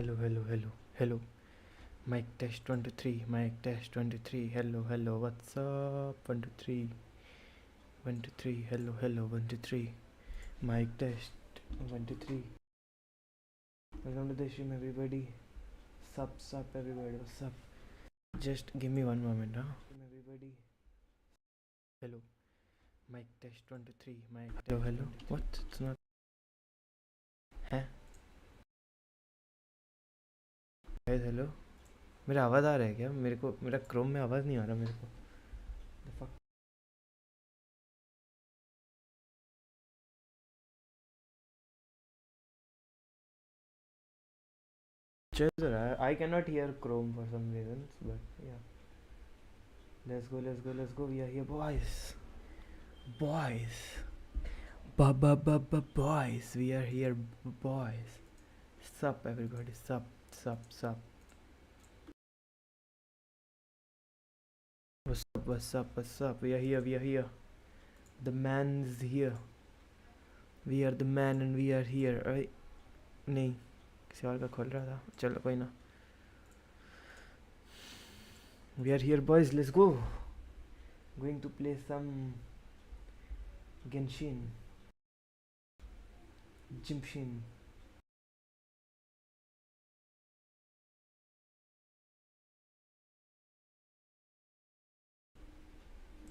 Hello, hello, hello, hello. Mic test 23, mic test 23. Hello, hello, what's up? 1 2 3, 1 2 3. Hello, hello, 1 2 3. Mic test 1 2 3. Welcome to the stream, everybody. Sup, everybody. What's up? Just give me one moment, huh? Everybody. Hello. Mic test 1 2 3. Mic test. Hello, hello. What? It's not. Huh? Guys, hello. मेरा आवाज़ आ रहा है क्या? मेरे को मेरा Chrome में आवाज़ नहीं आ रहा मेरे को. The fuck? चल रहा है. I cannot hear Chrome for some reasons, but yeah. Let's go, let's go, let's go. We are here, boys. Boys. Boys. We are here, boys. Sup, everybody. Sup. What's up? We are here. The man's here. We are the man and we are here. Right? नहीं, किसी और का खोल रहा था. चलो कोई ना. We are here, boys. Let's go. Going to play some genshin. Gymshin.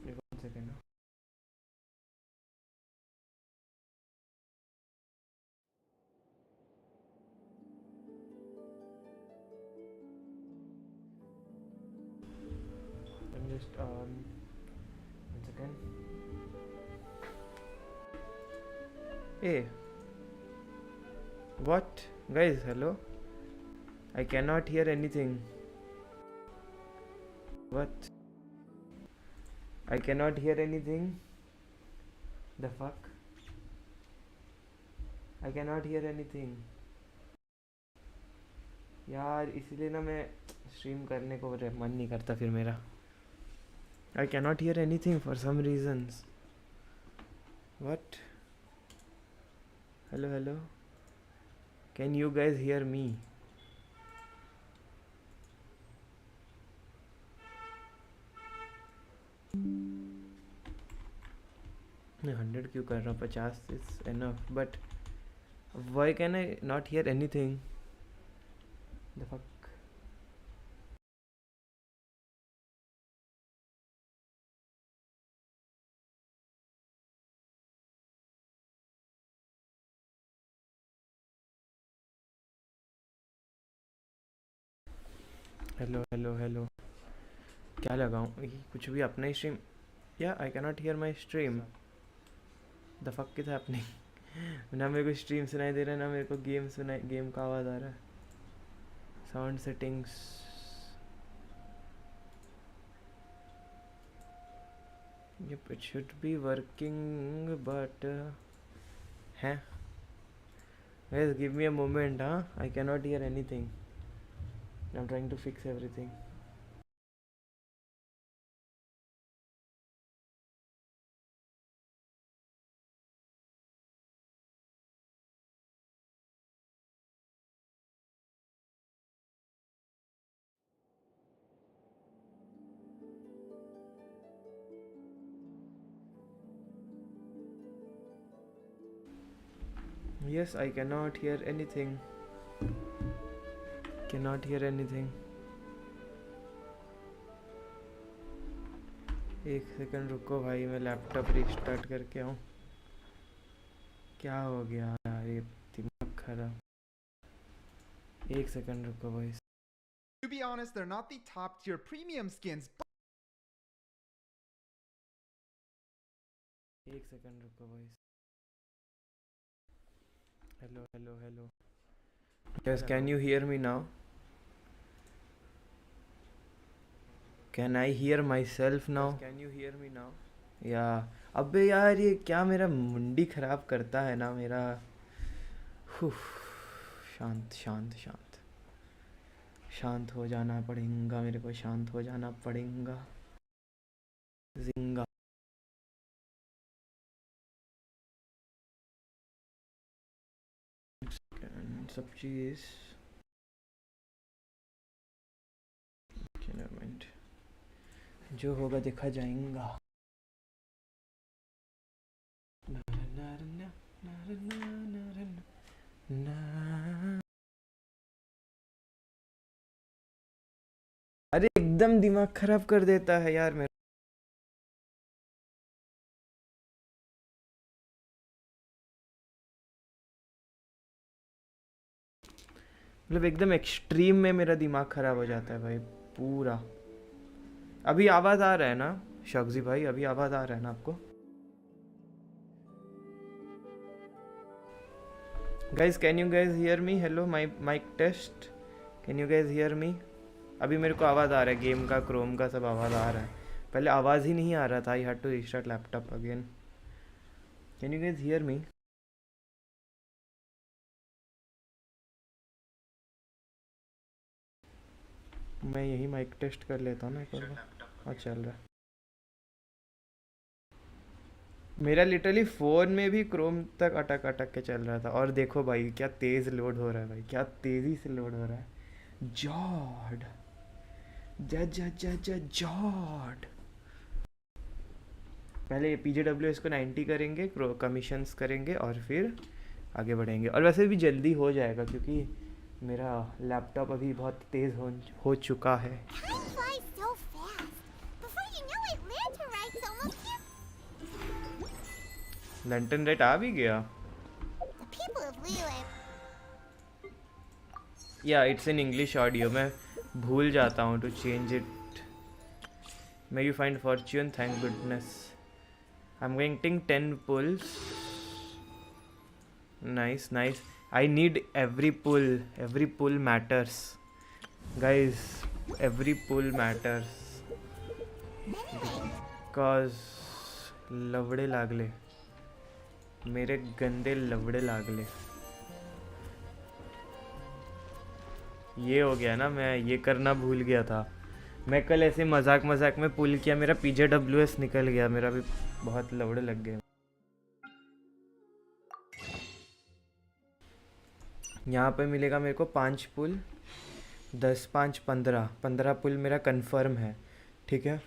Wait 1 second now. I'm just 1 second. Hey, what, guys? Hello. I cannot hear anything. What? I cannot hear anything. The fuck? I cannot hear anything. यार इसलिए ना मैं stream करने को मन नहीं करता फिर मेरा. I cannot hear anything for some reasons. What? Hello. Can you guys hear me? मैं 100 क्यों कर रहा हूँ? 50 is enough, but why can I not hear anything? The fuck? Hello. क्या लगाऊँ? कुछ भी अपना ही stream. Yeah, I cannot hear my stream. The fuck is happening? ना मेरे को स्ट्रीम सुनाई दे रहा है, ना मेरे को गेम का आवाज़ आ रहा है. Sound settings. Yep, it should be working, but हैं? Guys, give me a moment, huh? I cannot hear anything. I'm trying to fix everything. Yes, I cannot hear anything. Cannot hear anything. एक second रुको भाई, मैं laptop restart करके आऊँ. क्या हो गया यार, ये दिमाग खराब. एक सेकंड रुको भाई. To be honest, they're not the top tier premium skins. एक सेकंड रुको भाई. Hello, hello, hello. Yes, can you hear me now? Can I hear myself now? Yes, can you hear me now? Yeah. अबे यार ये क्या मेरा मुंडी खराब करता है ना मेरा. शांत शांत शांत शांत हो जाना पड़ेगा मेरे को, शांत हो जाना पड़ेगा. जिंगा सब चीज. जो होगा देखा जाएगा. अरे एकदम दिमाग खराब कर देता है यार मेरा. मतलब एकदम एक्सट्रीम में मेरा दिमाग खराब हो जाता है भाई पूरा. अभी आवाज़ आ रहा है ना शख्जी भाई? अभी आवाज़ आ रहा है ना आपको? Guys can you guys hear me? Hello mic test. Can you guys hear me? अभी मेरे को आवाज़ आ रहा है, गेम का क्रोम का सब आवाज़ आ रहा है. पहले आवाज़ ही नहीं आ रहा था. I had to restart laptop again. Can you guys hear me? मैं यही माइक टेस्ट कर लेता हूँ ना एक बार. हाँ चल रहा है मेरा. लिटरली फ़ोन में भी क्रोम तक अटक अटक के चल रहा था. और देखो भाई क्या तेज़ लोड हो रहा है भाई, क्या तेज़ी से लोड हो रहा है. Jawed jawed. पहले PJWS को 90 करेंगे, कमीशंस करेंगे और फिर आगे बढ़ेंगे. और वैसे भी जल्दी हो जाएगा क्योंकि मेरा लैपटॉप अभी बहुत तेज़ हो चुका है. लंटन रेट आ भी गया. या इट्स इन इंग्लिश ऑडियो. मैं भूल जाता हूँ to change it. May you find fortune, thank goodness. I am getting 10 pulls. Nice nice. I need every pull matters guys. Every pull matters because लवड़े लागले, मेरे गंदे लवड़े लागले. ये हो गया ना, मैं ये करना भूल गया था. मैं कल ऐसे मजाक मजाक में पुल किया, मेरा PJWS निकल गया. मेरा भी बहुत लवड़े लग गए. यहाँ पे मिलेगा मेरे को 5 पुल. 10 5 15 पुल मेरा कंफर्म है. ठीक है,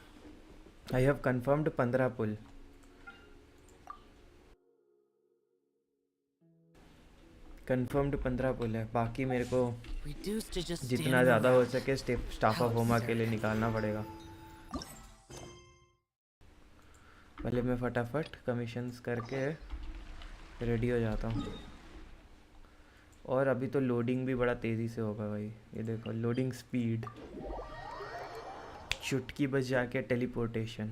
I have confirmed 15 pull. Confirmed 15 pull है. बाकी मेरे को जितना ज़्यादा हो सके स्टाफ ऑफ होमा के लिए निकालना पड़ेगा. पहले मैं फटाफट कमीशंस करके रेडी हो जाता हूँ. और अभी तो लोडिंग भी बड़ा तेज़ी से होगा भाई. ये देखो लोडिंग स्पीड, चुटकी बजा के टेलीपोर्टेशन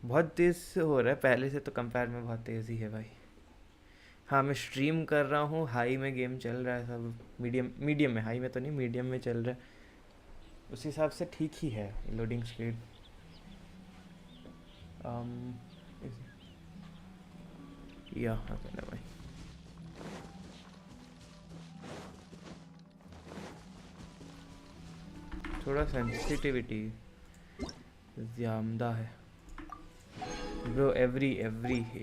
बहुत तेज़ से हो रहा है. पहले से तो कंपेयर में बहुत तेज़ी है भाई. हाँ मैं स्ट्रीम कर रहा हूँ, हाई में गेम चल रहा है सब. मीडियम में, हाई में तो नहीं, मीडियम में चल रहा है. उस हिसाब से ठीक ही है लोडिंग स्पीड. या भाई थोड़ा सेंसिटिविटी ज़्यादा है ब्रो। एवरी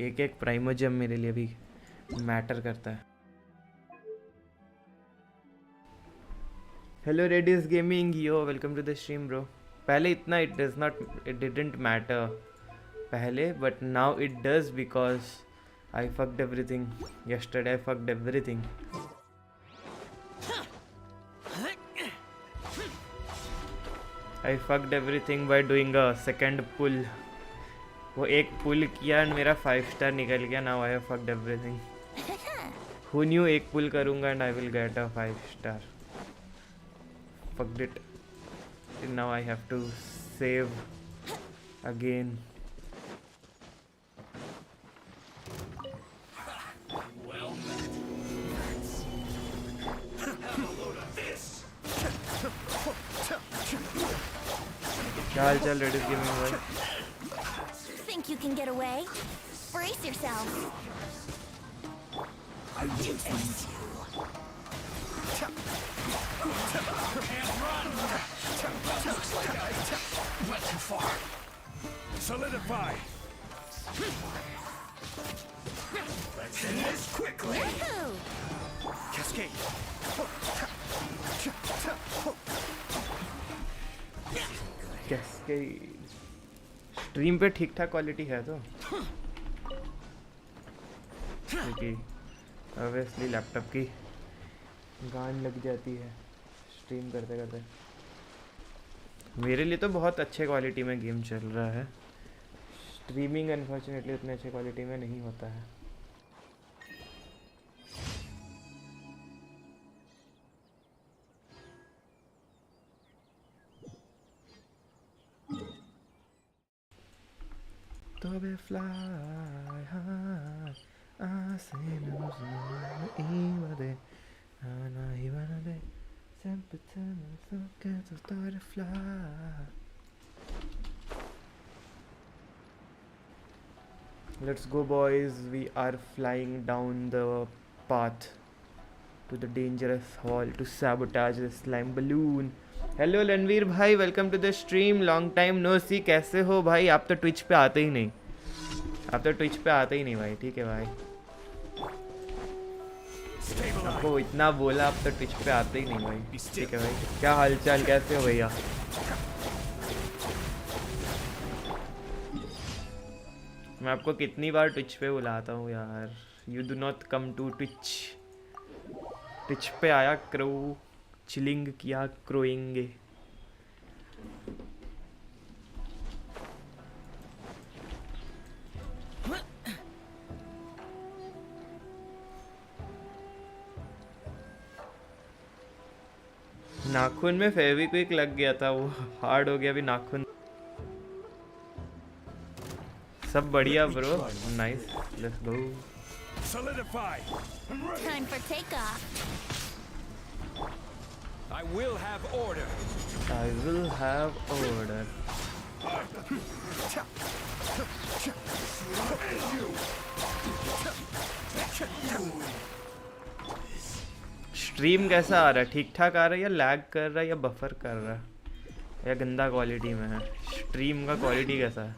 एक एक प्राइमोजेम मेरे लिए भी मैटर करता है। Hello Radius gaming yo, welcome to the stream bro. पहले इतना इट डिडंट मैटर पहले, but now it does because I fucked everything yesterday। I fucked everything। I fucked everything by doing a second pull। वो एक पुल किया and मेरा 5 star निकल गया। Now I have fucked everything. हु न्यू एक pull करूँगा and I will get a 5 star. Fucked it. Now I have to save again. क्या हाल चाल रेडिस गेमिंग भाई? Think you can get away? Brace yourself. I will end you. Looks like I went too far. Solidify. Let's end this quickly. Cascade. Cascade stream पे ठीक ठाक quality है तो, क्योंकि ऑब्वियसली लैपटॉप की गान लग जाती है स्ट्रीम करते करते। मेरे लिए तो बहुत अच्छे क्वालिटी में गेम चल रहा है। स्ट्रीमिंग अनफॉर्चुनेटली उतने अच्छे क्वालिटी में नहीं होता है। तो बे फ्लाई हाई asiimov इवदे आना इवदे sempre so get to start to fly। Let's go boys, we are flying down the path to the dangerous hall to sabotage the slime balloon। Hello Ranveer भाई, welcome to the stream. Long time no see, कैसे हो भाई? आप तो Twitch पे आते ही नहीं, भाई। ठीक है भाई, आपको इतना बोला, आप तो ट्विच पे आते ही नहीं भाई। ठीक है भाई, क्या हाल चाल, कैसे हो भैया? मैं आपको कितनी बार ट्विच पे बुलाता हूँ यार, you do not come to Twitch. Twitch पे आया करो, चिलिंग किया क्रोएंगे। नाखून में फेविक्विक लग गया था, वो हार्ड हो गया अभी नाखून। सब बढ़िया bro, nice, let's go. Solidify. Time for takeoff. I will have order. I will have order। Stream कैसा आ रहा है? ठीक ठाक आ रहा है या लैग कर रहा है या बफर कर रहा है या गंदा क्वालिटी में है? स्ट्रीम का क्वालिटी कैसा है?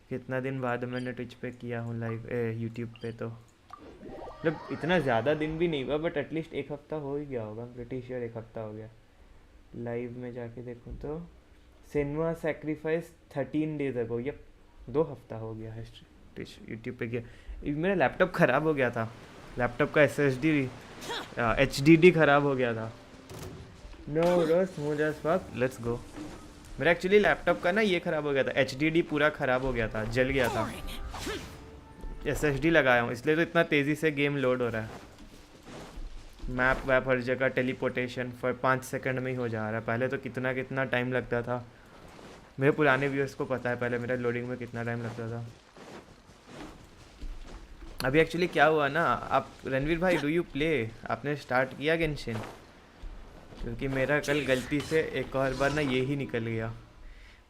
कितना दिन बाद मैंने ट्विच पे किया हूँ लाइव, यूट्यूब पे, तो मतलब इतना ज़्यादा दिन भी नहीं हुआ, बट एटलीस्ट एक हफ़्ता हो ही गया होगा। प्रीटी श्योर एक हफ़्ता हो गया। लाइव में जाके देखूँ तो सिनेमा सेक्रीफाइस 13 डेज अगो, ये 2 हफ्ता हो गया है ट्विच यूट्यूब पे किया। मेरा लैपटॉप ख़राब हो गया था, लैपटॉप का HDD ख़राब हो गया था। No row smooth as fuck, let's go. मेरा एक्चुअली लैपटॉप का ना ये ख़राब हो गया था, HDD पूरा ख़राब हो गया था, जल गया था। SSD लगाया हूँ इसलिए तो इतना तेज़ी से गेम लोड हो रहा है। मैप वैप हर जगह, टेलीपोर्टेशन फॉर 5 सेकंड में ही हो जा रहा है। पहले तो कितना टाइम लगता था, मेरे पुराने व्यूअर्स को पता है पहले मेरा लोडिंग में कितना टाइम लगता था। अभी एक्चुअली क्या हुआ ना, आप रणवीर भाई डू यू प्ले, आपने स्टार्ट किया गेंशिन? क्योंकि मेरा कल गलती से एक और बार ना ये ही निकल गया।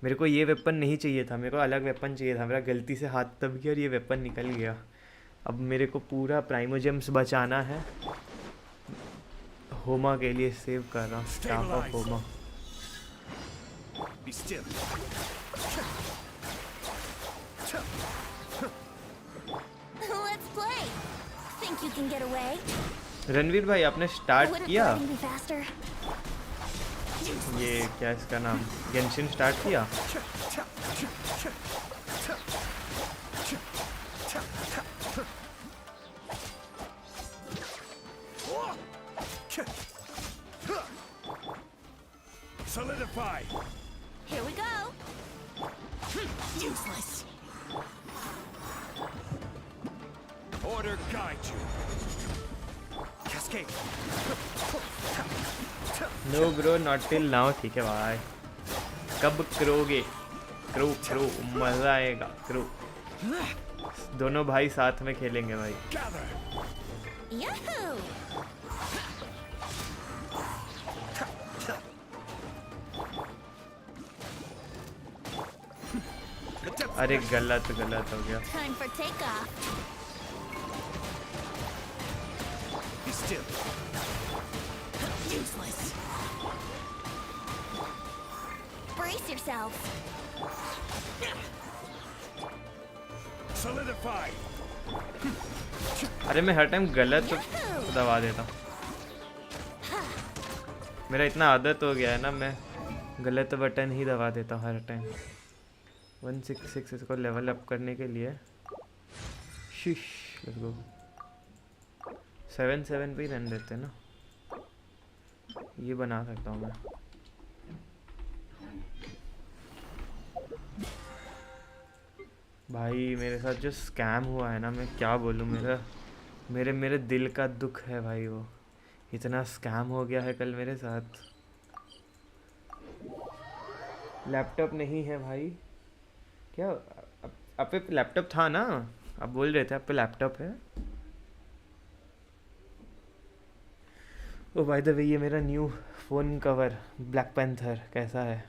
मेरे को ये वेपन नहीं चाहिए था, मेरे को अलग वेपन चाहिए था, मेरा गलती से हाथ दब गया और ये वेपन निकल गया। अब मेरे को पूरा प्राइमोजेम्स बचाना है, होमा के लिए सेव कर रहा हूँ, स्टाफ ऑफ होमा। Be still. Let's play. Think you can get away? Ranveer भाई आपने स्टार्ट Wouldn't किया? fighting be faster? ये क्या इसका नाम, गेंशिन स्टार्ट किया? Solidify. Here we go. Useless. Order guide you. Cascade. No bro not till now. ठीक है भाई, कब करोगे? करो करो, मजा आएगा, करो। दोनों भाई साथ में खेलेंगे भाई। Gather. Yahoo! अरे गलत गलत हो गया। Time for takeoff. Be still. Useless. Brace yourself. Solidify. अरे मैं हर टाइम गलत दबा देता हूँ। मेरा इतना आदत हो गया है ना, मैं गलत बटन ही दबा देता हूँ हर टाइम। 166 इसको लेवल अप करने के लिए शिश, लेट्स गो। 7 पे ही रन देते ना, ये बना सकता हूँ मैं। भाई मेरे साथ जो स्कैम हुआ है ना, मैं क्या बोलूँ, मेरे दिल का दुख है भाई। वो इतना स्कैम हो गया है कल मेरे साथ। लैपटॉप नहीं है भाई। क्या आप पे लैपटॉप था ना? आप बोल रहे थे आप पे लैपटॉप है। ओ बाय द वे, ये मेरा new phone cover black panther कैसा है?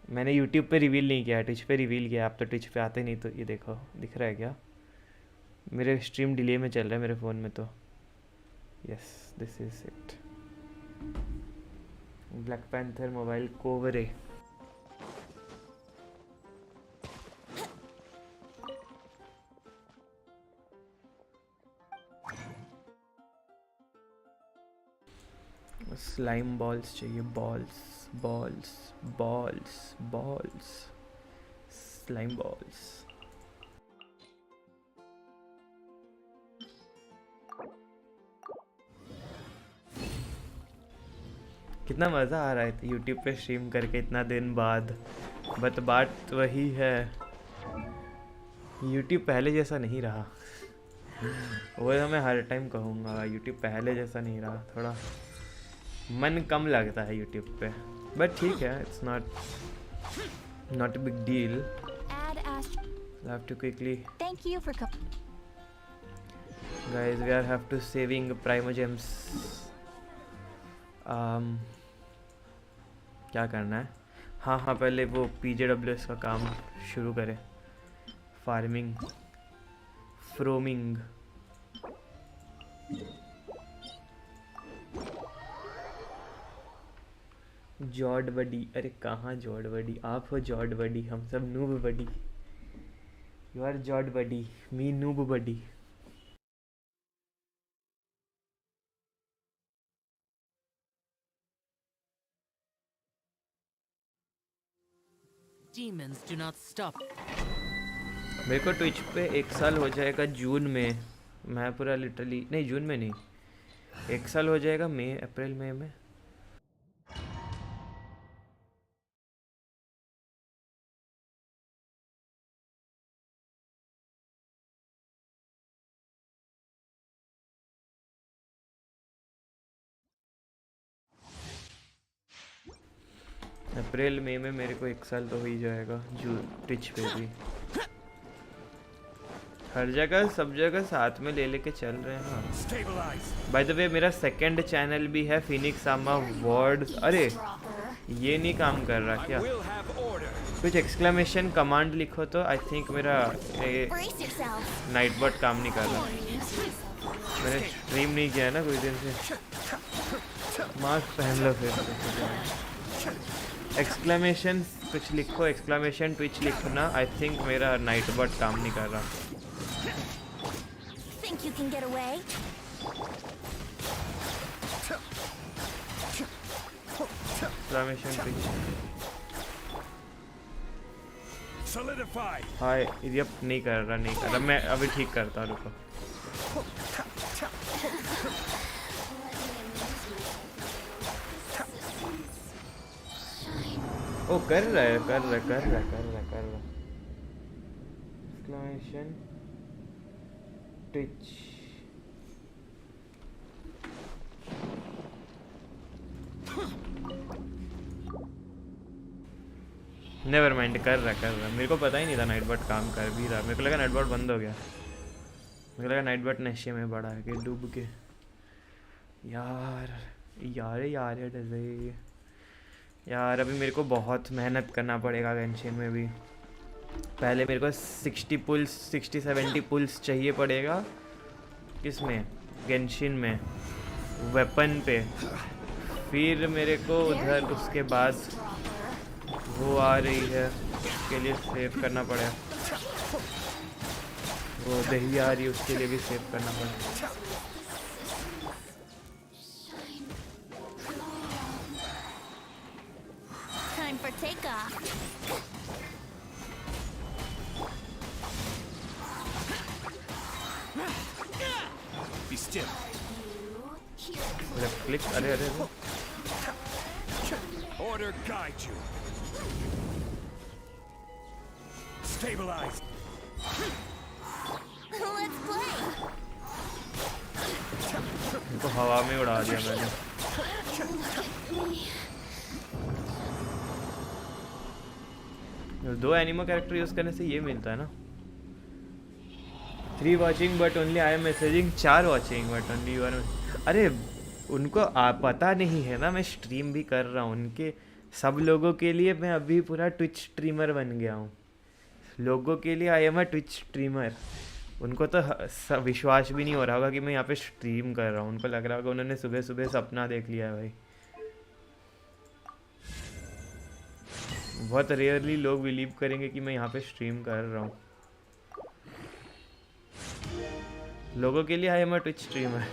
मैंने यूट्यूब पे रिवील नहीं किया, ट्विच पे रिवील किया। आप तो ट्विच पे आते नहीं, तो ये देखो दिख रहा है क्या? मेरे स्ट्रीम डिले में चल रहा है मेरे फ़ोन में तो। Yes this is it, black panther mobile कोवरे। स्लाइम बॉल्स चाहिए, balls balls balls balls, slime balls. कितना मज़ा आ रहा है यूट्यूब पे स्ट्रीम करके इतना दिन बाद। बट बात वही है, यूट्यूब पहले जैसा नहीं रहा। वो तो मैं हर टाइम कहूँगा, यूट्यूब पहले जैसा नहीं रहा। थोड़ा मन कम लगता है यूट्यूब पे, बट ठीक है, it's not a big deal. Add Ash. Have to quickly Thank you for guys, we are have to saving primogems. क्या करना है? हाँ पहले वो PJWS का काम शुरू करें। फार्मिंग, फ्रोमिंग। जॉर्ड बडी, अरे कहाँ जॉर्ड बडी? आप हो जॉर्ड बडी, हम सब नूब बडी। यू आर जॉर्ड buddy, me noob buddy. Demons do not stop. मेरे को ट्विच पे 1 साल हो जाएगा जून में। मैं पूरा लिटरली, नहीं जून में नहीं, 1 साल हो जाएगा मई अप्रैल मई में। अप्रैल मई में मेरे को 1 साल तो हो ही जाएगा ट्विच पे भी। हर जगह सब जगह साथ में ले लेके चल रहे हैं। हाँ Stabilize. बाय द वे, मेरा सेकंड चैनल भी है फिनिक्स सामा वर्ड्स। अरे ये नहीं काम कर रहा I क्या? will have order. कुछ एक्सक्लेमेशन कमांड लिखो तो। आई थिंक मेरा Brace yourself. नाइटबॉट काम नहीं कर रहा। मैंने स्ट्रीम नहीं किया है ना कोई दिन से। मास्क पहन लो फिर। एक्सक्लेमेशन कुछ लिखो, एक्सक्लेमेशन ट्विच लिखना। आई थिंक मेरा नाइटबॉट काम नहीं कर रहा। Think you can get away? Exclamation Twitch. Solidify. Hi yup, नहीं कर रहा। मैं अभी ठीक करता हूँ, रुको। ओ कर रहा है। Exclamation Twitch. नेवर माइंड, कर रहा। मेरे को पता ही नहीं था नाइटबॉट काम कर भी रहा। मेरे को लगा नाइटबॉट बंद हो गया। मेरे को लगा नाइटबॉट नशे में बड़ा है कि डूब के। यार अभी मेरे को बहुत मेहनत करना पड़ेगा गेंशिन में भी। पहले मेरे को 60-70 पुल्स चाहिए पड़ेगा। किसमें? गेंशिन में, वेपन पे। फिर मेरे को उधर उसके बाद वो आ रही है, उसके लिए सेव करना पड़ेगा। वो दही आ रही है, उसके लिए भी सेव करना पड़ेगा। Time for takeoff. Be still. Left click. अरे Order guide you. Stabilize. Let's play. इनको हवा में उड़ा दिया मैंने। दो एनिमल कैरेक्टर यूज करने से ये मिलता है ना। 3 watching but only I am messaging. 4 watching but only you are. अरे उनको पता नहीं है ना, मैं स्ट्रीम भी कर रहा हूँ। उनके सब लोगों के लिए मैं अभी पूरा ट्विच स्ट्रीमर बन गया हूँ। लोगों के लिए I am a Twitch streamer. उनको तो विश्वास भी नहीं हो रहा होगा कि मैं यहाँ पे स्ट्रीम कर रहा हूँ। उनको लग रहा होगा उन्होंने सुबह सुबह सपना देख लिया है भाई। बहुत रेयरली लोग बिलीव करेंगे कि मैं यहाँ पे स्ट्रीम कर रहा हूँ। लोगों के लिए I am a Twitch streamer.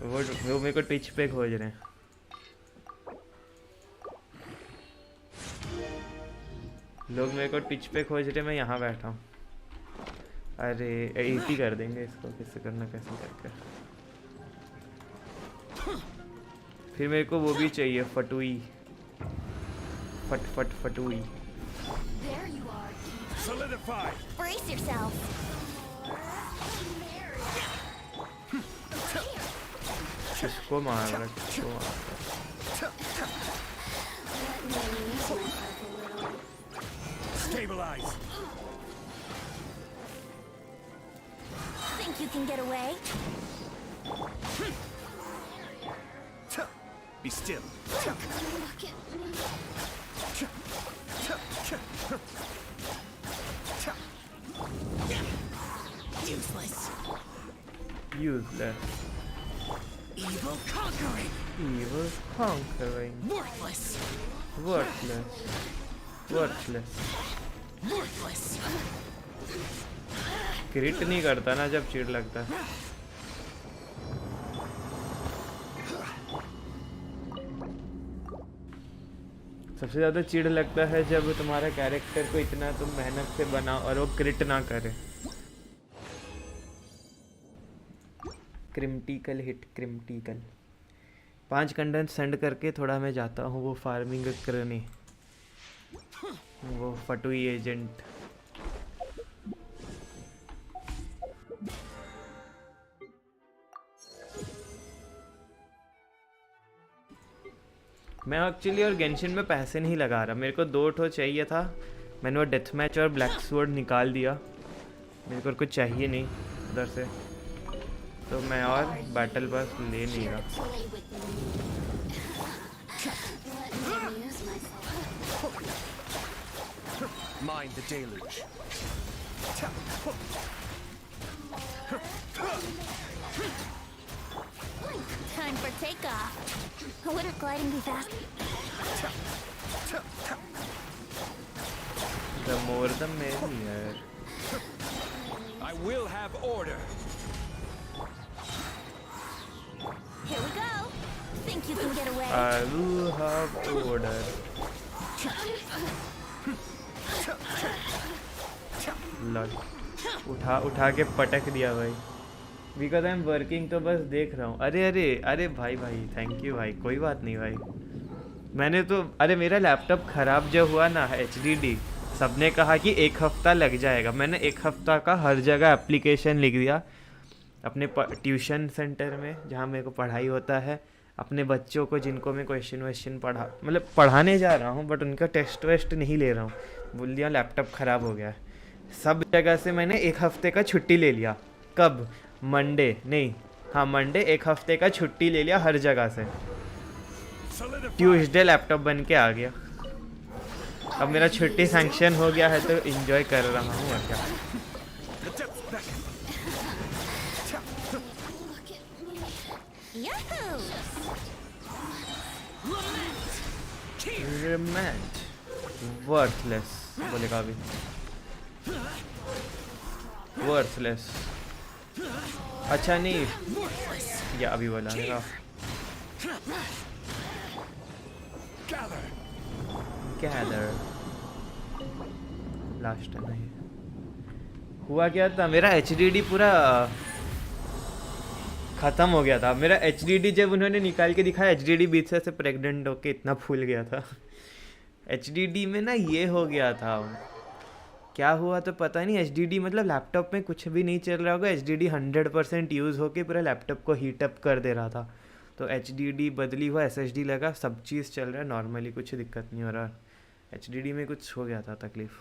वो मेरे को ट्विच पे खोज रहे हैं। लोग मेरे को ट्विच पे खोज रहे, मैं यहाँ बैठा हूँ। अरे 80 कर देंगे इसको, कैसे करना कैसे करके। फिर मेरे को वो भी चाहिए, फटुई। फटुई। There you are. Solidify. Brace yourself. किसको मार रहा है? Stabilize. Think you can get away? Be still. Look at me. Useless. Useless. Evil conquering. Evil conquering. Worthless. Worthless. Worthless. Worthless. क्रिट नहीं करता ना जब चिढ़ लगता है। सबसे ज़्यादा चिढ़ लगता है जब तुम्हारा कैरेक्टर को इतना तुम मेहनत से बनाओ और वो क्रिट ना करे। Critical hit, critical. 5 content send करके थोड़ा मैं जाता हूँ वो फार्मिंग करने, वो फटुई एजेंट। मैं एक्चुअली और गेंशिन में पैसे नहीं लगा रहा। मेरे को 2 ठो चाहिए था, मैंने वो डेथ मैच और ब्लैक स्वॉर्ड निकाल दिया। मेरे को कुछ चाहिए नहीं उधर से, तो मैं और बैटल पास ले नहीं रहा। Mind the deluge. Time for takeoff. Wouldn't gliding be fast? The more the merrier. I will have order. Here we go. Think you can get away? I will have order. Lol उठा के पटक दिया भाई। Because I am working तो बस देख रहा हूँ। अरे भाई थैंक यू भाई, कोई बात नहीं भाई। मैंने तो मेरा लैपटॉप ख़राब जो हुआ ना HDD, सबने कहा कि 1 हफ़्ता लग जाएगा। मैंने 1 हफ़्ता का हर जगह एप्लीकेशन लिख दिया, अपने ट्यूशन सेंटर में जहाँ मेरे को पढ़ाई होता है, अपने बच्चों को जिनको मैं क्वेश्चन पढ़ाने जा रहा हूँ बट उनका टेस्ट वेस्ट नहीं ले रहा हूँ। बोल दिया लैपटॉप ख़राब हो गया है। सब जगह से मैंने 1 हफ़्ते का छुट्टी ले लिया। कब? मंडे 1 हफ़्ते का छुट्टी ले लिया हर जगह से। ट्यूसडे लैपटॉप बन के आ गया। अब मेरा छुट्टी सैंक्शन हो गया है तो एंजॉय कर रहा हूँ और क्या। वर्थलेस बोलेगा अभी। वर्थलेस अच्छा नहीं, या अभी बोला मेरा। गैदर लास्ट टाइम है। हुआ क्या था, मेरा HDD पूरा ख़त्म हो गया था। मेरा HDD जब उन्होंने निकाल के दिखाया, HDD बीच से प्रेग्नेंट होके इतना फूल गया था। HDD में ना ये हो गया था, क्या हुआ तो पता नहीं। HDD मतलब लैपटॉप में कुछ भी नहीं चल रहा होगा, HDD 100% यूज़ होके पूरा लैपटॉप को हीट अप कर दे रहा था। तो HDD बदली हुआ SSD लगा, सब चीज़ चल रहा है नॉर्मली, कुछ दिक्कत नहीं हो रहा। HDD में कुछ हो गया था तकलीफ़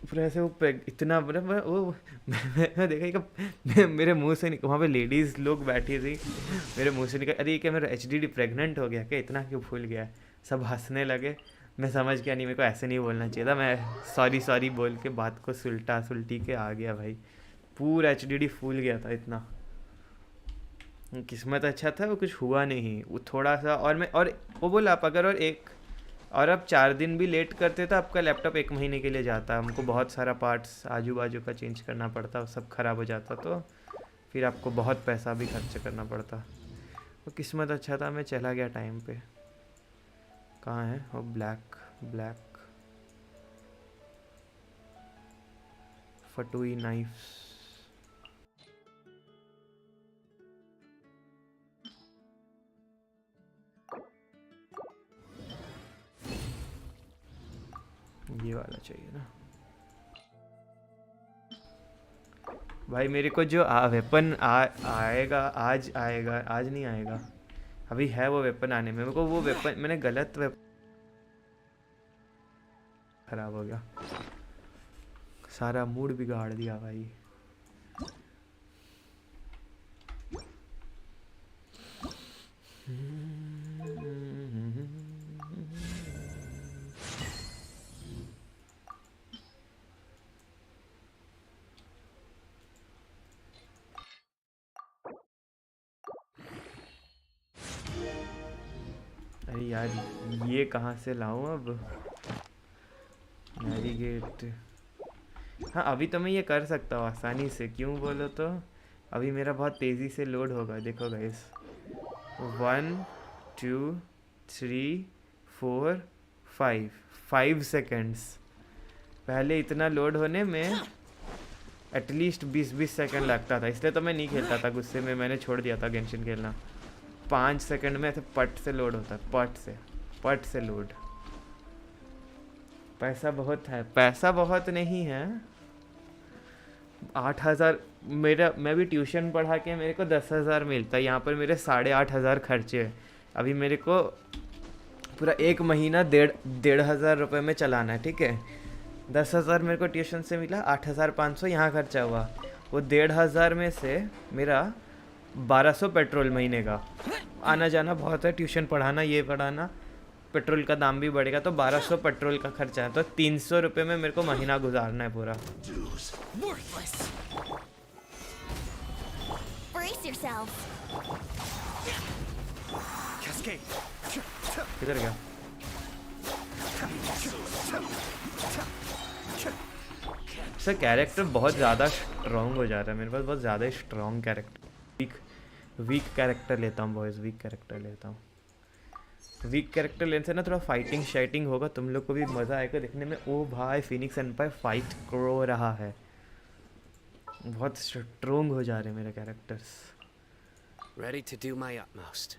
पूरा ऐसे। वो इतना वो मैं देखा कि मेरे मुंह से वहाँ पे लेडीज़ लोग बैठी थी, मेरे मुंह से निकल, अरे क्या मेरा HDD प्रेग्नेंट हो गया क्या, इतना क्यों फूल गया। सब हंसने लगे। मैं समझ गया नहीं, मेरे को ऐसे नहीं बोलना चाहिए था। मैं सॉरी बोल के बात को सुलटी के आ गया भाई। पूरा HDD फूल गया था इतना। किस्मत अच्छा था वो कुछ हुआ नहीं, वो थोड़ा सा। और वो बोला आप अगर अब 4 दिन भी लेट करते तो आपका लैपटॉप 1 महीने के लिए जाता। हमको बहुत सारा पार्ट्स आजू बाजू का चेंज करना पड़ता, वो सब ख़राब हो जाता तो फिर आपको बहुत पैसा भी खर्च करना पड़ता। वो किस्मत अच्छा था, मैं चला गया टाइम पे। कहाँ है वो ब्लैक फटुई नाइफ्स। ये वाला चाहिए ना भाई। मेरे को जो वेपन आएगा आज नहीं आएगा, अभी है वो वेपन आने में। मेरे को वो वेपन मैंने गलत वेपन खराब हो गया, सारा मूड बिगाड़ दिया भाई। अरे यार ये कहाँ से लाऊं अब नेविगेट। हाँ अभी तो मैं ये कर सकता हूँ आसानी से, क्यों बोलो तो अभी मेरा बहुत तेज़ी से लोड होगा। देखो गाइस 1 2 3 4 5 सेकेंड्स। पहले इतना लोड होने में एटलीस्ट 20 सेकंड लगता था, इसलिए तो मैं नहीं खेलता था। गुस्से में मैंने छोड़ दिया था गेंशिन खेलना। 5 सेकंड में ऐसे पट से लोड होता है, पट से लोड। पैसा बहुत है, पैसा बहुत नहीं है। 8000 मैं भी ट्यूशन पढ़ा के मेरे को 10,000 मिलता है, यहाँ पर मेरे 8,500 खर्चे है। अभी मेरे को पूरा 1 महीना 1,500 रुपये में चलाना है, ठीक है। 10,000 मेरे को ट्यूशन से मिला, 8,500 यहाँ खर्चा हुआ। वो 1,500 में से मेरा 1200 पेट्रोल महीने का। आना जाना बहुत है, ट्यूशन पढ़ाना, ये पढ़ाना, पेट्रोल का दाम भी बढ़ेगा तो 1200 पेट्रोल का खर्चा है। तो 300 रुपये में मेरे को महीना गुजारना है पूरा। किधर गया? सर कैरेक्टर बहुत ज़्यादा स्ट्रॉन्ग हो जा रहा है मेरे पास, बहुत ज़्यादा स्ट्रॉन्ग कैरेक्टर। वीक कैरेक्टर लेता हूँ बॉयज़, वीक कैरेक्टर लेता हूँ। वीक कैरेक्टर लेने से ना थोड़ा फाइटिंग शाइटिंग होगा, तुम लोग को भी मज़ा आएगा देखने में। ओ भाई फिनिक्स एम्पायर फाइट करो रहा है, बहुत स्ट्रॉन्ग हो जा रहे हैं मेरे characters. Ready to do my utmost.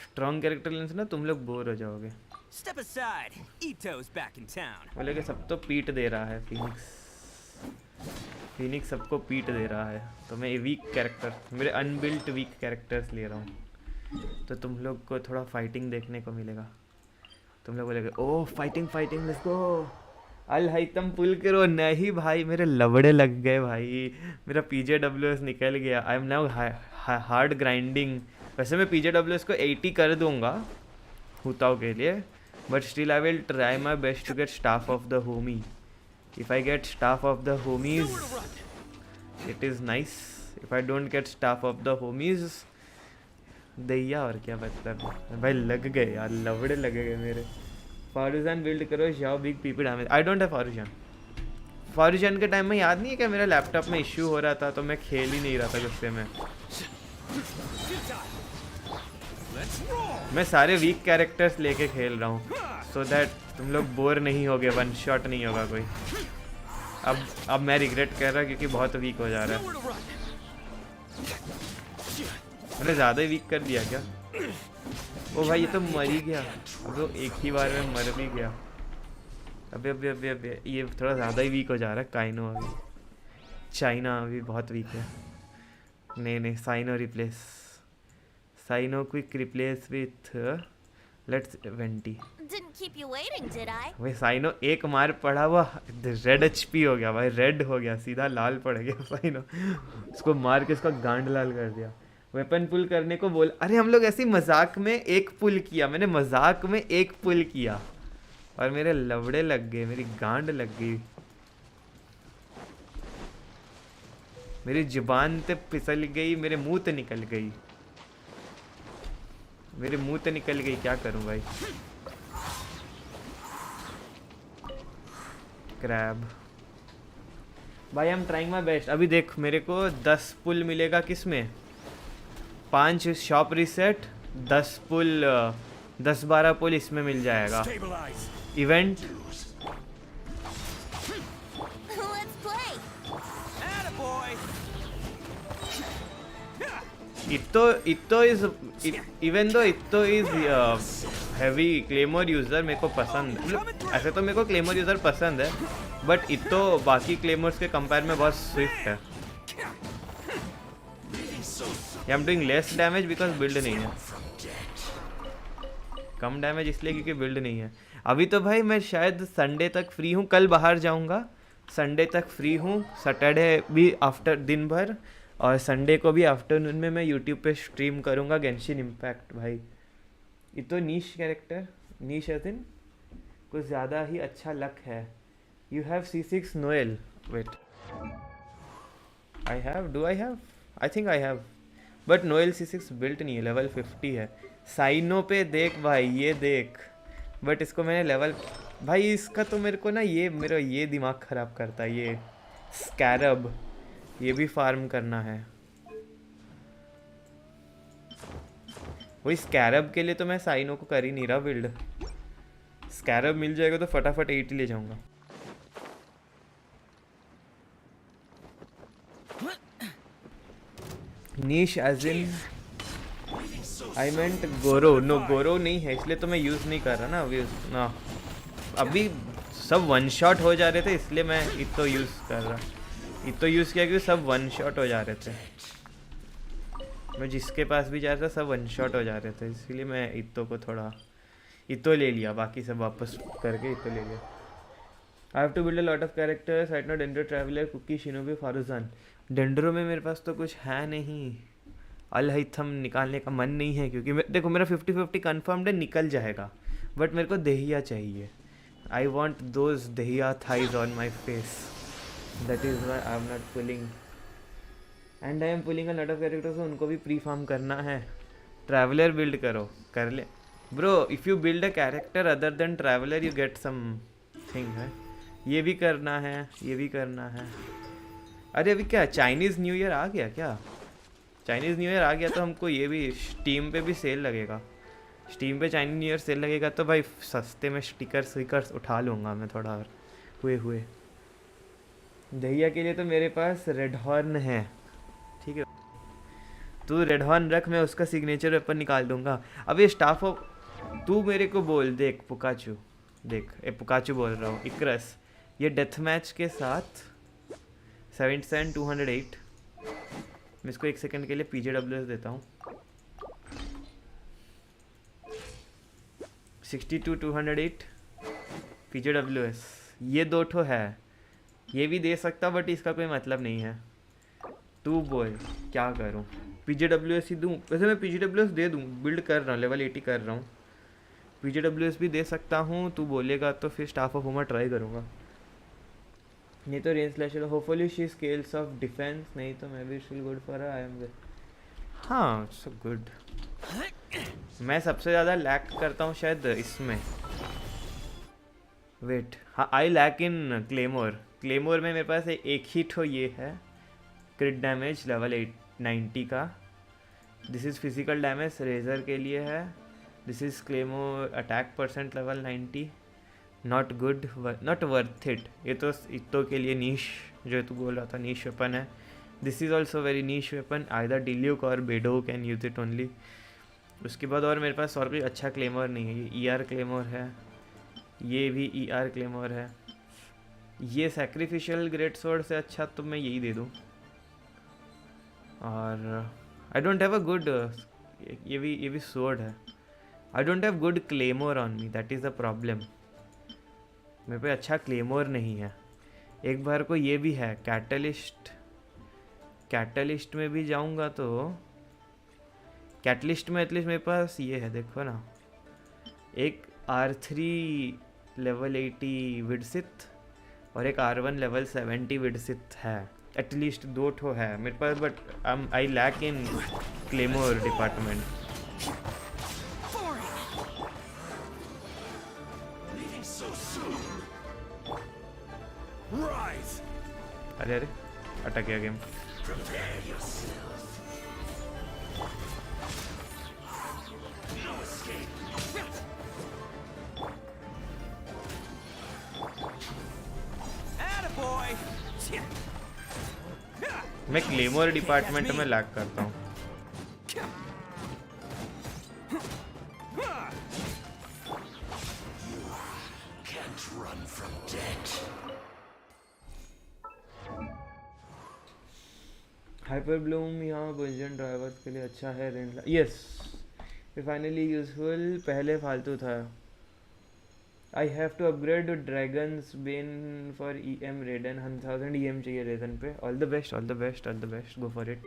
Strong character लेने से ना तुम लोग बोर हो जाओगे। Step aside. Ito's back in town. बोले कि सब तो पीट दे रहा है फिनिक्स सबको पीट दे रहा है, तो मैं वीक कैरेक्टर, मेरे अनबिल्ट वीक कैरेक्टर्स ले रहा हूँ, तो तुम लोग को थोड़ा फाइटिंग देखने को मिलेगा। तुम लोग बोलेगे ओह फाइटिंग लेट्स गो, अल हाइतम पुल करो। नहीं भाई मेरे लवड़े लग गए भाई, मेरा PJWS निकल गया। I am now hard grinding. वैसे मैं PJWS को 80 कर दूंगा हुताओ के लिए, but still I will try my best to get staff of the homie. If I get staff of the homies, it is nice. If I don't get staff of the homies, दैया और क्या मतलब भाई। लग गए यार, लवड़े लगे गए मेरे। फारूजान बिल्ड करो, xiao big PP damage. I don't have Faruzan के टाइम में याद नहीं है क्या मेरा लैपटॉप में इश्यू हो रहा था, तो मैं खेल ही नहीं रहा था गुस्से में। मैं सारे वीक कैरेक्टर्स लेके खेल रहा हूँ, सो दैट तुम लोग बोर नहीं होगे, वन शॉट नहीं होगा कोई। अब मैं रिग्रेट कर रहा क्योंकि बहुत वीक हो जा रहा है। मैंने ज़्यादा ही वीक कर दिया क्या? ओ भाई ये तो मर ही गया, अब तो एक ही बार में मर भी गया। अबे ये थोड़ा ज़्यादा ही वीक हो जा रहा है। काइनो अभी, चाइना अभी बहुत वीक है। नहीं Cyno quick replace with let's Venti. Didn't keep you waiting, did I? भाई साइनो एक मार पड़ा हुआ रेड HP हो गया भाई, रेड हो गया, सीधा लाल पड़ गया साइनो। उसको मार के उसका गांड लाल कर दिया। वेपन पुल करने को बोल, अरे हम लोग ऐसे मजाक में एक पुल किया, मैंने मजाक में एक पुल किया और मेरे लवड़े लग गए, मेरी गांड लग गई, मेरी जुबान ते फिसल गई, मेरे मुंह ते निकल गई, मेरे मुंह ते निकल गई। क्या करूं भाई? क्रैब भाई, I am trying my best. अभी देख मेरे को 10 पुल मिलेगा किस में, 5 शॉप रिसेट, 10 पुल 10-12 पुल इसमें मिल जाएगा। Event Let's play. Attaboy. Itto is even though Itto is heavy claymore user, मेरे को पसंद है। ऐसे तो मेरे को claymore user पसंद है, बट Itto बाकी claymores के कंपेयर में बहुत स्विफ्ट है। I am doing less damage because build नहीं है, कम डैमेज इसलिए क्योंकि बिल्ड नहीं है। अभी तो भाई मैं शायद संडे तक फ्री हूँ, कल बाहर जाऊँगा, संडे तक फ्री हूँ, सैटरडे भी आफ्टर दिन भर, और संडे को भी आफ्टरनून में मैं यूट्यूब पे स्ट्रीम करूँगा गेंशिन इम्पैक्ट। भाई ये तो नीश कैरेक्टर, नीश एज इन कुछ ज़्यादा ही अच्छा लक है। You have C6 Noelle, wait I have, do I have, I think I have, but Noelle C6 built नहीं है, लेवल 50 है। साइनो पे देख भाई, ये देख, बट इसको मैंने लेवल, भाई इसका तो मेरे को ना ये मेरा ये दिमाग ख़राब करता है। ये स्कैरब, ये भी फार्म करना है। वही स्कैरब के लिए तो मैं साइनो को कर ही नहीं रहा बिल्ड। स्कैरब मिल जाएगा तो फटाफट 80 ले जाऊंगा। नीश एज इन आई मेंट गोरो, नो गोरो नहीं है, इसलिए तो मैं यूज़ नहीं कर रहा ना अभी ना। अभी सब वन शॉट हो जा रहे थे, इसलिए मैं इतो यूज़ कर रहा, इतो यूज़ किया क्योंकि सब वन शॉट हो जा रहे थे। मैं जिसके पास भी जा रहा था सब वन शॉट हो जा रहे थे, इसलिए मैं इतो को थोड़ा इतो ले लिया, बाकी सब वापस करके इतो ले लिया। I have to build a lot of characters, right now Dendro traveler, Kuki, Shinobu, Faruzan. Dendro में मेरे पास तो कुछ है नहीं, अल हाइथम निकालने का मन नहीं है क्योंकि देखो मेरा 50-50 कन्फर्म्ड है, निकल जाएगा, बट मेरे को दहिया चाहिए। I want those Dahiya thighs on my face, that is why I am not pulling, and I am pulling a lot of characters. उनको भी प्री फार्म करना है। ट्रैवलर बिल्ड करो, कर ले, bro if you build a character other than traveller you get something है। ये भी करना है, ये भी करना है। अरे अभी क्या चाइनीज़ न्यू ईयर आ गया क्या? चाइनीज़ न्यू ईयर आ गया तो हमको ये भी स्टीम पे भी सेल लगेगा। स्टीम पे चाइनीज़ न्यू ईयर सेल लगेगा तो भाई सस्ते में स्टिकर्स विकर्स उठा लूँगा मैं थोड़ा और हुए। दहिया के लिए तो मेरे पास रेड हॉर्न है, ठीक है। तू रेड हॉर्न रख, मैं उसका सिग्नेचर वेपन निकाल दूंगा। अब ये स्टाफ ऑफ तू मेरे को बोल, देख पुकाचू, देख ए पुकाचू बोल रहा हूँ, इक्रस ये डेथ मैच के साथ 77 208। मैं इसको 1 सेकंड के लिए PJWS देता हूँ। 62 208 PJWS, ये 2 ठो है। ये भी दे सकता बट इसका कोई मतलब नहीं है। तू बोल क्या करूँ? PJWS ही दूँ? वैसे मैं PJWS दे दूँ, बिल्ड कर रहा हूँ, लेवल 80 कर रहा हूँ। PJWS भी दे सकता हूँ, तू बोलेगा तो फिर स्टाफ ऑफ होमर ट्राई करूँगा। नहीं तो range slasher hopefully she scales of defence, नहीं तो मैं भी still good for I am हाँ सो गुड। मैं सबसे ज़्यादा लैक करता हूँ शायद इसमें, वेट हाँ I lack in claymore. Claymore में मेरे पास एक ही ठो ये है क्रिट डैमेज लेवल 90 का। This is physical damage Razor के लिए है। This is claymore attack percent level 90, not good, not worth it. ये तो इतो के लिए नीश, जो तू बोल रहा था नीश वेपन है। This is also very niche weapon, either Diluc और Beidou can use it only. उसके बाद और मेरे पास और कोई अच्छा क्लेमोर नहीं है। ये ER क्लेमोर है, ये भी ER क्लेमोर है। ये सैक्रिफिशियल ग्रेट स्वॉर्ड से अच्छा तो मैं यही दे दूँ। और आई डोंट हैव अ गुड, ये भी स्वॉर्ड है। आई don't have good claymore on me, that is the problem. मेरे पे अच्छा क्लेमोर नहीं है। एक बार को ये भी है कैटलिस्ट, कैटलिस्ट में भी जाऊंगा तो कैटलिस्ट में एटलीस्ट मेरे पास ये है, देखो ना, एक R3 लेवल 80 विडसिथ और एक R1 लेवल 70 विडसिथ है। एटलीस्ट 2 ठो है मेरे पास, but I lack in claymore department. अरे अरे अटक गया गेम। मैं क्लेमोर डिपार्टमेंट में लैग करता हूँ। हाइपर ब्लूम यहाँ बंजन ड्राइवर्स के लिए अच्छा है। रेंज यस फाइनली यूजफुल, पहले फालतू था। I have to upgrade Dragon's Bane for EM Raiden, 1000 EM चाहिए रेडन पे। All the best, all the best, all the best, go for it.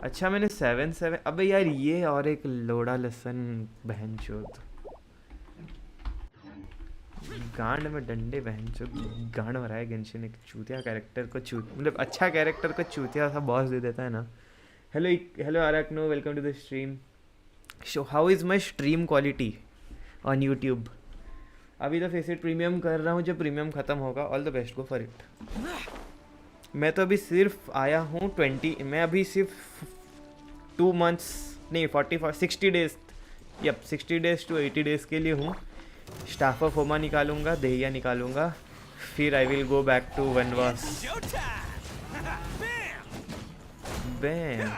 अच्छा मैंने 7-7, अबे यार ये और एक लोड़ा लसन बहन चोद, गांड में डंडे बहन चोद, गांड मरा है गेंशिन। एक चूतिया कैरेक्टर को मतलब अच्छा कैरेक्टर को चूतिया सा बॉस दे देता है ना। Hello Arcano, welcome to the stream. So how is my stream quality on YouTube? अभी तो फेस इट प्रीमियम कर रहा हूँ, जब प्रीमियम ख़त्म होगा all the best, go for it. मैं तो अभी सिर्फ आया हूँ 20, मैं अभी सिर्फ 2 months नहीं 60 days, yup 60 days to 80 days के लिए हूँ। स्टाफ ऑफ होमा निकालूंगा, दहिया निकालूंगा, फिर I will go back to वनवास। बैम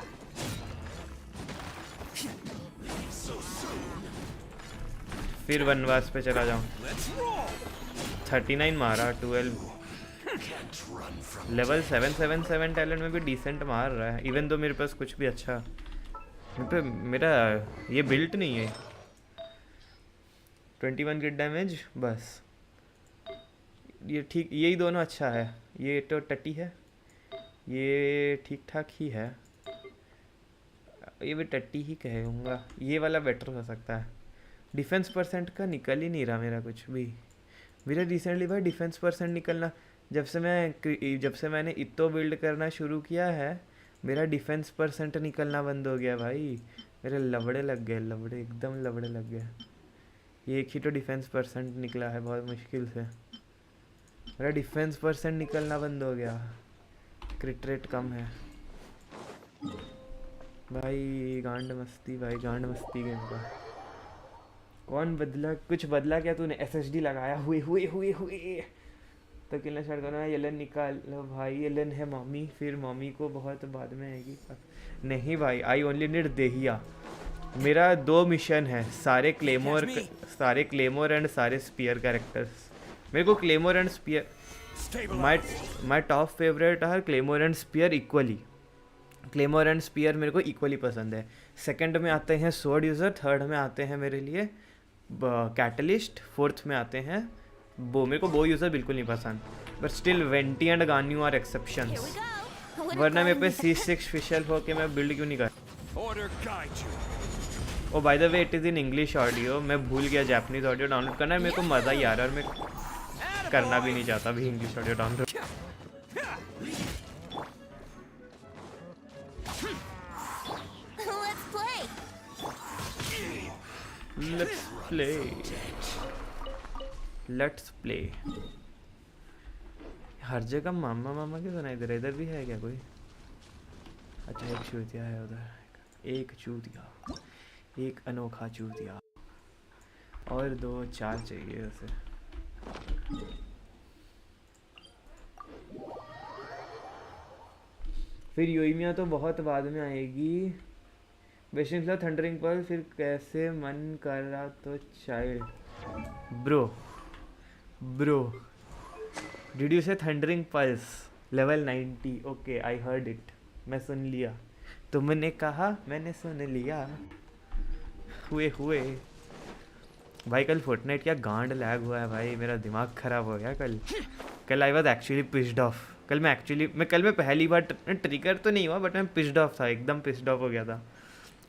फिर वनवास पे चला जाऊँ। 39 मारा, 12 लेवल 777 टैलेंट में भी डिसेंट मार रहा है, इवन तो मेरे पास कुछ भी अच्छा मेरा ये बिल्ट नहीं है। 21 क्रिट डैमेज बस, ये ठीक, यही दोनों अच्छा है। ये तो टट्टी है, ये ठीक ठाक ही है, ये भी टट्टी ही कहूँगा। ये वाला बेटर हो सकता है। डिफेंस परसेंट का निकल ही नहीं रहा मेरा कुछ भी। मेरा रिसेंटली भाई डिफेंस परसेंट निकलना, जब से मैंने इतो बिल्ड करना शुरू किया है, मेरा डिफेंस परसेंट निकलना बंद हो गया भाई, मेरे लवड़े लग गए, लवड़े एकदम लवड़े लग गए। ये एक ही तो डिफेंस परसेंट निकला है बहुत मुश्किल से, मेरा डिफेंस परसेंट निकलना बंद हो गया, क्रिट रेट कम है भाई। गांड मस्ती भाई, गांड मस्ती गेम का। कौन बदला, कुछ बदला क्या तूने? एसएसडी लगाया हुए हुए हुए हुए तो कितना स्टार्ट करना है? येलन निकाल लो भाई, येलन है मम्मी, फिर मम्मी को बहुत बाद में आएगी। नहीं भाई, आई ओनली नीड देहिया। मेरा 2 मिशन है, सारे क्लेमोर एंड सारे स्पीयर कैरेक्टर्स। मेरे को claymore and spear, my top favourite are claymore and spear equally. Claymore and spear मेरे को इक्वली पसंद है। सेकंड में आते हैं स्वॉर्ड यूज़र, थर्ड में आते हैं मेरे लिए कैटलिस्ट, फोर्थ में आते हैं बो। मेरे को बो यूज़र बिल्कुल नहीं पसंद, but still Venti and Ganyu are exceptions. वरना मेरे पे C6 फिशल हो के मैं बिल्ड क्यों नहीं कर। Oh by the way it is in English audio, मैं भूल गया जापानीज ऑडियो डाउनलोड करना है। मेरे को मज़ा ही आ रहा है और मैं करना भी नहीं चाहता अभी English audio download. Let's play. हर जगह मामा मामा क्यों सुनाई दे रहा है? इधर भी है क्या कोई? अच्छा एक चूतिया है उधर, एक चूतिया, एक अनोखा चूतिया, और 2-4 चाहिए उसे। फिर योइमिया तो बहुत बाद में आएगी। बेशंसला थंडरिंग पर फिर कैसे मन कर रहा तो चाइल्ड ब्रो डिड यू से thundering pulse level 90? Okay I heard it, मैं सुन लिया, तुमने कहा मैंने सुन लिया। हुए भाई कल फोर्टनाइट क्या गांड लैग हुआ है भाई, मेरा दिमाग खराब हो गया कल I was actually pissed off. कल मैं पहली बार ट्रिगर तो नहीं हुआ, बट मैं पिस्ड ऑफ था, एकदम पिस्ड ऑफ हो गया था।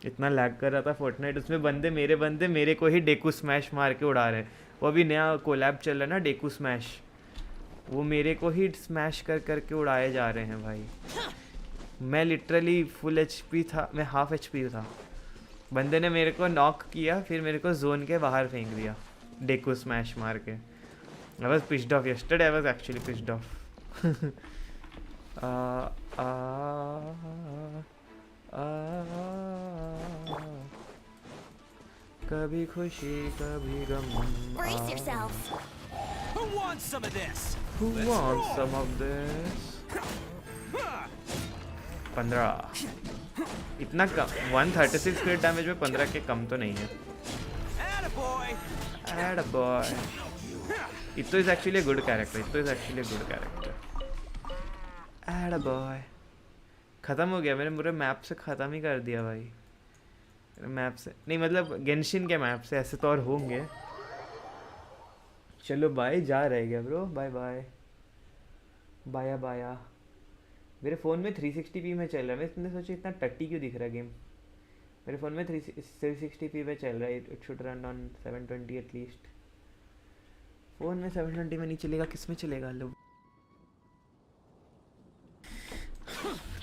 इतना लैग कर रहा था फोर्टनाइट, उसमें बंदे मेरे को ही डेकू स्मैश मार के उड़ा रहे। वो अभी नया कोलैब चल रहा है ना डेकू स्मैश, वो मेरे को ही स्मैश करके उड़ाए जा रहे हैं भाई। मैं लिटरली फुल HP था, मैं हाफ HP था, बंदे ने मेरे को नॉक किया, फिर मेरे को जोन के बाहर फेंक दिया डेकू स्मैश मार के। I was pissed off yesterday, I was actually pissed off. कभी खुशी कभी गम। Brace yourselves. Who wants some of this? Who wants some of this? 15 इतना कम, 136 क्रिट डैमेज में 15 के कम तो नहीं है। Attaboy. Itto is actually a good character. Attaboy. खत्म हो गया, मैंने पूरे मैप से ख़त्म ही कर दिया भाई। मैप से नहीं, मतलब गेंशिन के मैप से, ऐसे तो और होंगे। चलो बाय, जा रहे क्या ब्रो? बाय बाय बाया। मेरे फ़ोन में 360p में चल रहा है, मैं सोचा इतना टट्टी क्यों दिख रहा है गेम। मेरे फ़ोन में 360p में चल रहा है, it should run on 720 at least. Phone में 720 में नहीं चलेगा, किस में चलेगा? लो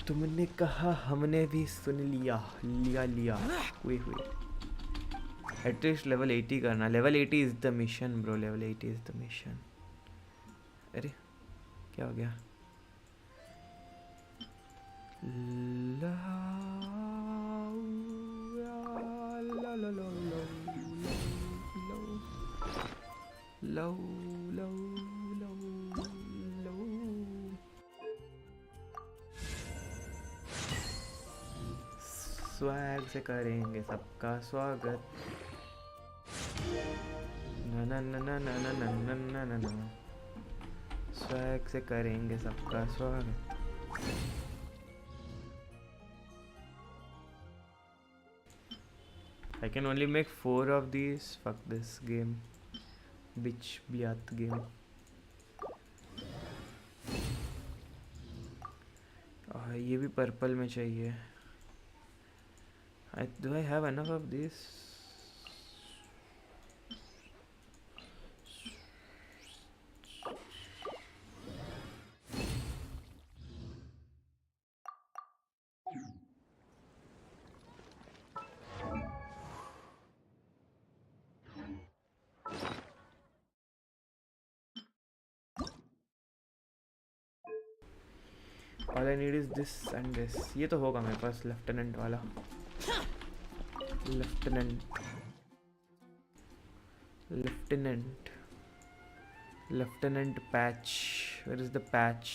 तुमने कहा हमने भी सुन लिया। हुए एटलीस्ट लेवल 80 करना। Level 80 is the mission bro, level 80 is the mission. अरे क्या हो गया? स्वैग से करेंगे सबका स्वागत। ना स्वैग से करेंगे सबका स्वागत। I can only make 4 of these. Fuck this game. Bitch biat game. ये भी पर्पल में चाहिए। Do I have enough of this? All I need is this and this. ये तो होगा मेरे पास लेफ्टिनेंट वाला. Lieutenant patch. Where is the patch?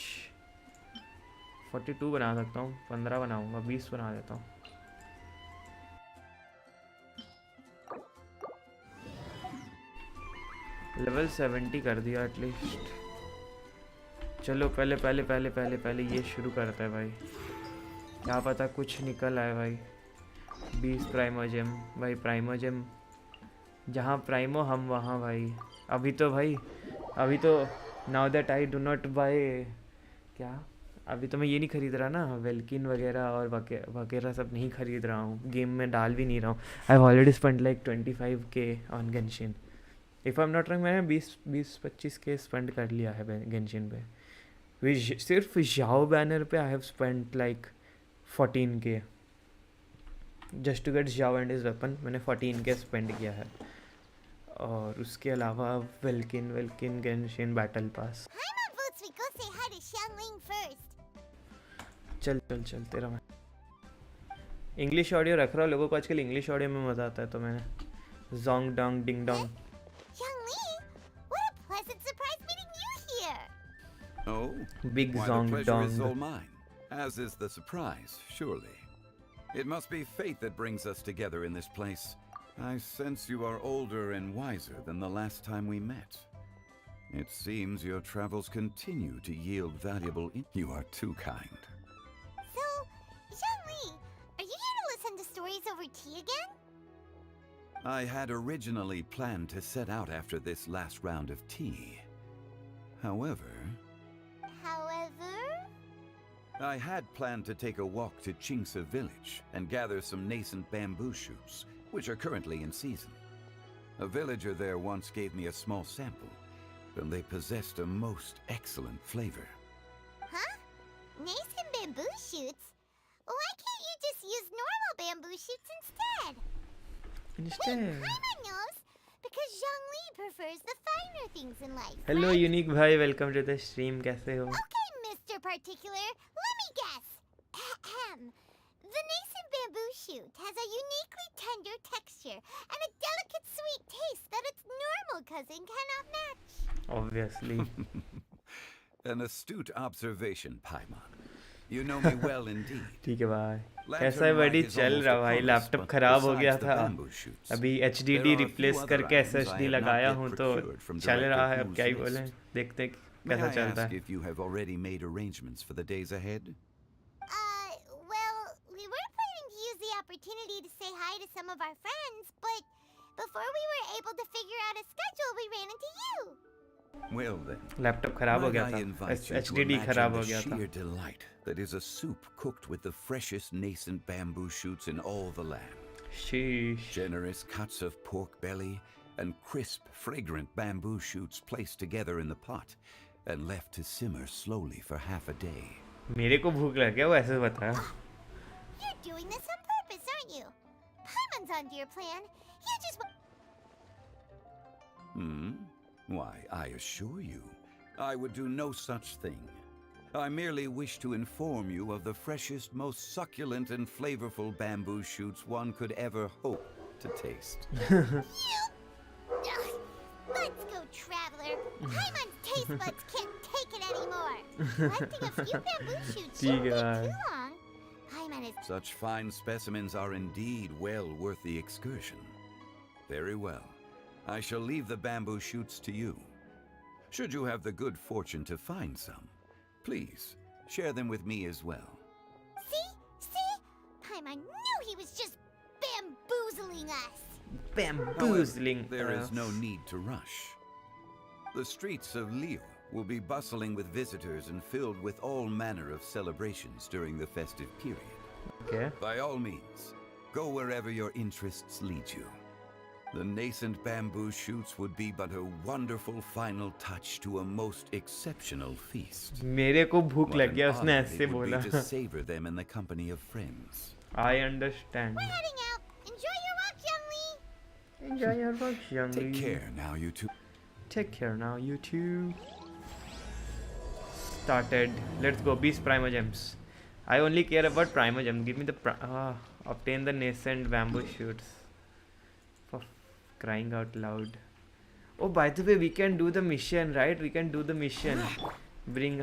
42 बना सकता हूँ. 15 बनाऊंगा. 20 बना देता हूँ. लेवल 70 कर दिया एटलीस्ट. चलो पहले ये शुरू करते हैं भाई. क्या पता कुछ निकल आए भाई. 20 प्राइमोजेम भाई. प्राइमोजेम जहाँ प्राइमो हम वहाँ भाई. अभी तो now that I do not buy. क्या अभी तो मैं ये नहीं खरीद रहा ना. वेल्किन वगैरह और वगैरह सब नहीं खरीद रहा हूँ. गेम में डाल भी नहीं रहा हूँ. I have already spend like 25K on Genshin. If I am not wrong मैंने 20-25K स्पेंड कर लिया है गेंशिन पे. सिर्फ xiao बैनर पे I have spend like 14K just to get xiao and his weapon. मैंने 14K स्पेंड किया है. और उसके अलावा वेल्किन गेंशिन बैटल पास. चल तेरा मैं इंग्लिश ऑडियो रख रहा हूँ. लोगों को आजकल इंग्लिश ऑडियो में मज़ा आता है तो मैंने Jong dong ding dong. Oh, Big why, zong the pleasure is dong. all mine, as is the surprise, surely. It must be fate that brings us together in this place. I sense you are older and wiser than the last time we met. It seems your travels continue to yield valuable You are too kind. So, Xiangli, are you here to listen to stories over tea again? I had originally planned to set out after this last round of tea. However, I had planned to take a walk to Chingsa village and gather some nascent bamboo shoots, which are currently in season. A villager there once gave me a small sample, and they possessed a most excellent flavor. Huh? Nascent bamboo shoots? Why can't you just use normal bamboo shoots instead? Paimon knows, because Xiangli prefers the finer things in life. Hello right? Unique भाई, welcome to the stream. कैसे हो? Okay, Mr. Particular, let me guess. Ahem. The nascent bamboo shoot has a uniquely tender texture and a delicate sweet taste that its normal cousin cannot match. Obviously. An astute observation, Paimon. You know me well indeed. ठीक है भाई. ऐसा ही बड़ी चल रहा भाई. Laptop ख़राब हो गया था. अभी HDD रिप्लेस करके SSD लगाया हूँ तो चल रहा है. अब क्या ही बोलें. देखते कैसा चलता है. If you have already made arrangements for the days ahead? Well, we were planning to use the opportunity to say hi to some of our friends, but before we were able to figure out a schedule, we ran into you. Well then, laptop खराब हो गया था. HDD खराब हो गया था. Sheer delight that is a soup cooked with the freshest nascent bamboo shoots in all the land. Sheesh. Generous cuts of pork belly and crisp, fragrant bamboo shoots placed together in the pot and left to simmer slowly for half a day. मेरे को भूख लग गया वो ऐसे बता. You're doing this on purpose, aren't you? Paimon's onto your plan. You just Why, I assure you, I would do no such thing. I merely wish to inform you of the freshest, most succulent and flavorful bamboo shoots one could ever hope to taste. Let's go, traveler. Paimon's taste buds can't take it anymore. Collecting a few bamboo shoots shouldn't be too long. Paimon is... Such fine specimens are indeed well worth the excursion. Very well. I shall leave the bamboo shoots to you. Should you have the good fortune to find some, please share them with me as well. See? Paimon knew he was just bamboozling us. Bamboozling. However, there is no need to rush. The streets of Lille will be bustling with visitors and filled with all manner of celebrations during the festive period. Okay. By all means, go wherever your interests lead you. The nascent bamboo shoots would be but a wonderful final touch to a most exceptional feast. मेरे को भूख लग गया उसने ऐसे बोला. To savor them in the company of friends. I understand. We're heading out. Enjoy your walk, Xiangli. Enjoy your walk, Xiangli. Take care now, you two. Take care now, you two. started. Let's go. Beast Primogems. I only care about Primogems. Give me the obtain the nascent bamboo shoots. For crying out loud. Oh, by the way, we can do the mission, right? We can do the mission. Bring,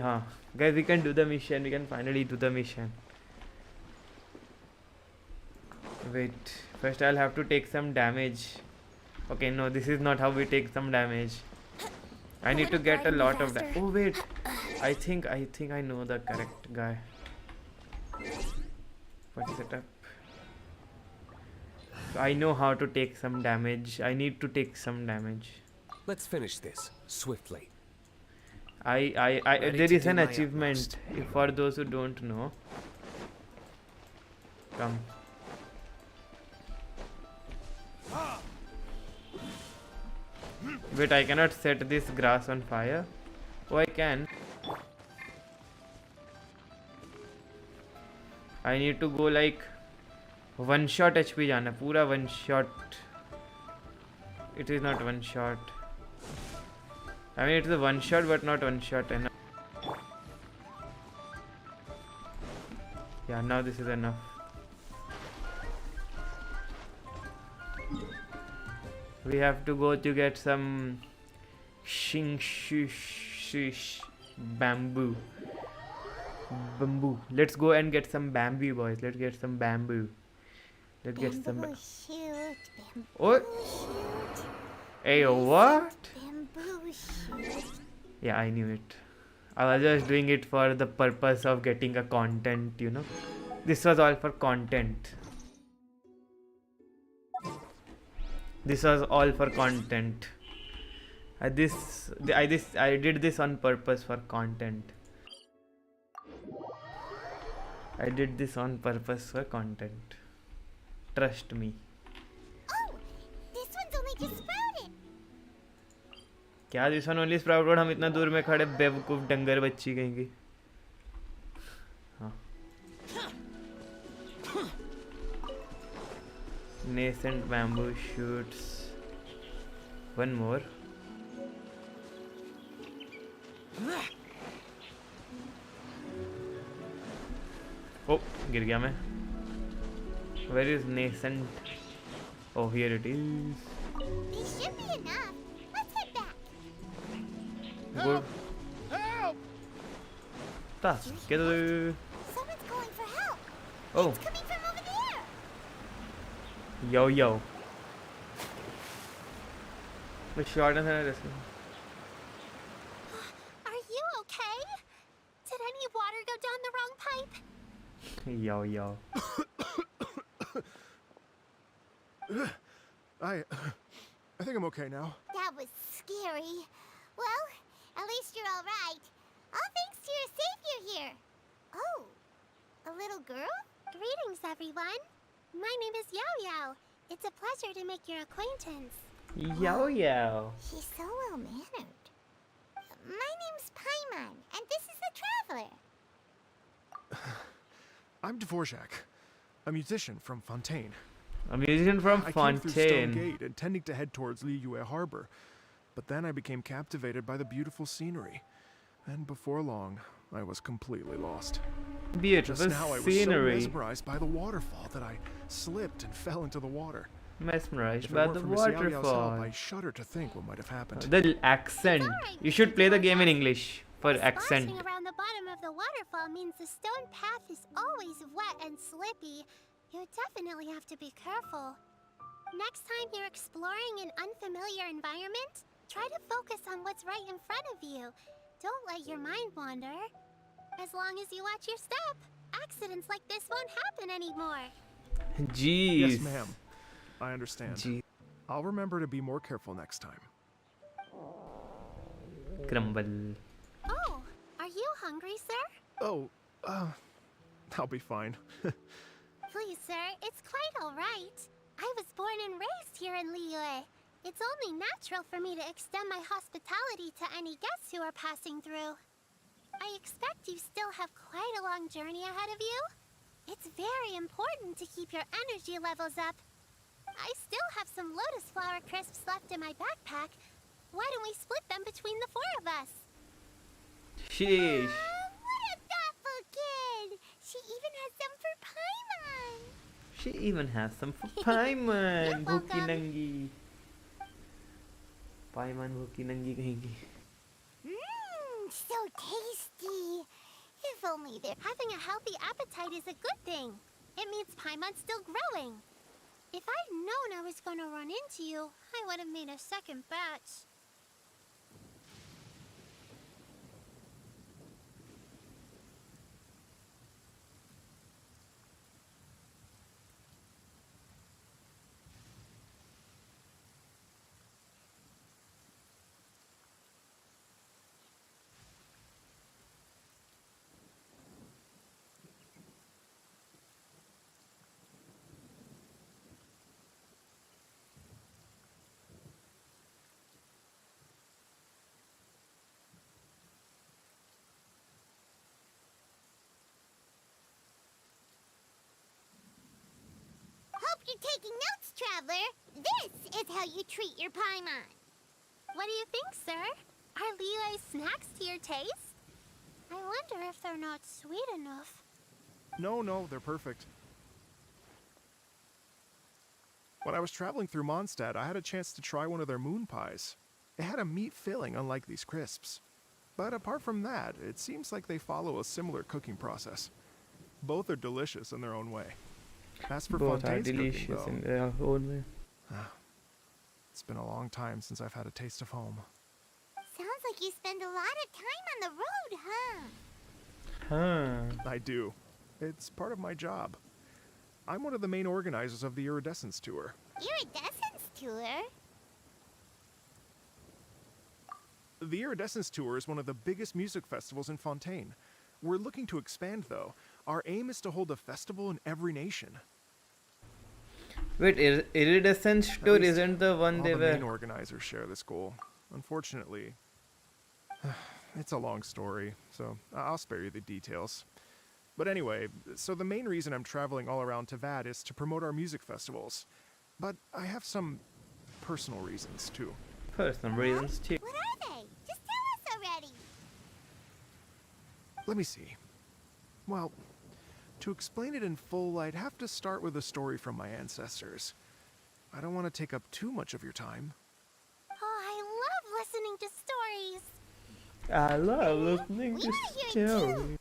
guys, we can do the mission. We can finally do the mission. Wait, first I'll have to take some damage. Okay, no, this is not how we take some damage. I need to get a lot of that. Oh wait, I think I know the correct guy. What is it up? So I know how to take some damage. I need to take some damage. Let's finish this swiftly. There is an achievement for those who don't know. Come. Wait, I cannot set this grass on fire. Oh, I can. I need to go like one shot HP jana. Pura one shot. It is not one shot. I mean, it is a one shot, but not one shot enough. Yeah, now this is enough. We have to go to get some bamboo. Let's go and get some bamboo, boys. Let's get some bamboo. Let's get some bamboo. Oh! Hey, what? Yeah, I knew it. I was just doing it for the purpose of getting a content, you know. This was all for content. This was all for content. I did this on purpose for content. I did this on purpose for content. Trust me. Oh, this one's only just sprouted. क्या this one only sprouted? हम इतना दूर में खड़े बेवकूफ डंगर बच्ची कहेंगे. हाँ. Nascent bamboo shoots. One more. Oh, गिर गया मैं. Where is nascent? Oh, here it is. These should be enough. Let's head back. Good. Help! That's good. Someone's calling for help. Oh. It's coming from over there. Yo yo. Which shot is this? Are you okay? Did any water go down the wrong pipe? Yo yo. I think I'm okay now. That was scary. Well, at least you're all right. All thanks to your savior here. Oh, a little girl? Greetings, everyone. My name is Xiao. It's a pleasure to make your acquaintance. Yo yo. She's so well-mannered. My name's Paimon, and this is the Traveler. I'm Dvorak, a musician from Fontaine. A musician from I came through Stone Fontaine. Gate, intending to head towards Liyue Harbor, but then I became captivated by the beautiful scenery. And before long, I was completely lost. Beautiful Just now I was so scenery. mesmerized by the waterfall that I slipped and fell into the water. Mesmerized If it by weren't the for Miss Yao Yao's help, waterfall. I shudder to think what might have happened. The accent. You should play the game in English for accent. Splashing around the bottom of the waterfall means the stone path is always wet and slippy. You definitely have to be careful. Next time you're exploring an unfamiliar environment, try to focus on what's right in front of you. Don't let your mind wander. As long as you watch your step, accidents like this won't happen anymore. Jeez. Yes, ma'am. I understand. Jeez. I'll remember to be more careful next time. Crumble. Oh, are you hungry, sir? Oh, I'll be fine. Please, sir, it's quite all right. I was born and raised here in Liyue. It's only natural for me to extend my hospitality to any guests who are passing through. I expect you still have quite a long journey ahead of you. It's very important to keep your energy levels up. I still have some lotus flower crisps left in my backpack. Why don't we split them between the four of us? Sheesh. She even has some for Paimon. You're Bhuki welcome. Nangi. Paimon Bhuki Nangi kahingi. So tasty. If only they're having a healthy appetite is a good thing. It means Paimon's still growing. If I'd known I was going to run into you, I would have made a second batch. Hope you're taking notes, Traveler. This is how you treat your Paimon. What do you think, sir? Are Leela's snacks to your taste? I wonder if they're not sweet enough. No, they're perfect. When I was traveling through Mondstadt, I had a chance to try one of their moon pies. It had a meat filling, unlike these crisps. But apart from that, it seems like they follow a similar cooking process. Both are delicious in their own way. As for Both are Fontaine's delicious cooking, in though, their own way. it's been a long time since I've had a taste of home. Sounds like you spend a lot of time on the road, huh? Huh. I do. It's part of my job. I'm one of the main organizers of the Iridescence Tour. Iridescence Tour? The Iridescence Tour is one of the biggest music festivals in Fontaine. We're looking to expand, though. Our aim is to hold a festival in every nation. Wait, Iridescence At Tour least isn't the one all they the main were. organizers share this goal. Unfortunately, it's a long story, so I'll spare you the details. But anyway, so the main reason I'm traveling all around Tivad is to promote our music festivals. But I have some personal reasons, too. Personal reasons too. What are they? Just tell us already. Let me see. Well, to explain it in full, I'd have to start with a story from my ancestors. I don't want to take up too much of your time. Oh, I love listening to stories. I love listening We to wanna hear it too. stories.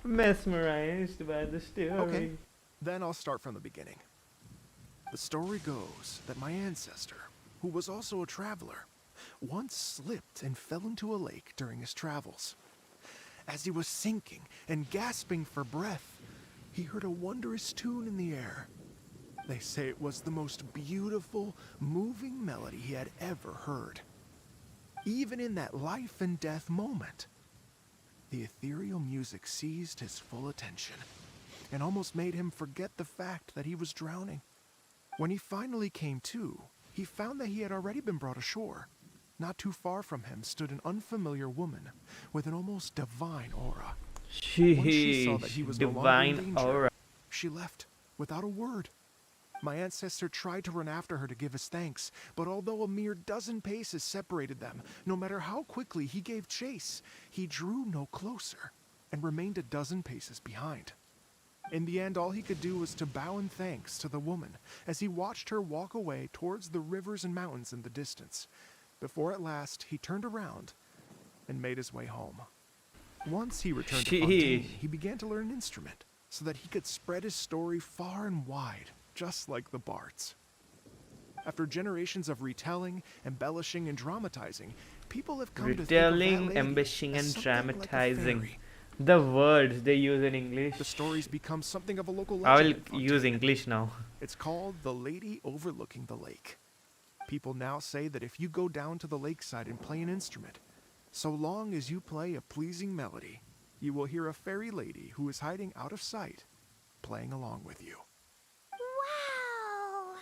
Mesmerized by the story. Okay, then I'll start from the beginning. The story goes that my ancestor, who was also a traveler, once slipped and fell into a lake during his travels. As he was sinking and gasping for breath, he heard a wondrous tune in the air. They say it was the most beautiful, moving melody he had ever heard. Even in that life and death moment, the ethereal music seized his full attention and almost made him forget the fact that he was drowning. When he finally came to, he found that he had already been brought ashore. Not too far from him stood an unfamiliar woman with an almost divine aura. Once she saw that he was no longer in divine danger, aura. she left without a word. My ancestor tried to run after her to give his thanks, but although a mere dozen paces separated them, no matter how quickly he gave chase, he drew no closer and remained a dozen paces behind. In the end, all he could do was to bow in thanks to the woman as he watched her walk away towards the rivers and mountains in the distance, before at last he turned around and made his way home. Once he returned to Fontaine, he began to learn an instrument so that he could spread his story far and wide, just like the bards. After generations of retelling, embellishing, and dramatizing, people have come to think of that Retelling, lady embellishing, as and something like a dramatizing. fairy. The words they use in English. The stories become something of a local I will legend in use Fontaine. English now. It's called The Lady Overlooking the Lake. People now say that if you go down to the lakeside and play an instrument, so long as you play a pleasing melody, you will hear a fairy lady who is hiding out of sight, playing along with you. Wow.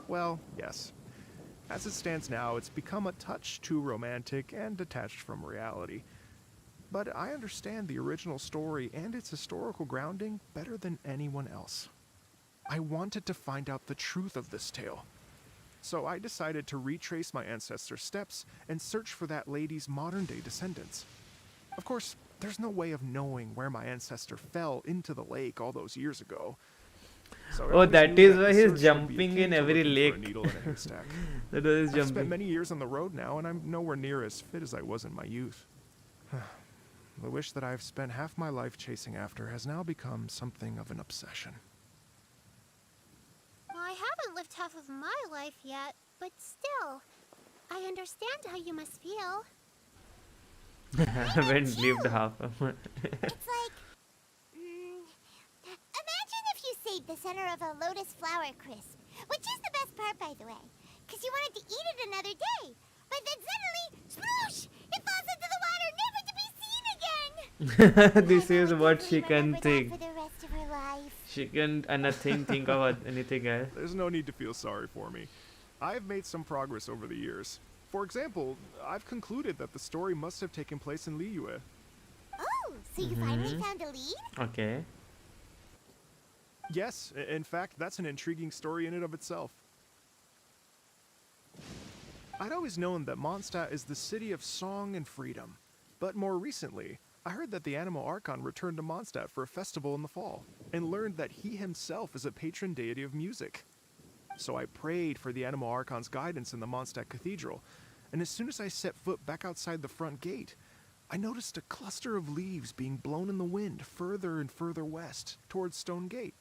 Well, yes. As it stands now, it's become a touch too romantic and detached from reality. But I understand the original story and its historical grounding better than anyone else. I wanted to find out the truth of this tale. So I decided to retrace my ancestors' steps and search for that lady's modern-day descendants. Of course, there's no way of knowing where my ancestor fell into the lake all those years ago. So I Oh, always that knew is the why he's search would be jumping akin in to every looking for a lake. needle in a haystack. That was I've spent jumping. many years on the road now, and I'm nowhere near as fit as I was in my youth. The wish that I've spent half my life chasing after has now become something of an obsession. Well, I haven't lived half of my life yet, but still, I understand how you must feel. I haven't lived half of my It's like, imagine if you saved the center of a lotus flower crisp, which is the best part, by the way, because you wanted to eat it another day, but then suddenly, sploosh, it falls into the water, never to be seen again. This I is would what definitely she can remember that think. for the rest of her life. She can nothing think about anything else. There's no need to feel sorry for me. I've made some progress over the years. For example, I've concluded that the story must have taken place in Liyue. Oh, so you finally found a lead? Okay. Yes, in fact, that's an intriguing story in and of itself. I'd always known that Mondstadt is the city of song and freedom, but more recently, I heard that the Animal Archon returned to Mondstadt for a festival in the fall, and learned that he himself is a patron deity of music. So I prayed for the Animal Archon's guidance in the Mondstadt Cathedral, and as soon as I set foot back outside the front gate, I noticed a cluster of leaves being blown in the wind further and further west, towards Stone Gate.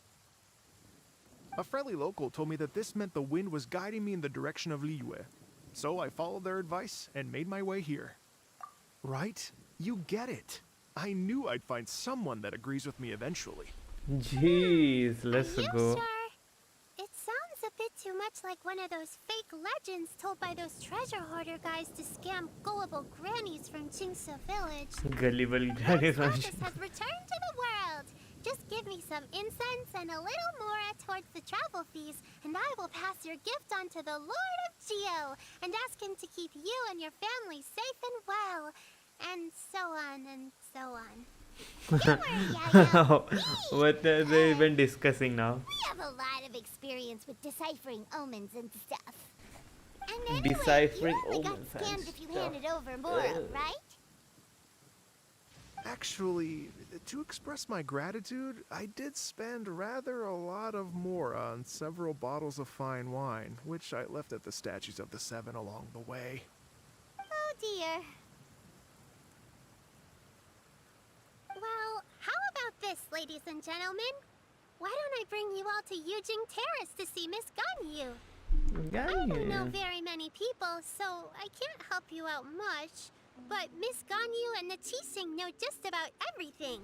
A friendly local told me that this meant the wind was guiding me in the direction of Liyue, so I followed their advice and made my way here. Right? You get it. I knew I'd find someone that agrees with me eventually. Jeez, let's Are you go. sure? It sounds a bit too much like one of those fake legends told by those treasure hoarder guys to scam gullible grannies from Chingsa village. Gullible Lord grannies. Scopus has returned to the world. Just give me some incense and a little more towards the travel fees, and I will pass your gift on to the Lord of Geo and ask him to keep you and your family safe and well, and so on and so on. Don't worry, Yaya. What are they even discussing now? We have a lot of experience with deciphering omens and stuff. And anyway, Deciphering you only got omens and scammed if you stuff. handed over Mora, right? Actually, to express my gratitude, I did spend rather a lot of more on several bottles of fine wine, which I left at the statues of the Seven along the way. Oh dear. Well, how about this, ladies and gentlemen? Why don't I bring you all to Yujing Terrace to see Miss Ganyu? I don't know very many people, so I can't help you out much. But Miss Ganyu and the Chising know just about everything.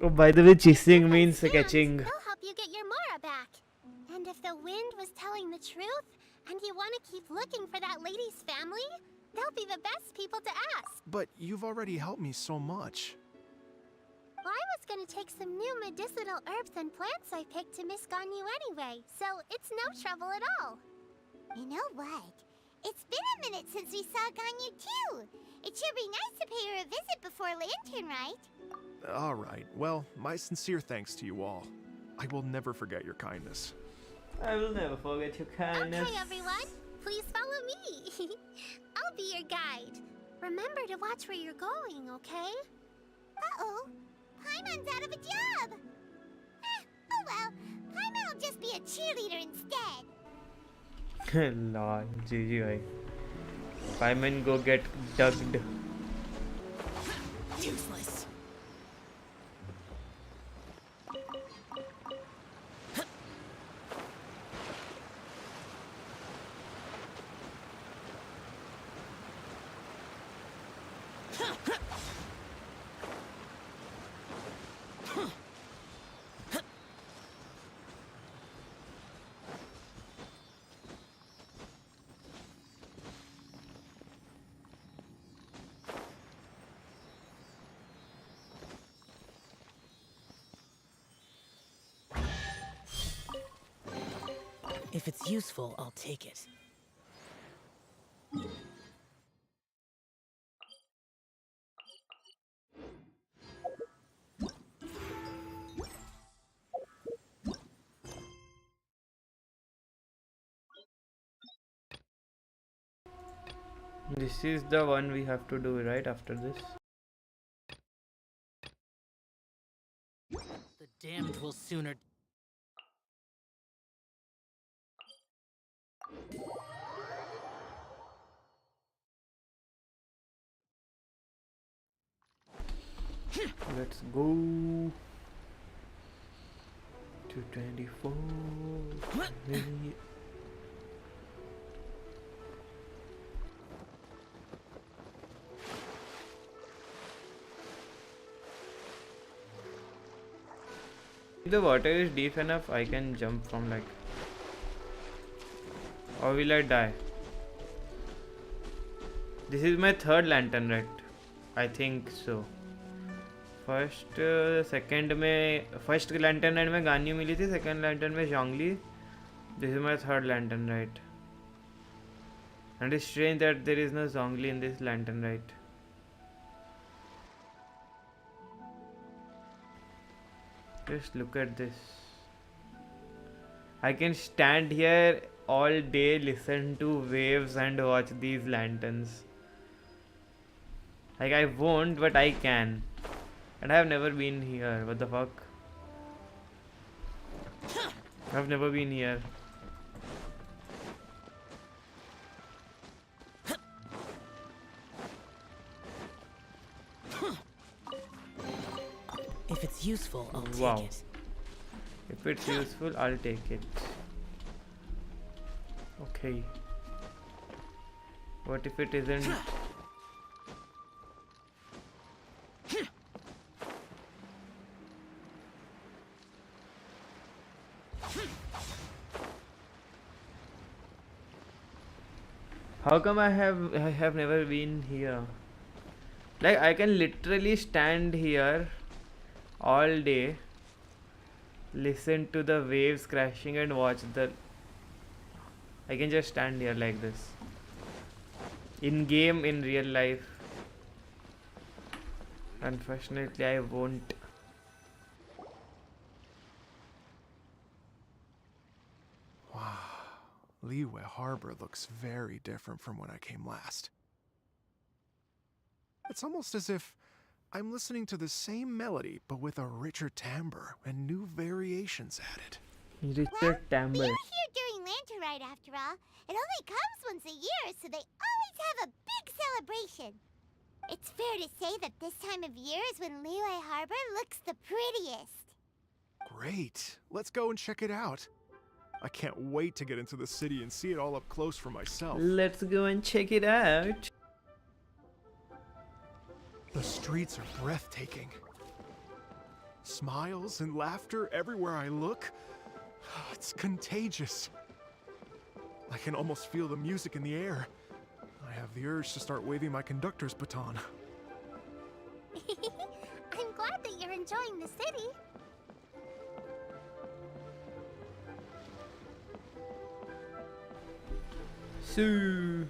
Oh, by the way, chasing If I means can't, catching. They'll help you get your Mora back. And if the wind was telling the truth, and you want to keep looking for that lady's family, they'll be the best people to ask. But you've already helped me so much. Well, I was gonna take some new medicinal herbs and plants I picked to Miss Ganyu anyway, so it's no trouble at all. You know what? It's been a minute since we saw Ganyu too. It should be nice to pay her a visit before Lantern, right? All right. Well, my sincere thanks to you all. I will never forget your kindness. I will never forget your kindness. Okay, everyone, please follow me. I'll be your guide. Remember to watch where you're going, okay? Uh-oh. Paimon's out of a job. Oh well, Paimon will just be a cheerleader instead. Lord, GG bhai. Fireman go get dugged. Useless. If it's useful, I'll take it. This is the one we have to do right after this. Damned will sooner. Let's go. 224. Maybe. If the water is deep enough, I can jump from like. Or will I die? This is my third lantern, right? I think so. First second में first lantern right में गानी मिली थी, second lantern में Zhongli. This is my third lantern right. And it's strange that there is no Zhongli in this lantern right. Just look at this. I can stand here all day, listen to waves and watch these lanterns. Like I won't, but I can. And I have never been here. What the fuck? I've never been here. If it's useful, I'll Wow. take it. If it's useful, I'll take it. Okay. What if it isn't? How come I have never been here? Like I can literally stand here all day, listen to the waves crashing and watch the. I can just stand here like this. In game, in real life. Unfortunately, I won't. Wow. Liyue Harbor looks very different from when I came last. It's almost as if I'm listening to the same melody, but with a richer timbre and new variations added. Richard Timber. We are here during Lantern Rite after all. It only comes once a year, so they always have a big celebration. It's fair to say that this time of year is when Liyue Harbor looks the prettiest. Great. Let's go and check it out. I can't wait to get into the city and see it all up close for myself. Let's go and check it out. The streets are breathtaking. Smiles and laughter everywhere I look. It's contagious. I can almost feel the music in the air. I have the urge to start waving my conductor's baton. I'm glad that you're enjoying the city. Sue.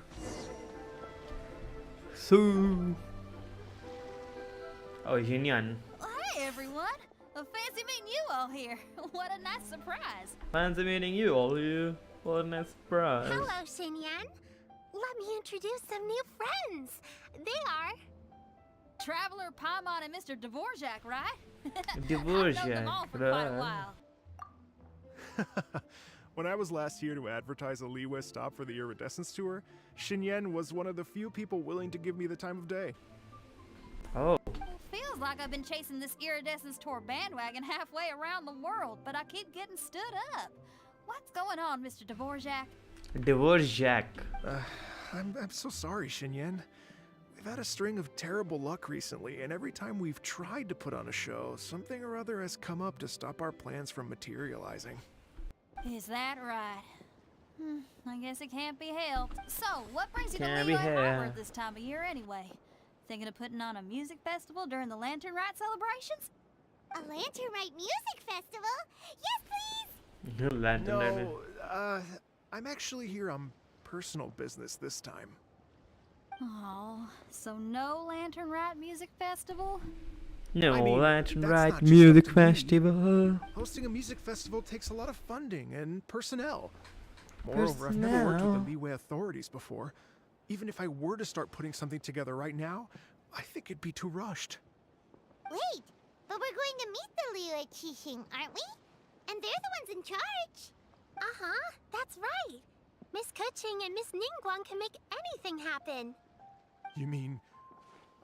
Oh, Jinyan. Hey everyone! Fancy meeting you all here. What a nice surprise. Fancy meeting you all here. What a nice surprise. Hello, Xinyan. Let me introduce some new friends. They are... Traveler, Paimon, and Mr. Dvorak, right? Dvorak, I've known them all for quite a right. while. When I was last here to advertise a Liyue stop for the Iridescence tour, Xinyan was one of the few people willing to give me the time of day. Oh, Feels like I've been chasing this Iridescence tour bandwagon halfway around the world, but I keep getting stood up. What's going on, Mr. Dvorak? Dvorak. I'm so sorry, Xinyan. We've had a string of terrible luck recently, and every time we've tried to put on a show, something or other has come up to stop our plans from materializing. Is that right? I guess it can't be helped. So, what brings you to Can't be Liyue Harbor helped. this time of year anyway? Thinking of putting on a music festival during the Lantern Rite celebrations? A Lantern Rite music festival? Yes, please! Lantern Rite. No, I'm actually here on personal business this time. Oh, so no Lantern Rite music festival? No, I mean, Lantern that's Rite not just Music up to me. Festival. Hosting a music festival takes a lot of funding and personnel. Moreover, I've never worked with the Liyue authorities before. Even if I were to start putting something together right now, I think it'd be too rushed. Wait, But we're going to meet the Liu at Qixing, aren't we? And they're the ones in charge. Uh-huh, that's right. Miss Keqing and Miss Ningguang can make anything happen. You mean...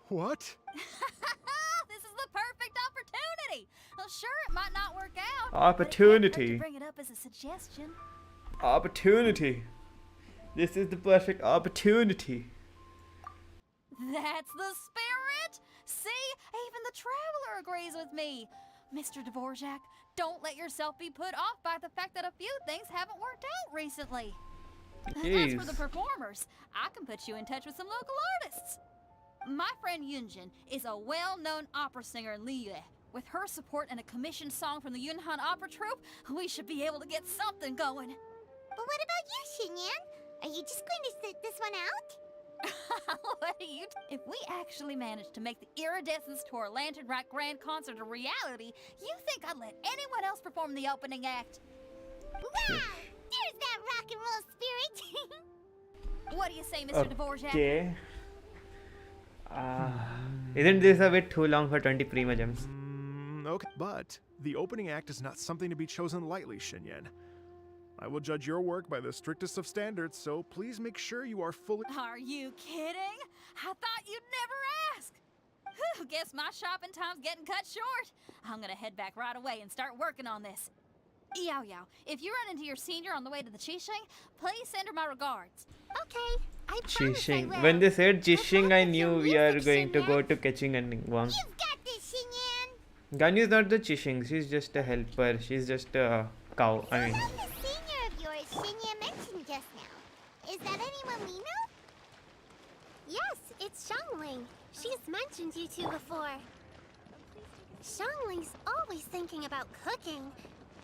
what? This is the perfect opportunity. Well, sure, it might not work out. Opportunity. But it can't hurt to bring it up as a suggestion. Opportunity. This is the perfect opportunity. That's the spirit. See, even the traveler agrees with me. Mr. Dvorak, don't let yourself be put off by the fact that a few things haven't worked out recently. As for the performers, I can put you in touch with some local artists. My friend Yunjin is a well-known opera singer in Liyue. With her support and a commissioned song from the Yunhan Opera Troupe, we should be able to get something going. But what about you, Xinyan? Are you just going to sit this one out? What do you if we actually managed to make the Iridescence Tour Lantern Right Grand Concert a reality, you think I'd let anyone else perform the opening act? Wow! There's that rock and roll spirit! What do you say, Mr. Dvorak? Okay. Isn't this a bit too long for 20 Prima Gems? Okay. But the opening act is not something to be chosen lightly, Xinyan. I will judge your work by the strictest of standards, so please make sure you are fully... Are you kidding? I thought you'd never ask. Whew, guess my shopping time's getting cut short. I'm gonna head back right away and start working on this. Yao Yao, if you run into your senior on the way to the Qixing, please send her my regards. Okay, I promise I Qixing. will. When they said Qixing, I Good luck with knew your we are music, going to go Xinyan. to Keqing and Ningguang. You've got this, Xinyan! Ganyu is not the Qixing, she's just a helper. She's just a cow. I mean, About the senior of yours Xinyan mentioned just now. Is that anyone we know? Yes, it's Xiangling. She's mentioned you two before. Xiangling's always thinking about cooking.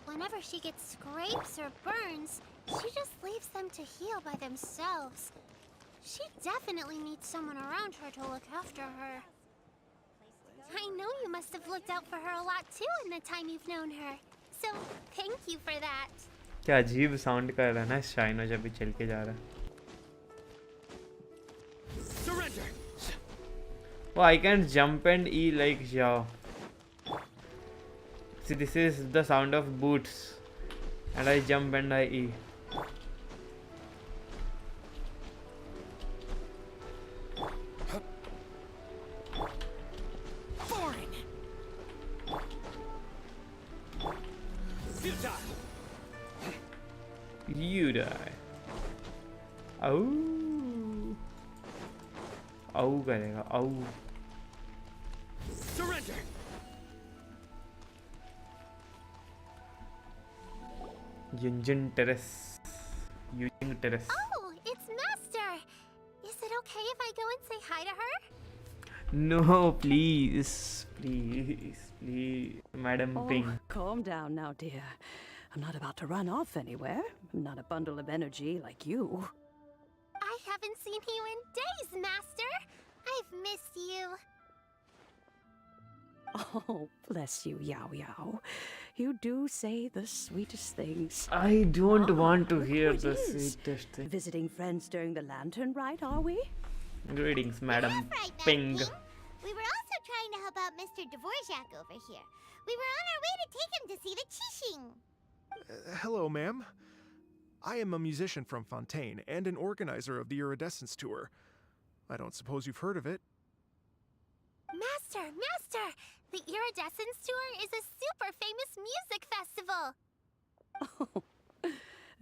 Whenever she gets scrapes or burns, she just leaves them to heal by themselves. She definitely needs someone around her to look after her. I know you must have looked out for her a lot too in the time you've known her. So, thank you for that. क्या अजीब sound कर रहा है ना शाइनो जब भी चल के जा रहा है. Surrender! Oh, I can jump and E like Xiao. See, this is the sound of boots. And I jump and I E. Boring! Futile! You die. Ow. Ow करेगा. Ow. Surrender! Yunjin Terrace. Yunjin Terrace. Oh, it's Master! Is it okay if I go and say hi to her? No, please. Please. Please. Madam Ping. Calm down now, dear. I'm not about to run off anywhere. I'm not a bundle of energy like you. I haven't seen you in days, Master! I've missed you. Oh, bless you, Yao Yao. You do say the sweetest things. I don't want to look hear who it the is. sweetest thing. Visiting friends during the lantern rite, are we? Greetings, Madam That's right, Madam Ping. Ping. We were also trying to help out Mr. Dvorak over here. We were on our way to take him to see the Qixing. Hello, ma'am. I am a musician from Fontaine and an organizer of the Iridescence Tour. I don't suppose you've heard of it. Master! Master! The Iridescence Tour is a super famous music festival! Oh,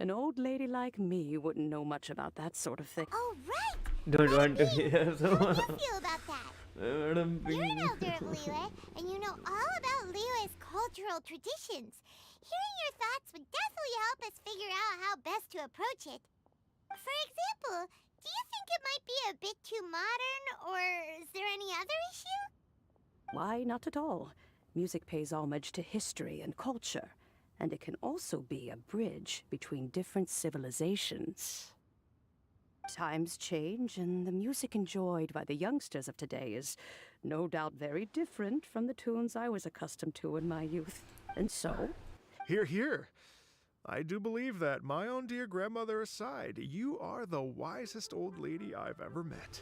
an old lady like me wouldn't know much about that sort of thing. Oh, right! Don't want to hear so How much. do you feel about that? Madam You're an Ping. elder of Liyue, and you know all about Liyue's cultural traditions. Hearing your thoughts would definitely help us figure out how best to approach it. For example, do you think it might be a bit too modern, or is there any other issue? Why, not at all. Music pays homage to history and culture, and it can also be a bridge between different civilizations. Times change, and the music enjoyed by the youngsters of today is no doubt very different from the tunes I was accustomed to in my youth. And so, Hear, hear. I do believe that, my own dear grandmother aside, you are the wisest old lady I've ever met.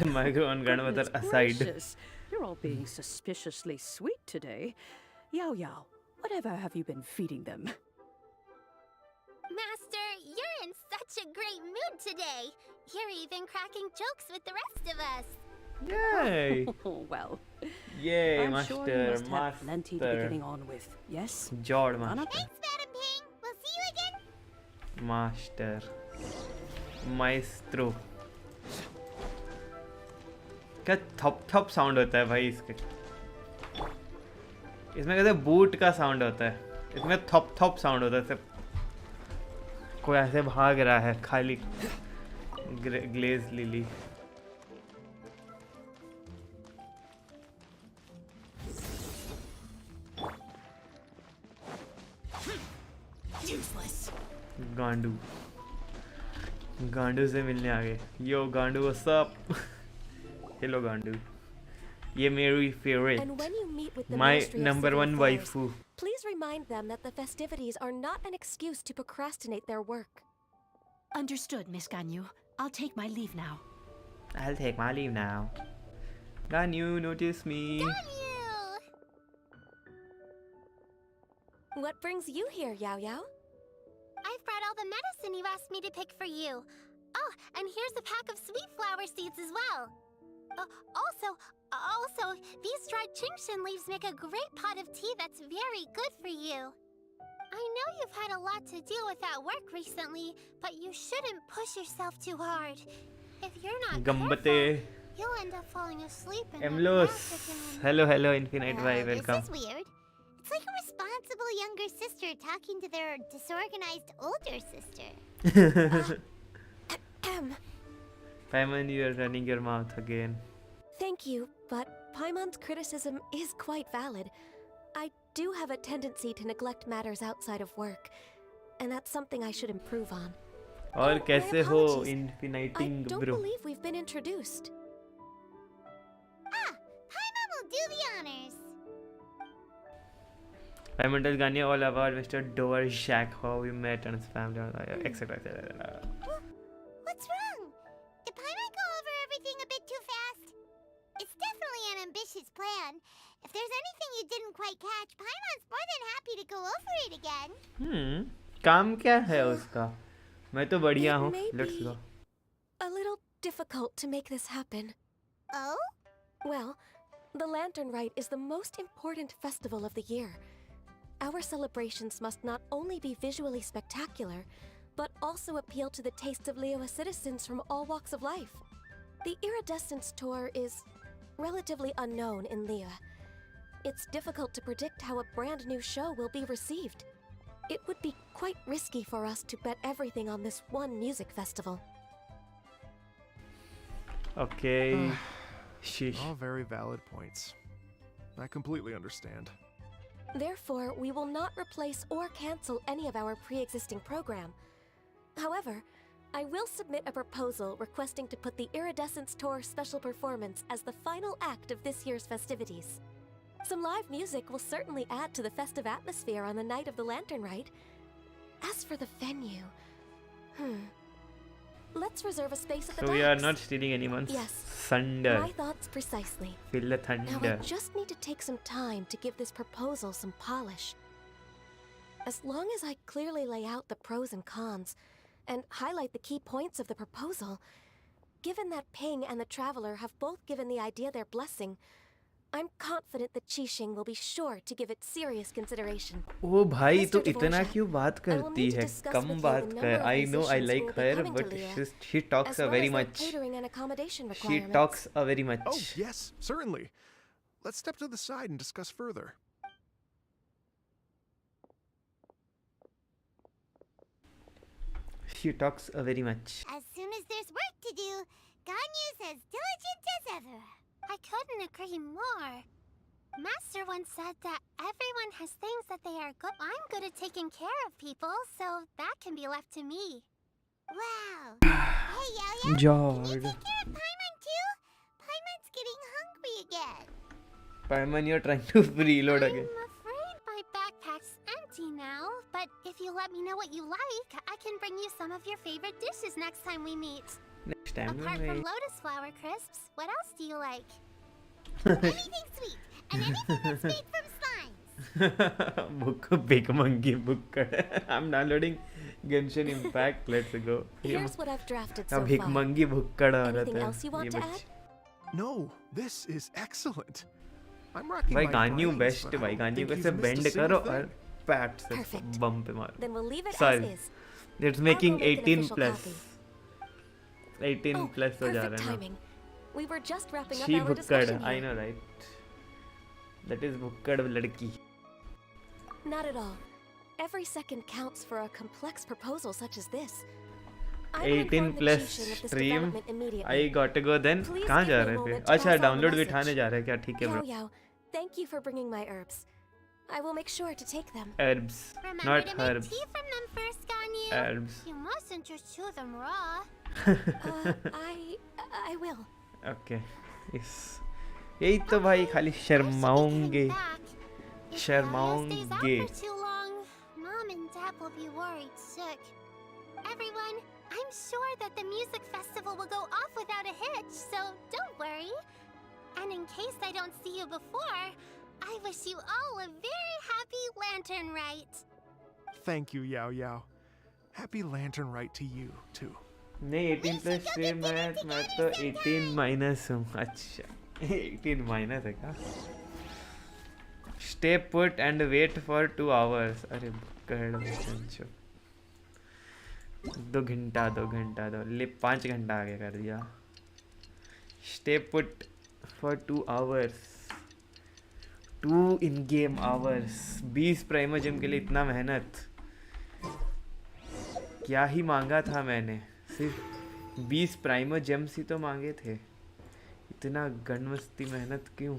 My grandmother goodness aside. gracious, You're all being suspiciously sweet today. Yao Yao, whatever have you been feeding them? Master, you're in such a great mood today. You're even cracking jokes with the rest of us. Yay! Oh, well. Yay, I'm master, sure you must have plenty to be master. getting on with, yes? Jord master. Thanks, Madam Ping. We'll see you again. Master. Maestro. क्या थप थप sound होता है भाई इसके? इसमें कहते boot का साउंड होता है, इसमें थप थप साउंड होता है, सिर्फ कोई ऐसे भाग रहा है खाली ग्लेज लिली. Useless. गांडू गांडू से मिलने आ गए. यो गांडू व्हाट्स अप. हेलो गांडू. ये मेरी favourite, And when you meet with the my Ministry of number Civil one Affairs, waifu. please remind them that the festivities are not an excuse to procrastinate their work. Understood, Miss Ganyu. I'll take my leave now. I'll take my leave now. Ganyu, notice me. What brings you here, Yao Yao? I've brought all the medicine you asked me to pick for you. Oh, and here's a pack of sweet flower seeds as well. Also, these dried chingshin leaves make a great pot of tea that's very good for you. I know you've had a lot to deal with at work recently, but you shouldn't push yourself too hard. If you're not Gambate. careful, you'll end up falling asleep in the Emlos. bath again. Hello, Infinite Y, welcome. This is weird. It's like a responsible younger sister talking to their disorganized older sister. Paimon, you are running your mouth again. Thank you, but Paimon's criticism is quite valid. I do have a tendency to neglect matters outside of work, and that's something I should improve on. और my कैसे हो apologies. I infiniting don't bro? believe we've been introduced. Paimon will do the honors. Paimon tells Ganyu all about Mr. Dvorak, how we met and his family, etc. etc. What's wrong? Did Paimon go over everything a bit too fast? It's definitely an ambitious plan. If there's anything you didn't quite catch, Paimon's more than happy to go over it again. काम क्या है उसका? मैं तो बढ़िया It हूँ. may Let's be go. a little difficult to make this happen. Oh? Well, the Lantern Rite is the most important festival of the year. Our celebrations must not only be visually spectacular, but also appeal to the tastes of Liyue citizens from all walks of life. The Iridescence Tour is relatively unknown in Liyue. It's difficult to predict how a brand new show will be received. It would be quite risky for us to bet everything on this one music festival. Okay. Sheesh. All very valid points. I completely understand. Therefore, we will not replace or cancel any of our pre-existing program. However, I will submit a proposal requesting to put the Iridescence Tour special performance as the final act of this year's festivities. Some live music will certainly add to the festive atmosphere on the night of the Lantern Rite. As for the venue, let's reserve a space at the So docks. we are not stealing anyone's Yes. thunder. My thoughts precisely. Feel the Now I thunder. just need to take some time to give this proposal some polish. As long as I clearly lay out the pros and cons, and highlight the key points of the proposal, given that Ping and the Traveler have both given the idea their blessing, I'm confident that Qixing will be sure to give it serious consideration. ओ भाई तो Mr. इतना Dvorak, क्यों बात I will करती need to है? discuss come with you बात the कर. number of I know I musicians who like will be her, coming to but Liyue, she talks as a well very as their much. catering and accommodation She requirements. talks a very much. Oh, yes, certainly. Let's step to the side and discuss further. She talks a very much. As soon as there's work to do, Ganyu's as diligent as ever. I couldn't agree more. Master once said that everyone has things that they are good. I'm good at taking care of people, so that can be left to me. Wow. Hey, Yao Yao, can you Jord. take care of Paimon too? Paimon's getting hungry again. Paimon, you're trying to reload again. I'm afraid my backpack's empty now, but if you let me know what you like, I can bring you some of your favorite dishes next time we meet. Next time we Apart from meet. lotus flower crisps, what else do you like? Anything sweet and anything that's made from slimes. Book big monkey book. I'm downloading Genshin Impact. Let's go. Here's what I've drafted so big far. monkey book का डर Anything रहता है else you want ये to बच्चे. add? No, this is excellent. I'm racking भाई my गानियों brains, best but I भाई don't गानियों think कैसे you've missed a bend single करो और thing. पैट से Perfect. बम पे मारो. Then we'll leave it Sorry. as is. It's I'll making go make an 18 official plus. copy. 18 Oh, plus हो जा perfect रहा है ना. timing. We were just wrapping up She our बुक्कड़. discussion I here. know right. That is बुक्कड़ लड़की. Not at all. Every second counts for a complex proposal such as this. I will 18 inform the plus chieftain of this stream. development immediately. I got to go then. Please कहाँ give जा me a रहे थे? moment to अच्छा pass on the download message. बिठाने जा रहे हैं क्या? ठीक है Xiao bro. Yao, thank you for bringing my herbs. I will make sure to take them. Herbs, Remember not to make herbs. tea from them first, Ganyu. Herbs. You mustn't just chew them raw. I will. Okay. Yes. यही तो भाई खाली शर्माओंगे. शर्माओंगे. Too long, Mom and Dad will be worried sick. Everyone, I'm sure that the music festival will go off without a hitch, so don't worry. And in case I don't see you before, I wish you all a very happy Lantern Rite. Thank you, Yao Yao. Happy Lantern Rite to you, too. नहीं 18 plus stream मैं तो 18 minus हूँ. अच्छा 18 minus है क्या? Stay put and wait for 2 hours. अरे बुक्कड़ बच्चों. 2 घंटा ले 5 घंटा आगे कर दिया. Stay put for 2 hours. 2 in game hours. 20 प्राइमो gym के लिए इतना मेहनत. क्या ही मांगा था मैंने. सिर्फ 20 प्राइमो जेम्स ही तो मांगे थे. इतना गनमस्ती मेहनत क्यों?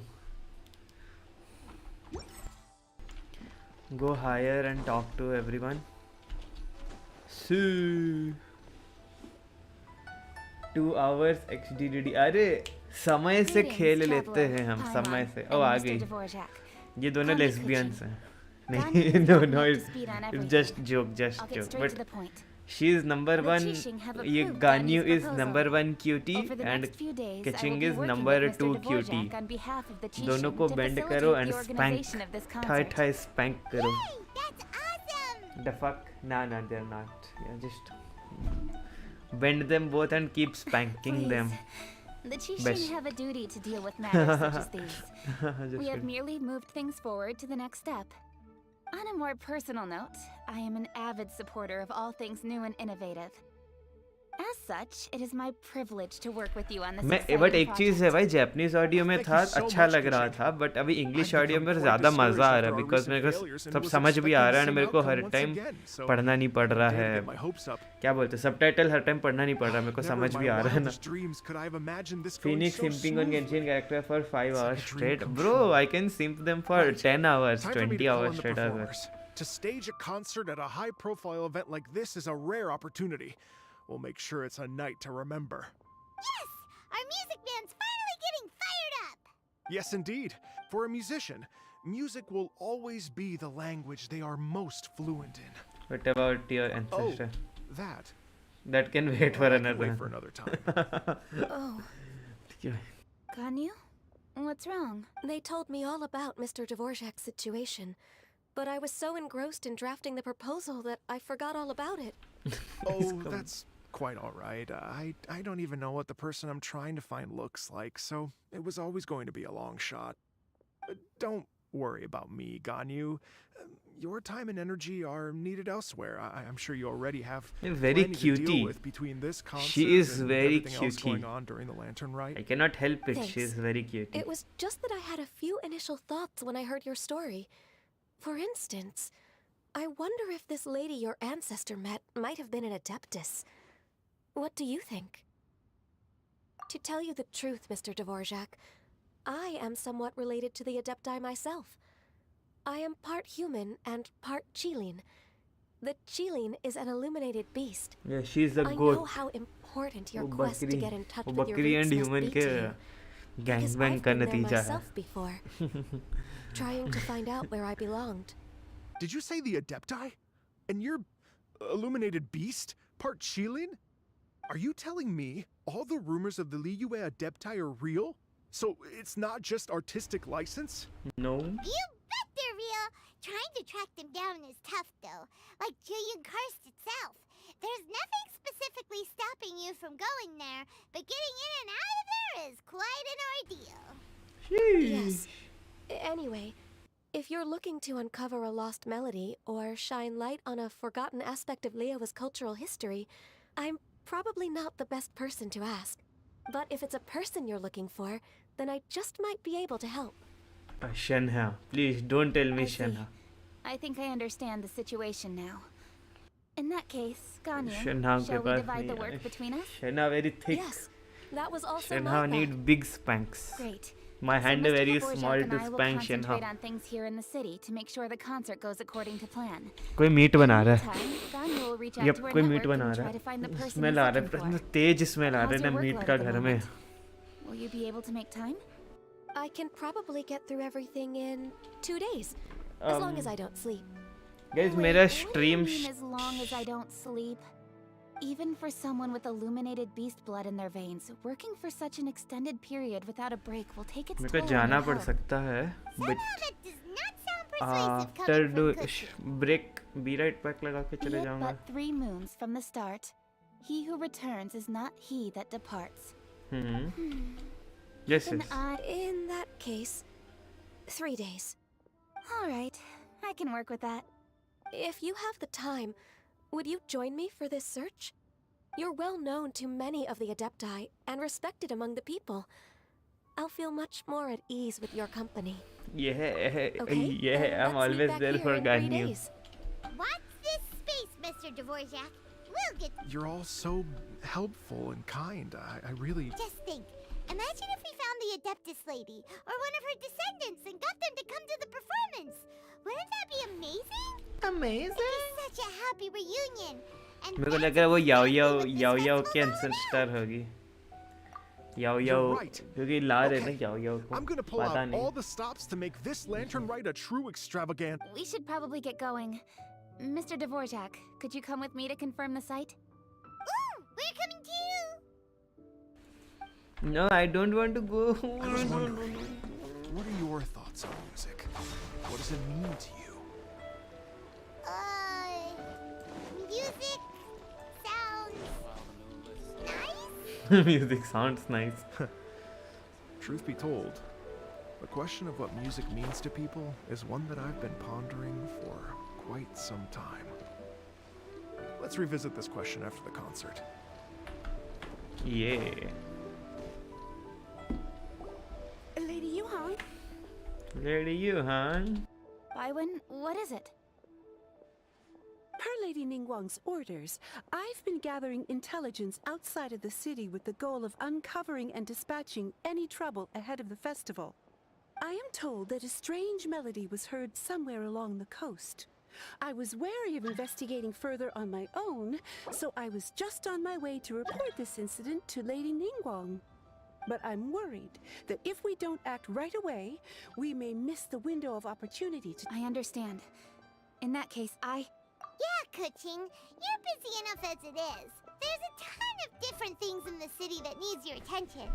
Go higher and talk to everyone. See. 2 hours XDDD. अरे समय से खेल लेते हैं हम. समय से. ओ आ गई. ये दोनों लेस्बियंस हैं. नहीं no it's just joke but she is number 1. ये Ganyu is number 1 cutie and Kaching is number 2 cutie. दोनों को bend करो and spank. Thai spank करो. That's awesome! The fuck? Nah, they're not. Yeah, just bend them both and keep spanking them. The chief Best. shouldn't have a duty to deal with matters such as these. Just We have kidding. merely moved things forward to the next step. On a more personal note, I am an avid supporter of all things new and innovative. As such, it is my privilege to work with you on this exciting but एक चीज़ है project. भाई Japanese audio में था अच्छा लग रहा था but अभी इंग्लिश ऑडियो में ज़्यादा मज़ा आ रहा है बिकॉज मेरे को सब समझ भी आ रहा है मेरे को हर टाइम पढ़ना नहीं पड़ रहा है क्या बोलते हैं सबटाइटल हर टाइम पढ़ना नहीं पड़ रहा मेरे को समझ भी आ रहा है ना Phoenix simping on Genshin character for 5 hours straight bro I can simp them for 10 hours 20 hours straight as well. To stage a concert at a high-profile event like this is a rare opportunity. We'll make sure it's a night to remember. Yes! Our music band's finally getting fired up! Yes, indeed. For a musician, music will always be the language they are most fluent in. What about your ancestor? That. That can wait for I can another. wait for another time. Oh, Ganyu? What's wrong? they told me all about Mr. Dvorak's situation, but I was so engrossed in drafting the proposal that I forgot all about it. Oh, that's quite all right. I don't even know what the person I'm trying to find looks like, so it was always going to be a long shot. Don't worry about me, Ganyu. Your time and energy are needed elsewhere. I'm sure you already have Very plenty to cutie. deal with between this concert She is and very everything else cutie. going on during the Lantern Rite. I cannot help it. Thanks. She is very cute. It was just that I had a few initial thoughts when I heard your story. For instance, I wonder if this lady your ancestor met might have been an adeptus. What do you think? To tell you the truth, Mr. Dvorak, I am somewhat related to the adepti myself. I am part human and part Qilin. The Qilin is an illuminated beast. Yeah, she is a I goat. know how important your वो quest to बकरी get in touch वो with your बकरी roots and must human be के to you. Because gangbang I've का been there नतीजा है. myself before, trying to find out where I belonged. Did you say the Adepti? And you're illuminated beast? Part Qilin? Are you telling me all the rumors of the Liyue Adepti are real? So it's not just artistic license? No. You bet they're real. Trying to track them down is tough, though. Like Julian Karst itself. There's nothing specifically stopping you from going there, but getting in and out of there is quite an ordeal. Yes. Anyway, if you're looking to uncover a lost melody or shine light on a forgotten aspect of Liyue's cultural history, I'm probably not the best person to ask. But if it's a person you're looking for, then I just might be able to help. Shenha, please don't tell me I see. Shenha. I think I understand the situation now. In that case, Ganyu, Shenha shall ke we paas divide the nahi work hai. between us? Shenha very thick. Yes, that was also Shenha my need thought. big spanks. Great. My hand so is very Mr. small Dvorak and to I will spank concentrate Shenha. on things here in the city to make sure the concert goes according to plan. कोई meat बना रहा है. Meantime, Ganyu will reach out Yep, to our कोई meet network बना and रहा try to find the है. person smell he's आ रहा looking है. for. Tej smell uh How's रहा है your ना मीट workload का at the घर में. moment? Will you be able to make time? I can probably get through everything in 2 days, as long as I don't sleep. Guys, Wait, मेरा what do you stream mean as long as I don't sleep? Even for someone with illuminated beast blood in their veins, working for such an extended period without a break will take its मेरे toll को on जाना your पड़ health. सकता है. But That does not sound persuasive after coming do from Cookie. break be right back लगा के Be चले it जाऊंगा. but 3 moons from the start, he who returns is not he that departs. Yes, Then yes. In that case, 3 days. Alright, I can work with that. If you have the time, would you join me for this search? You're well known to many of the Adepti and respected among the people. I'll feel much more at ease with your company. Yeah, Okay? yeah. then I'm let's meet always back there here for in 3 Ganyu. days. Watch this space, Mr. Dvorak. We'll get... You're all so helpful and kind. I really... Just think. Imagine if we found the Adeptus lady, or one of her descendants, and got them to come to the performance. Wouldn't that be amazing? Amazing. It'd be such a happy reunion. And मेरे को that's लग रहा है वो what याओ exactly याओ what this याओ याओ festival's की all ancestor about. होगी. याओ You're याओ right. क्योंकि ला रहे Okay. ना याओ याओ को. I'm gonna pull पता out नहीं. all the stops to make this lantern rite a true extravagant... We should probably get going. Mr. Dvorak, could you come with me to confirm the site? Ooh, we're coming to you. No, I don't want to go. I was wondering, what are your thoughts on music? What does it mean to you? Music sounds nice. Music sounds nice. Truth be told, the question of what music means to people is one that I've been pondering for quite some time. Let's revisit this question after the concert. Yeah. Lady Yuhan? Lady Yuhan. Bywin, what is it? Per Lady Ningguang's orders, I've been gathering intelligence outside of the city with the goal of uncovering and dispatching any trouble ahead of the festival. I am told that a strange melody was heard somewhere along the coast. I was wary of investigating further on my own, so I was just on my way to report this incident to Lady Ningguang. But I'm worried that if we don't act right away, we may miss the window of opportunity to... I understand. In that case, Yeah, Kuching, you're busy enough as it is. There's a ton of different things in the city that needs your attention.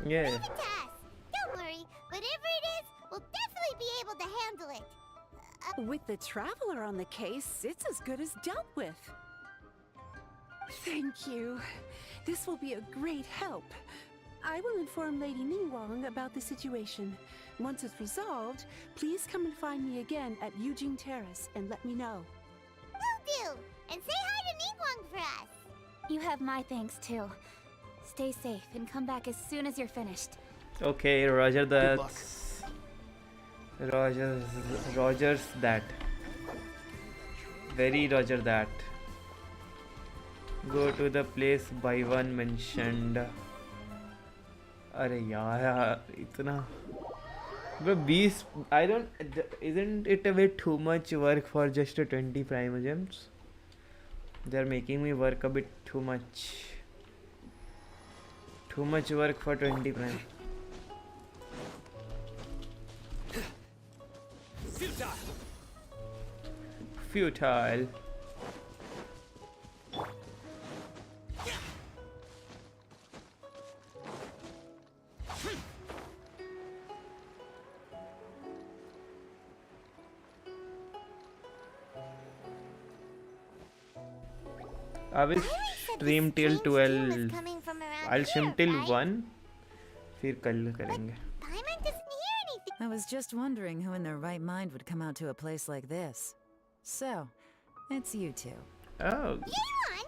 Yeah. Leave it to us. Don't worry, whatever it is, we'll definitely be able to handle it. With the Traveler on the case, it's as good as dealt with. Thank you. This will be a great help. I will inform Lady Ningguang about the situation. Once it's resolved, please come and find me again at Yujing Terrace and let me know. Will do. And say hi to Ningguang for us. you have my thanks too. Stay safe and come back as soon as you're finished. Okay, Roger that. luck. Rogers that. Very Roger that. Go to the place by one mentioned. अरे यार इतना But beast, I don't. Isn't it a bit too much work for just 20 primogems? They're making me work a bit too much. Too much work for 20 prime. Futile. I will stream till 12. I'll stream till 1. फिर कल करेंगे. Paimon doesn't hear anything. I was just wondering who in their right mind would come out to a place like this. So, it's you two. Oh. Yelan?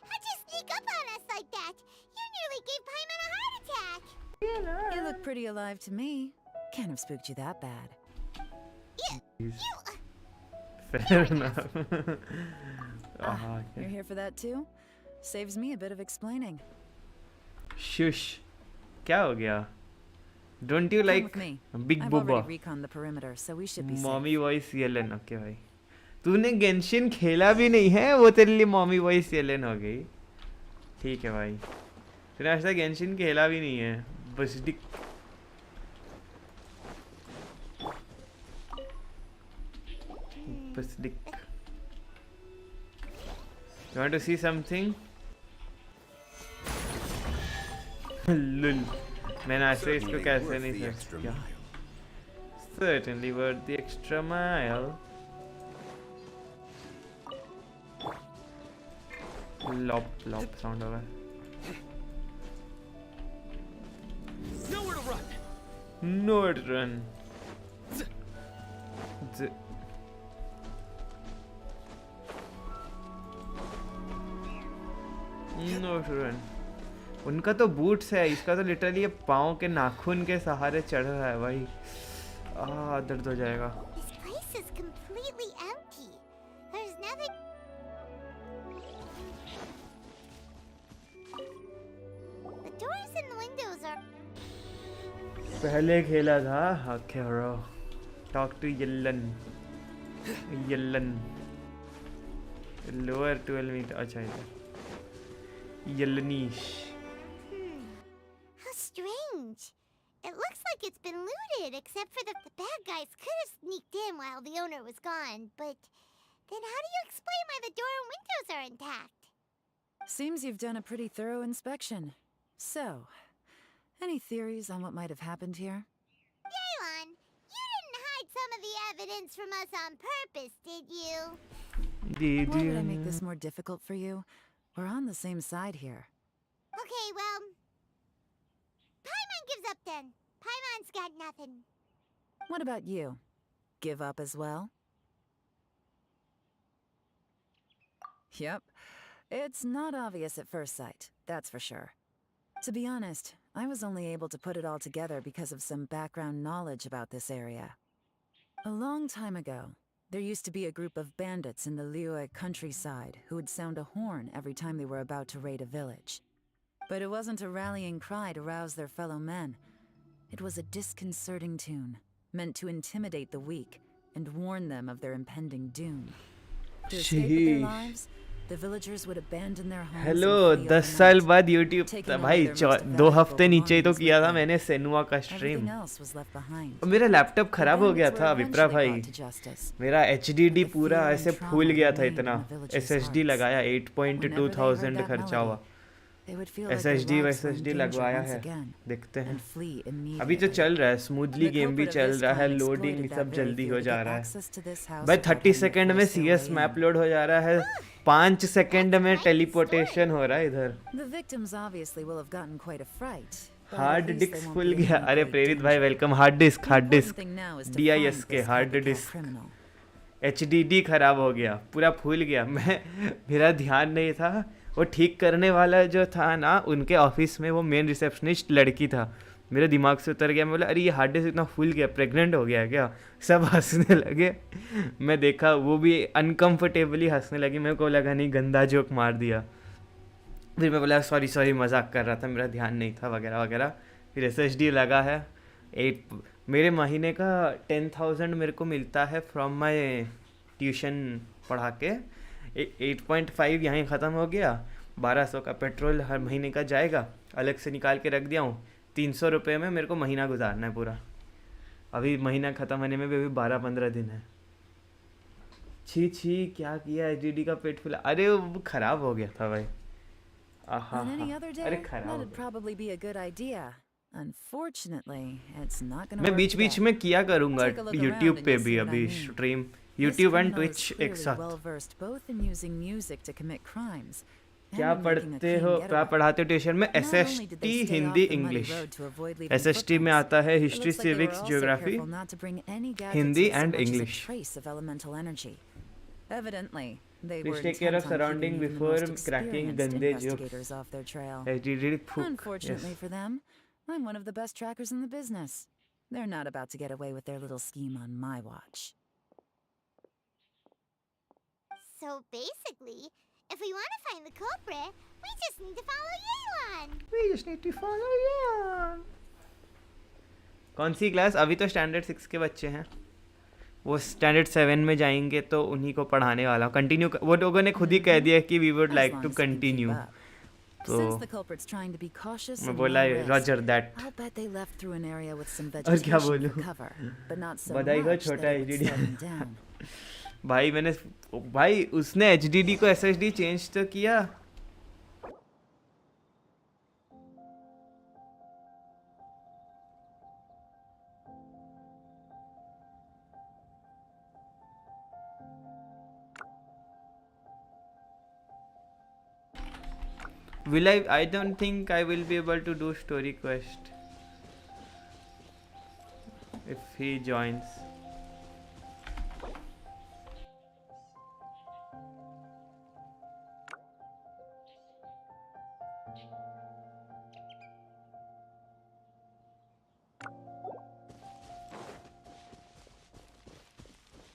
How'd you sneak up on us like that? You nearly gave Paimon a heart attack. You look pretty alive to me. Can't have spooked you that bad. Fair enough. You're here for that too? Saves me a bit of explaining. Shush. क्या हो गया? Don't you Come like with me. big I've booba? already reconned the perimeter, so we should be safe. Mommy voice yelan. Okay भाई. तूने Genshin खेला भी नहीं है, वो तेरे लिए mommy voice yelan हो गई. ठीक है भाई. तूने आज तक गेंशिन खेला भी नहीं है. बस डिक. बस Dick. You want to see something? Lul. मैंने आज से इसको कैसे नहीं सर्च किया. Certainly worth the extra mile. Lop sound होगा. Nowhere to run. Nowhere to run. Nowhere to run. उनका तो बूट्स है, इसका तो लिटरली ये पाँव के नाखून के सहारे चढ़ रहा है भाई. दर्द हो जाएगा. This place is completely empty. There's nothing. The doors and the windows are. पहले खेला था. Okay, bro. Talk to Yelan. Lower 12 meter. अच्छा इधर. Yelanish. How strange. It looks like it's been looted, except for the bad guys could have sneaked in while the owner was gone. But then how do you explain why the door and windows are intact? Seems you've done a pretty thorough inspection. So, any theories on what might have happened here? Yelan, you didn't hide some of the evidence from us on purpose, did you? Why would I make this more difficult for you? We're on the same side here. Okay, well, Paimon gives up then. Paimon's got nothing. What about you? Give up as well? Yep. It's not obvious at first sight, that's for sure. To be honest, I was only able to put it all together because of some background knowledge about this area. A long time ago, there used to be a group of bandits in the Liyue countryside who would sound a horn every time they were about to raid a village. But it wasn't a rallying cry to rouse their fellow men. It was a disconcerting tune, meant to intimidate the weak and warn them of their impending doom. To escape with their lives, the villagers would abandon their homes. Hello 10 साल बाद YouTube भाई 2 हफ्ते नीचे ही तो किया था मैंने सेनुआ का स्ट्रीम. मेरा लैपटॉप खराब हो गया था विप्रा भाई. मेरा HDD पूरा ऐसे फूल गया था इतना. SSD लगाया 8,200 खर्चा हुआ. SSD लगवाया है. देखते हैं. अभी तो चल रहा है स्मूथली. गेम भी चल रहा है. लोडिंग सब जल्दी हो जा रहा है भाई. 30 सेकंड में CS मैप लोड हो जा रहा है. 5 सेकंड में टेलीपोर्टेशन हो रहा है इधर. हार्ड डिस्क फुल गया. अरे प्रेरित भाई welcome. Hard disk DISK hard disk. HDD खराब हो गया पूरा फूल गया. मेरा ध्यान नहीं था. वो ठीक करने वाला जो था ना उनके ऑफिस में वो मेन रिसेप्शनिस्ट लड़की था. मेरे दिमाग से उतर गया. मैं बोला अरे ये हार्ड डिस्क इतना फुल गया. प्रेग्नेंट हो गया क्या? सब हंसने लगे. मैं देखा वो भी अनकंफर्टेबली हंसने लगी. मेरे को लगा नहीं गंदा जोक मार दिया. फिर मैं बोला सॉरी मजाक कर रहा था. मेरा ध्यान नहीं था वगैरह वगैरह. फिर SSD लगा है. मेरे महीने का 10,000 मेरे को मिलता है फ्रॉम माई ट्यूशन पढ़ा के. 8.5 यहाँ ख़त्म हो गया. 1200 का पेट्रोल हर महीने का जाएगा. अलग से निकाल के रख दिया हूँ. 300 रुपये में मेरे को महीना गुजारना है पूरा. अभी महीना ख़त्म होने में भी अभी 12-15 दिन है. छी क्या किया. HDD का पेट फुला. अरे वो ख़राब हो गया था भाई. अरे ख़राब. मैं बीच बीच में किया करूँगा YouTube पे भी अभी stream. YouTube and criminal is Twitch एक clearly साथ. well versed both in using music to commit crimes. क्या पढ़ते हो, क्या पढ़ाते हो ट्यूशन में? SST Hindi English. SST में आता है history, civics, geography, Hindi and English. Evidently, they Please were take care of intent on surrounding keeping before the most cracking experienced gande investigators jokes. off their trail. Poop. Unfortunately Yes. for them, I'm one of the best trackers in the business. They're not about to get away with their little scheme on my watch. So basically, if we want to find the culprit, we just need to follow Yelan. We just need to follow Yelan. कौन सी class? अभी तो standard 6 के बच्चे हैं. वो standard 7 में जाएंगे तो उन्हीं को पढ़ाने वाला. कंटिन्यू वो लोगों ने खुद ही कह दिया कि we would like to continue. तो मैं बोला रॉजर दैट. और क्या बोलूं? बधाई हो छोटा एचडीडी. भाई उसने एचडीडी को एसएसडी चेंज तो किया. I don't think I will be able to do story quest if he joins.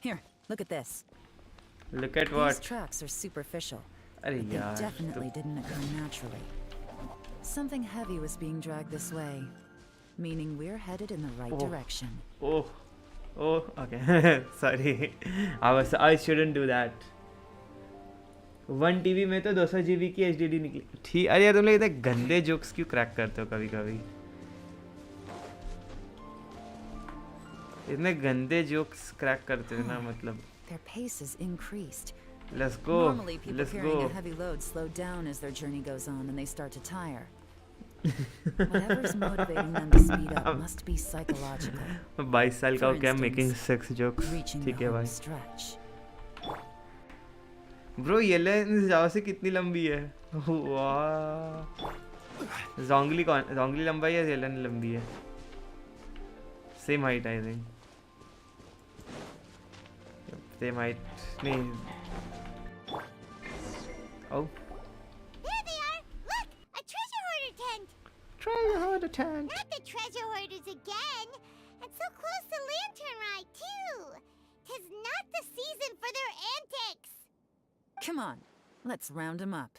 Here, look at this. Look at what? These tracks are superficial. They definitely didn't occur naturally. Something heavy was being dragged this way, meaning we're headed in the right direction. Oh, okay. Sorry. I shouldn't do that. 1 TB में तो 200 GB की HDD निकली. ठीक. अरे यार तुम लोग इतने गंदे जोक्स क्यों क्रैक करते हो कभी-कभी? इतने गंदे जोक्स क्रैक करते हो ना, मतलब. Their pace is increased. Let's go. Normally, people carrying a heavy load slow down as their journey goes on and they start to tire. Whatever's motivating them to speed up must be psychological. 22 साल का हो क्या making sex jokes? ठीक है भाई. Bro, Yellen जाओ से कितनी लंबी है? वाह. जोंगली लंबा है या येलन लंबी है? Same height, I think. Same height. नहीं. Oh. There they are! Look! A treasure hoarder tent! Treasure hoarder tent! Not the treasure hoarders again! And so close to Lantern Ride, too! 'Tis not the season for their antics! Come on, let's round them up.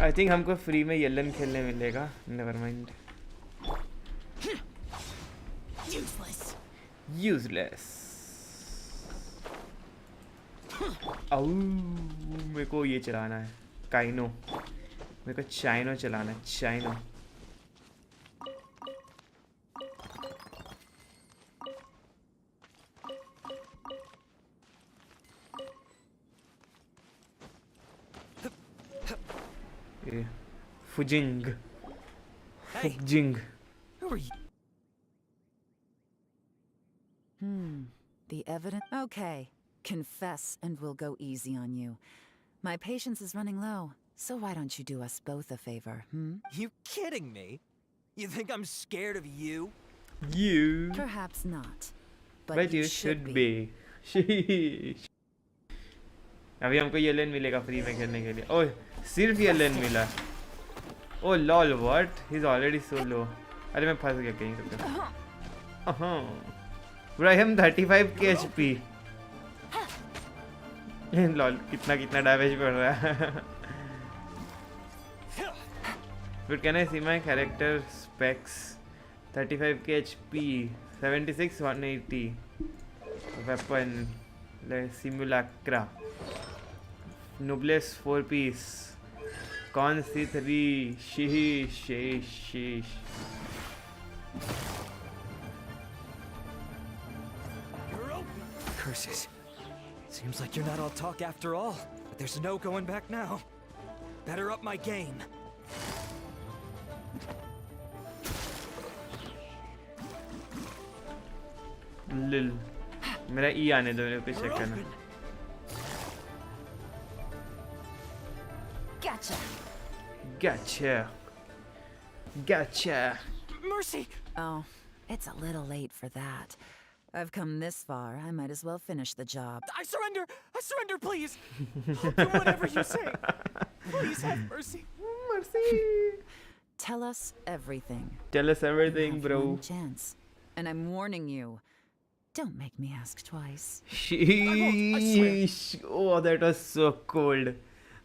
I think हमको free में Yellen खेलने मिलेगा. Never mind. Useless. मेरे को ये चलाना है. काइनो. मेरे को चाइनो चलाना है. चाइनो. ये फुजिंग. फुजिंग. The evidence. Okay. Confess and we'll go easy on you. My patience is running low, so why don't you do us both a favor, You kidding me? You think I'm scared of you? You. Perhaps not. But you should be. अभी हमको Yellen मिलेगा free में खेलने के लिए. ओह, सिर्फ Yellen मिला. Oh lol, what? He's already so low. अरे मैं फंस गया कहीं तो. Bro, I am 35 k HP. Lol कितना डैमेज पड़ रहा है. But can I see my character specs? 35k HP, 76 180 weapon, simulacra, noblesse 4 piece, con C3, sheesh. Curses. Seems like you're not all talk after all, but there's no going back now. Better up my game. Lil. मेरा ई आने दो, मेरे को check करना. Gotcha. Mercy! Oh, it's a little late for that. I've come this far, I might as well finish the job. I surrender, please! I'll do whatever you say. Please have mercy. Tell us everything. Tell us everything, You have bro. one chance. And I'm warning you. Don't make me ask twice. Sheesh. Oh, that was so cold.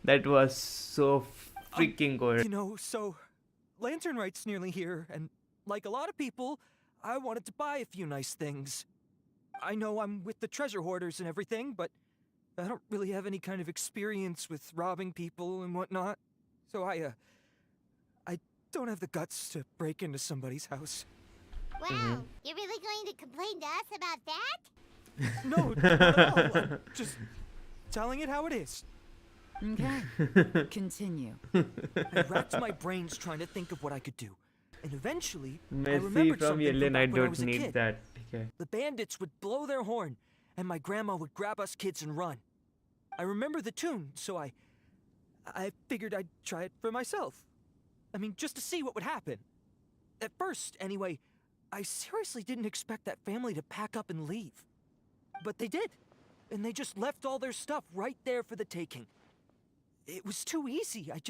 That was so freaking cold. You know, so Lantern Right's nearly here, and like a lot of people, I wanted to buy a few nice things. I know I'm with the treasure hoarders and everything, but I don't really have any kind of experience with robbing people and whatnot. So I don't have the guts to break into somebody's house. Wow, you're really going to complain to us about that? No, not at all. I'm just telling it how it is. Okay. Continue. I racked my brains trying to think of what I could do. And eventually, I Messi remembered from something Yelan, from I back when I don't was a need kid. that. Okay. The bandits would blow their horn, and my grandma would grab us kids and run. I remember the tune, so I figured I'd try it for myself. I mean, just to see what would happen. At first, anyway, I seriously didn't expect that family to pack up and leave. But they did. And they just left all their stuff right there for the taking. It was too easy. I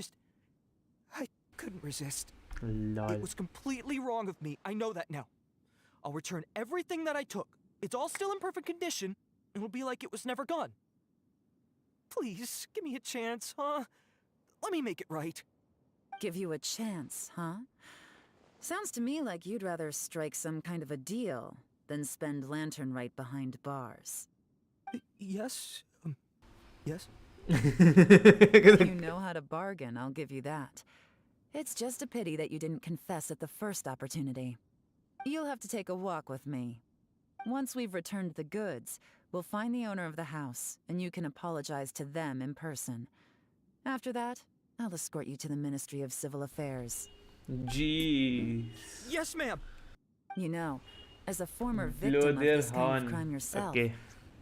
couldn't resist. Lol. It was completely wrong of me. I know that now. I'll return everything that I took. It's all still in perfect condition. It'll be like it was never gone. Please, give me a chance, huh? Let me make it right. Give you a chance, huh? Sounds to me like you'd rather strike some kind of a deal than spend Lantern Right behind bars. Yes? Yes? You know how to bargain, I'll give you that. It's just a pity that you didn't confess at the first opportunity. You'll have to take a walk with me. Once we've returned the goods, we'll find the owner of the house, and you can apologize to them in person. After that, I'll escort you to the Ministry of Civil Affairs. Jeez. Yes, ma'am. You know, as a former Blow victim of their this kind horn. of crime yourself, Okay.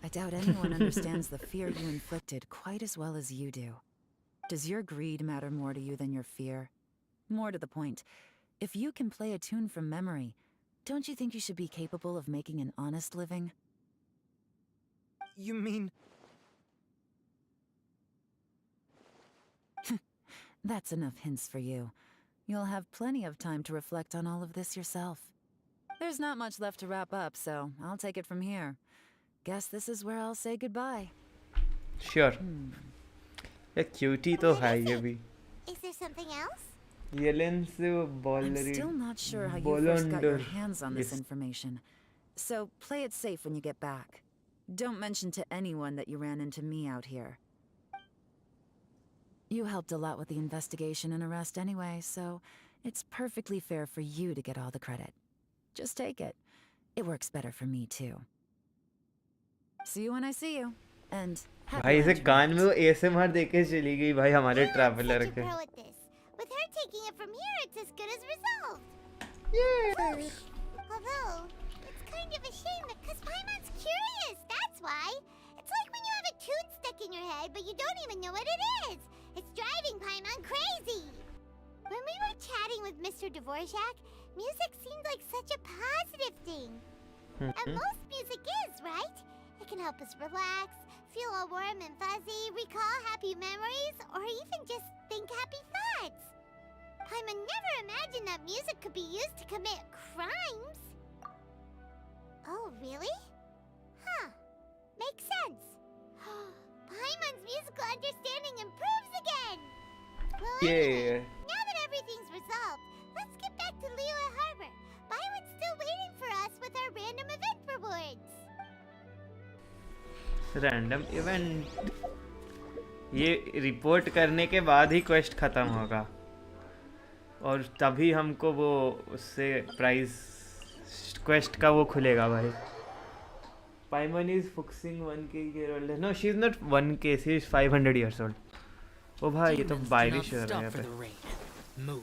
I doubt anyone understands the fear you inflicted quite as well as you do. Does your greed matter more to you than your fear? More to the point, if you can play a tune from memory, don't you think you should be capable of making an honest living? You mean... That's enough hints for you. You'll have plenty of time to reflect on all of this yourself. There's not much left to wrap up, so I'll take it from here. Guess this is where I'll say goodbye. Sure. ये cutie तो है ये भी. Is there something else? Yelan से वो ball I'm रही. still not sure how you first got your hands on this information. So play it safe when you get back. Don't mention to anyone that you ran into me out here. You helped a lot with the investigation and arrest anyway, so it's perfectly fair for you to get all the credit. Just take it. It works better for me too. See you when I see you. And भाई इसे कान में वो ASMR देके चली गई भाई हमारे traveller के. With her taking it from here, it's as good as resolved. Yeah. Although, it's kind of a shame because Paimon's curious, that's why. It's like when you have a tune stuck in your head, but you don't even know what it is. It's driving Paimon crazy. When we were chatting with Mr. Dvorak, music seemed like such a positive thing. And most music is, right? It can help us relax, feel all warm and fuzzy, recall happy memories, or even just think happy thoughts. Paimon never imagined that music could be used to commit crimes. Oh, really? Huh. Makes sense. Paimon's musical understanding improves again! Well, anyway, now that everything's resolved, let's get back to Liyue Harbor. Byron's still waiting for us with our random event rewards. Random event. ये report करने के बाद ही quest खत्म होगा और तभी हमको वो उससे प्राइस क्वेस्ट का वो खुलेगा भाई. Paimon is focusing 1k year old. No, she's not 1k. She is 500 years old. ओ भाई ये तो बारिश हो रहा है यहाँ पे.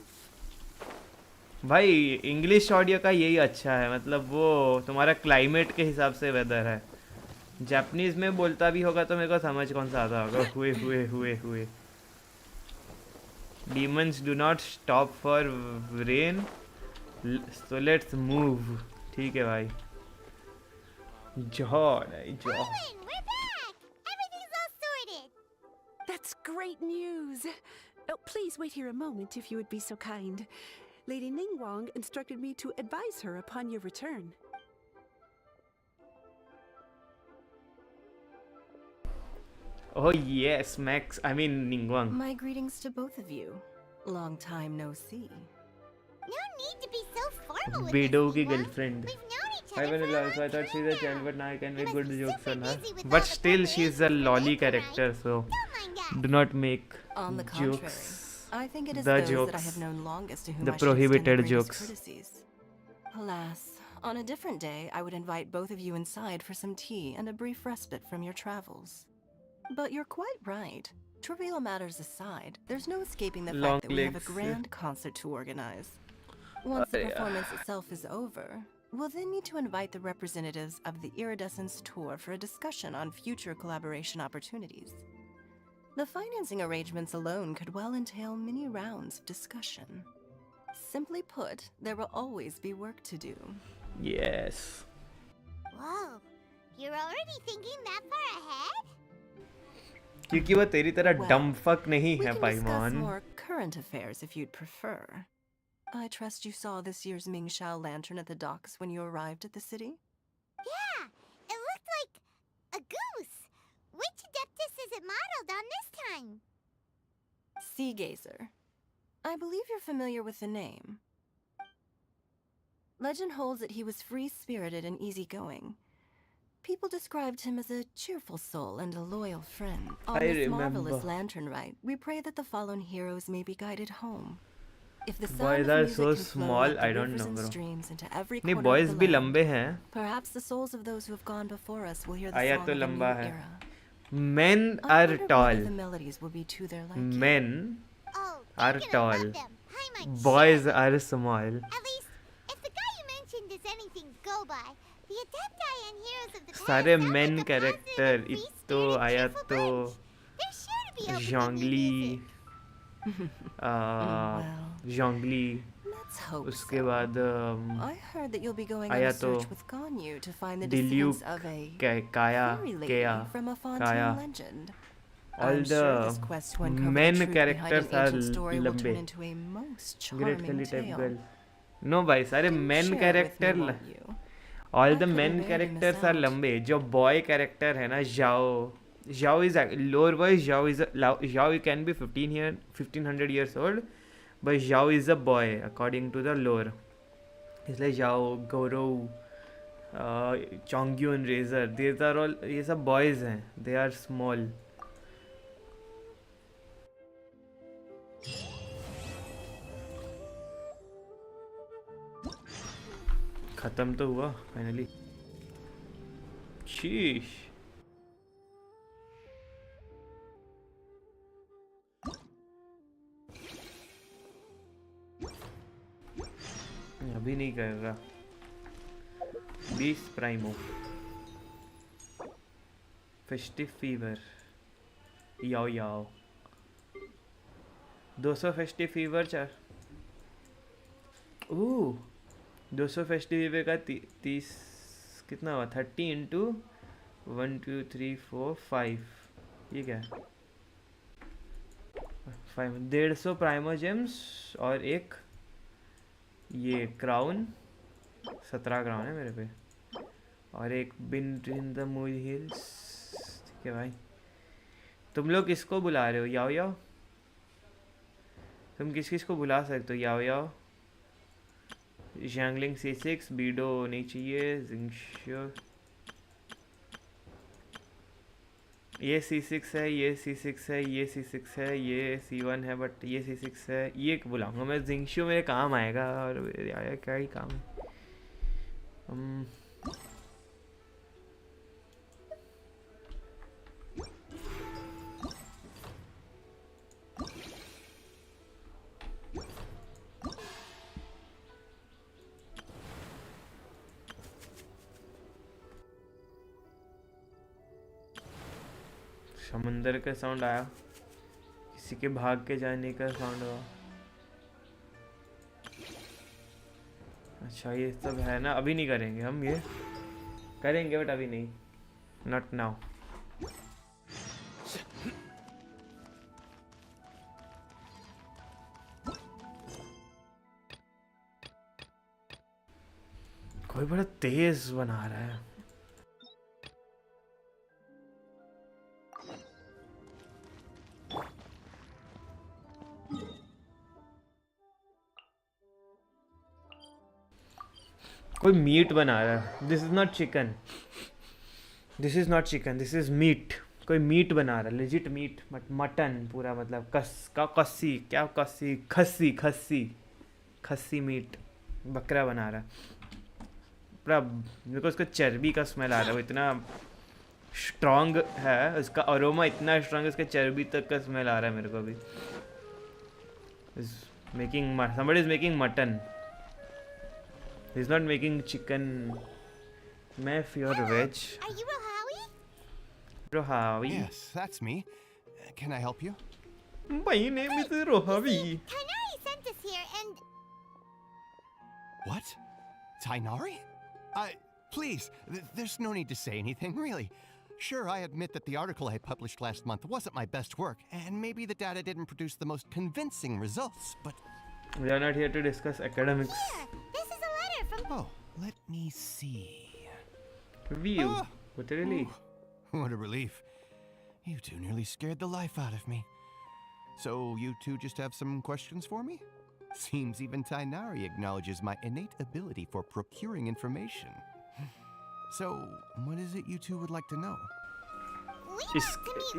भाई इंग्लिश ऑडियो का यही अच्छा है, मतलब वो तुम्हारा क्लाइमेट के हिसाब से वेदर है. जापानीज में बोलता भी होगा तो मेरे को समझ कौन सा आता होगा. हुए हुए हुए हुए. Demons do not stop for rain. So let's move. ठीक है भाई. John, John. We're back! Everything's all sorted! That's great news. Oh, please wait here a moment if you would be so kind. Lady Ningguang instructed me to advise her upon your return. Oh yes, Max. I mean Ningguang. My greetings to both of you. Long time no see. No need to be so formal with Widow this, की Ningguang. girlfriend. We've known each I other went for to a so I long thought she's time a child, now. but now I can You make must good be jokes super on her. busy with all But the still, she's a preparations for lolly Lincoln, character, right? so Don't mind us. do not make On the contrary, jokes. I think it is The those that I jokes. have known longest to whom The I should extend the prohibited greatest jokes. courtesies. Alas, on a different day, I would invite both of you inside for some tea and a brief respite from your travels. But you're quite right. Trivial matters aside, there's no escaping the Long fact that we have a legs. grand concert to organize. Once the performance itself is over, we'll then need to invite the representatives of the Iridescence Tour for a discussion on future collaboration opportunities. The financing arrangements alone could well entail many rounds of discussion. Simply put, there will always be work to do. Yes. Whoa, you're already thinking that far ahead? क्योंकि वो तेरी तरह Well, dumb fuck नहीं We है can भाई discuss मान. more current affairs if you'd prefer. I trust you saw this year's Ming Xiao lantern at the docks when you arrived at the city? Yeah, it looked like a goose. Which Adeptus is it modeled on this time? Sea Gazer. I believe you're familiar with the name. Legend holds that he was free-spirited and easygoing. People described him as a cheerful soul and a loyal friend. On I this remember. marvelous lantern rite, we pray that the fallen heroes may be guided home. If the sound Boys of are music so can flow small, like the I don't rivers know, and bro. streams into every नहीं corner boys of भी the land, लंबे हैं. perhaps the souls of those who have gone before us will hear the आया song तो of a new लंबा है. era. Men I are wonder tall. whether the melodies will be to their liking. Men Oh, are you're gonna tall. love them. Hi, my Boys shit. are small. At least, if the guy you mentioned is anything to go by, the Adepti and heroes of the past सारे sound men like a character positive, इतो free-spirited, आयातो cheerful bunch. They're sure to be open to new Zhongli music. Zhongli Let's hope उसके so. बाद I heard that you'll be going on a ayato search with Ganyu to find the diluc descendants of a Kaya fairy lady Kaya from a Fontaine Kaya. legend. All I'm sure this the quest to uncover men the truth behind characters an are ancient story will turn लंबे. into a most Great charming Khali type tale. girl. No भाई सारे Do men share with character me, won't you? all I the couldn't men bear to characters miss are out. लंबे. जो boy character है ना Xiao is lower boy. Xiao can be 1500 years old, but Xiao is a boy according to the lore. It's like Xiao, Goro, Chongyu and Razor. These are all ये सब boys हैं. They are small. खत्म तो हुआ finally. शीश. अभी नहीं करेगा. 20 प्राइमो. Festive fever. याओ 200 फेस्टिव फीवर 4. 200 फेस्टिव फीवर का 30 कितना हुआ. 30 इंटू 1 2 3 4 5. ये क्या है. 150 प्राइमो जेम्स और एक ये क्राउन. 17 क्राउन है मेरे पे. और एक बिन इन द मूल हिल्स. ठीक है भाई. तुम लोग किसको बुला रहे हो. याओ तुम किस को बुला सकते हो. याओ जैंगलिंग C6 बीडो नहीं चाहिए. जिंगशो ये C6 है. ये C6 है. ये C6 है. ये C1 है बट ये C6 है. ये बुलाऊंगा मैं. जिंगशो मेरे काम आएगा. और यार क्या ही काम है. समुंदर का साउंड आया, किसी के भाग के जाने का साउंड हुआ। अच्छा ये सब है ना, अभी नहीं करेंगे हम, ये करेंगे बट अभी नहीं, नॉट नाउ। कोई बड़ा तेज बना रहा है। कोई मीट बना रहा है। This is not chicken, this is not chicken, this is meat. कोई मीट बना रहा है, लेजिट मीट, मटन पूरा, मतलब कस्सी, क्या कस्सी, खस्सी खस्सी खस्सी मीट, बकरा बना रहा है पूरा। मेरे को उसका चर्बी का स्मेल आ रहा है, वो इतना स्ट्रॉन्ग है, उसका अरोमा इतना स्ट्रॉन्ग है, उसके चर्बी तक का स्मेल आ रहा है मेरे को अभी। somebody is making mutton, he's not making chicken. मैं you're veg. Are you Rohawi? Rohawi? Yes, that's me. Can I help you? My name is Rohawi. Tainari sent us here and... What? Tainari? Please, there's no need to say anything, really. Sure, I admit that the article I published last month wasn't my best work, and maybe the data didn't produce the most convincing results, but... We are not here to discuss academics. Here, this is a letter from... Oh, let me see. Review. What a relief. What a relief. You two nearly scared the life out of me. So, you two just have some questions for me? Seems even Tainari acknowledges my innate ability for procuring information. So, what is it you two would like to know?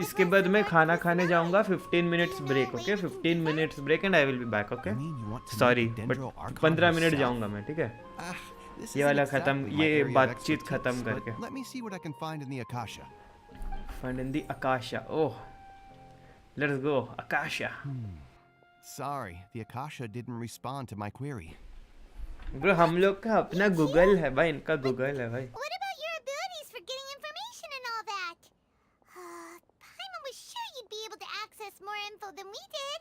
इसके बाद मैं खाना खाने जाऊंगा। 15 minutes break, okay? 15 minutes break and I will be back, okay? Sorry, but 15 minute जाऊंगा मैं, ठीक है? ये वाला खत्म, ये बातचीत खत्म करके। Let me see what I can find in the Akasha. Find in the Akasha. Oh, let's go, Akasha. Sorry, the Akasha didn't respond to my query. Bro, हम लोग का अपना गूगल है भाई, इनका गूगल है भाई। What about your abilities for getting information and all that? Paimon was sure you'd be able to access more info than we did.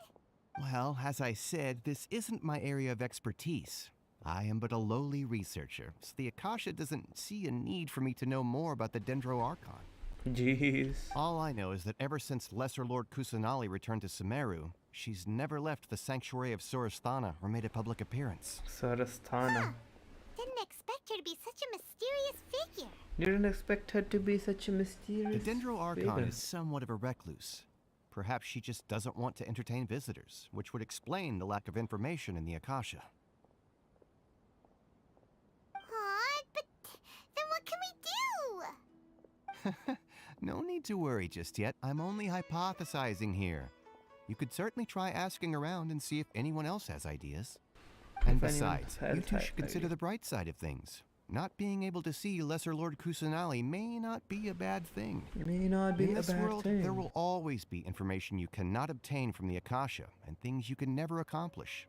Well, as I said, this isn't my area of expertise. I am but a lowly researcher, so the Akasha doesn't see a need for me to know more about the Dendro Archon. Jeez. All I know is that ever since Lesser Lord Kusanali returned to SUMERU, she's never left the sanctuary of Sorasthana or made a public appearance. Sorasthana. Didn't expect her to be such a mysterious figure. Didn't expect her to be such a mysterious The Dendro Archon figure. is somewhat of a recluse. Perhaps she just doesn't want to entertain visitors, which would explain the lack of information in the Akasha. But then what can we do? No need to worry just yet. I'm only hypothesizing here. You could certainly try asking around and see if anyone else has ideas. And besides, you two should consider the bright side of things. Not being able to see Lesser Lord Kusanali may not be a bad thing. May not be in a this bad world, thing. there will always be information you cannot obtain from the Akasha, and things you can never accomplish.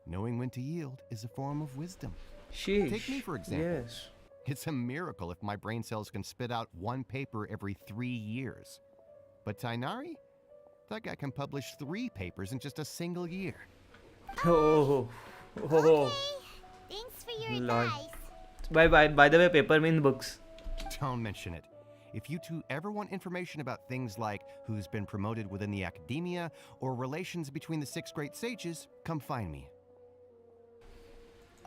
Knowing when to yield is a form of wisdom. Sheesh. Take me, for example. Yes. It's a miracle if my brain cells can spit out one paper every 3 years. But Tainari? That guy can publish 3 papers in just a single year. Oh. Okay. Thanks for your Lord. advice. By the way, paper means books. Don't mention it. If you two ever want information about things like who's been promoted within the academia or relations between the 6 great sages, come find me.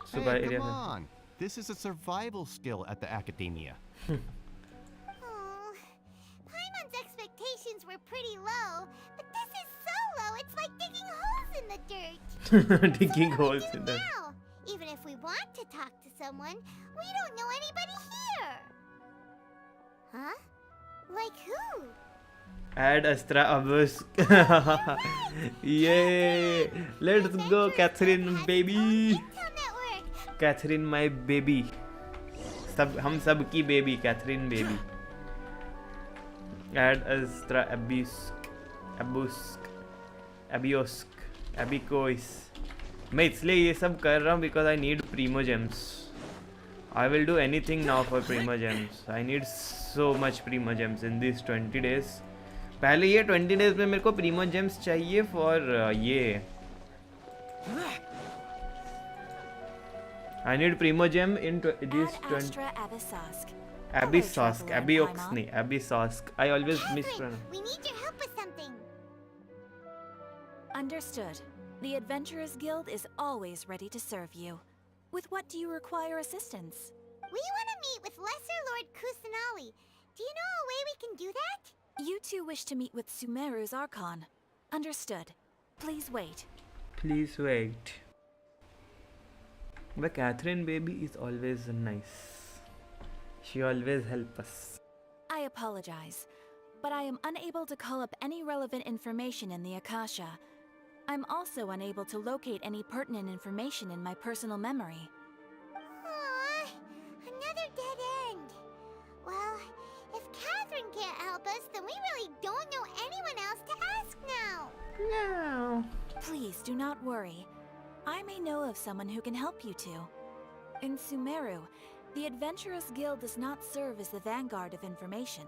So Hey, come on. This is a survival skill at the academia. Paimon's expectations were pretty low, but this is so low, it's like digging holes in the dirt. Digging holes in the... Now, even if we want to talk to someone, we don't know anybody here. Huh? Like who? Add Astra Abus. Yay! Let's go, Catherine, baby. Catherine, my baby. हम सब की baby, Catherine baby. Add Astra Abusk, Abikois. मैं इसलिए ये सब कर रहा हूँ because I need primo gems. I will do anything now for primo gems. I need so much primo gems in these 20 days. पहले ये 20 डेज में मेरे को प्रीमो जेम्स चाहिए फॉर ये I need primo gem in this 20 Abyssosk, Abyox nahi, Abyssosk. I always mispronounce. We need your help with something. Understood. The Adventurers Guild is always ready to serve you. With what do you require assistance? We want to meet with Lesser Lord Kusanali. Do you know a way we can do that? You two wish to meet with SUMERU's Archon. Understood. Please wait. Please wait. But Catherine baby is always nice. She always helps us. I apologize, but I am unable to call up any relevant information in the Akasha. I'm also unable to locate any pertinent information in my personal memory. Aww, another dead end. Well, if Catherine can't help us, then we really don't know anyone else to ask now. No. Please do not worry. I may know of someone who can help you two. In SUMERU, the Adventurers Guild does not serve as the vanguard of information.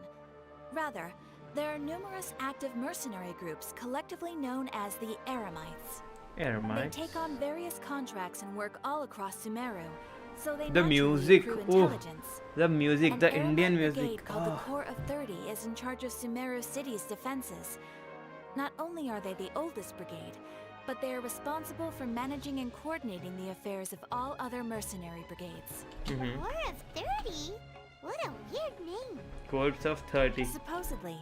Rather, there are numerous active mercenary groups collectively known as the Eremites. Eremites? They take on various contracts and work all across SUMERU, so they the naturally music, accrue oh, intelligence. the music, An the Eremite Indian brigade music. called the Corps of 30 is in charge of SUMERU City's defenses. Not only are they the oldest brigade, but they are responsible for managing and coordinating the affairs of all other mercenary brigades. Corps of 30? What a weird name. Corps of 30. Supposedly,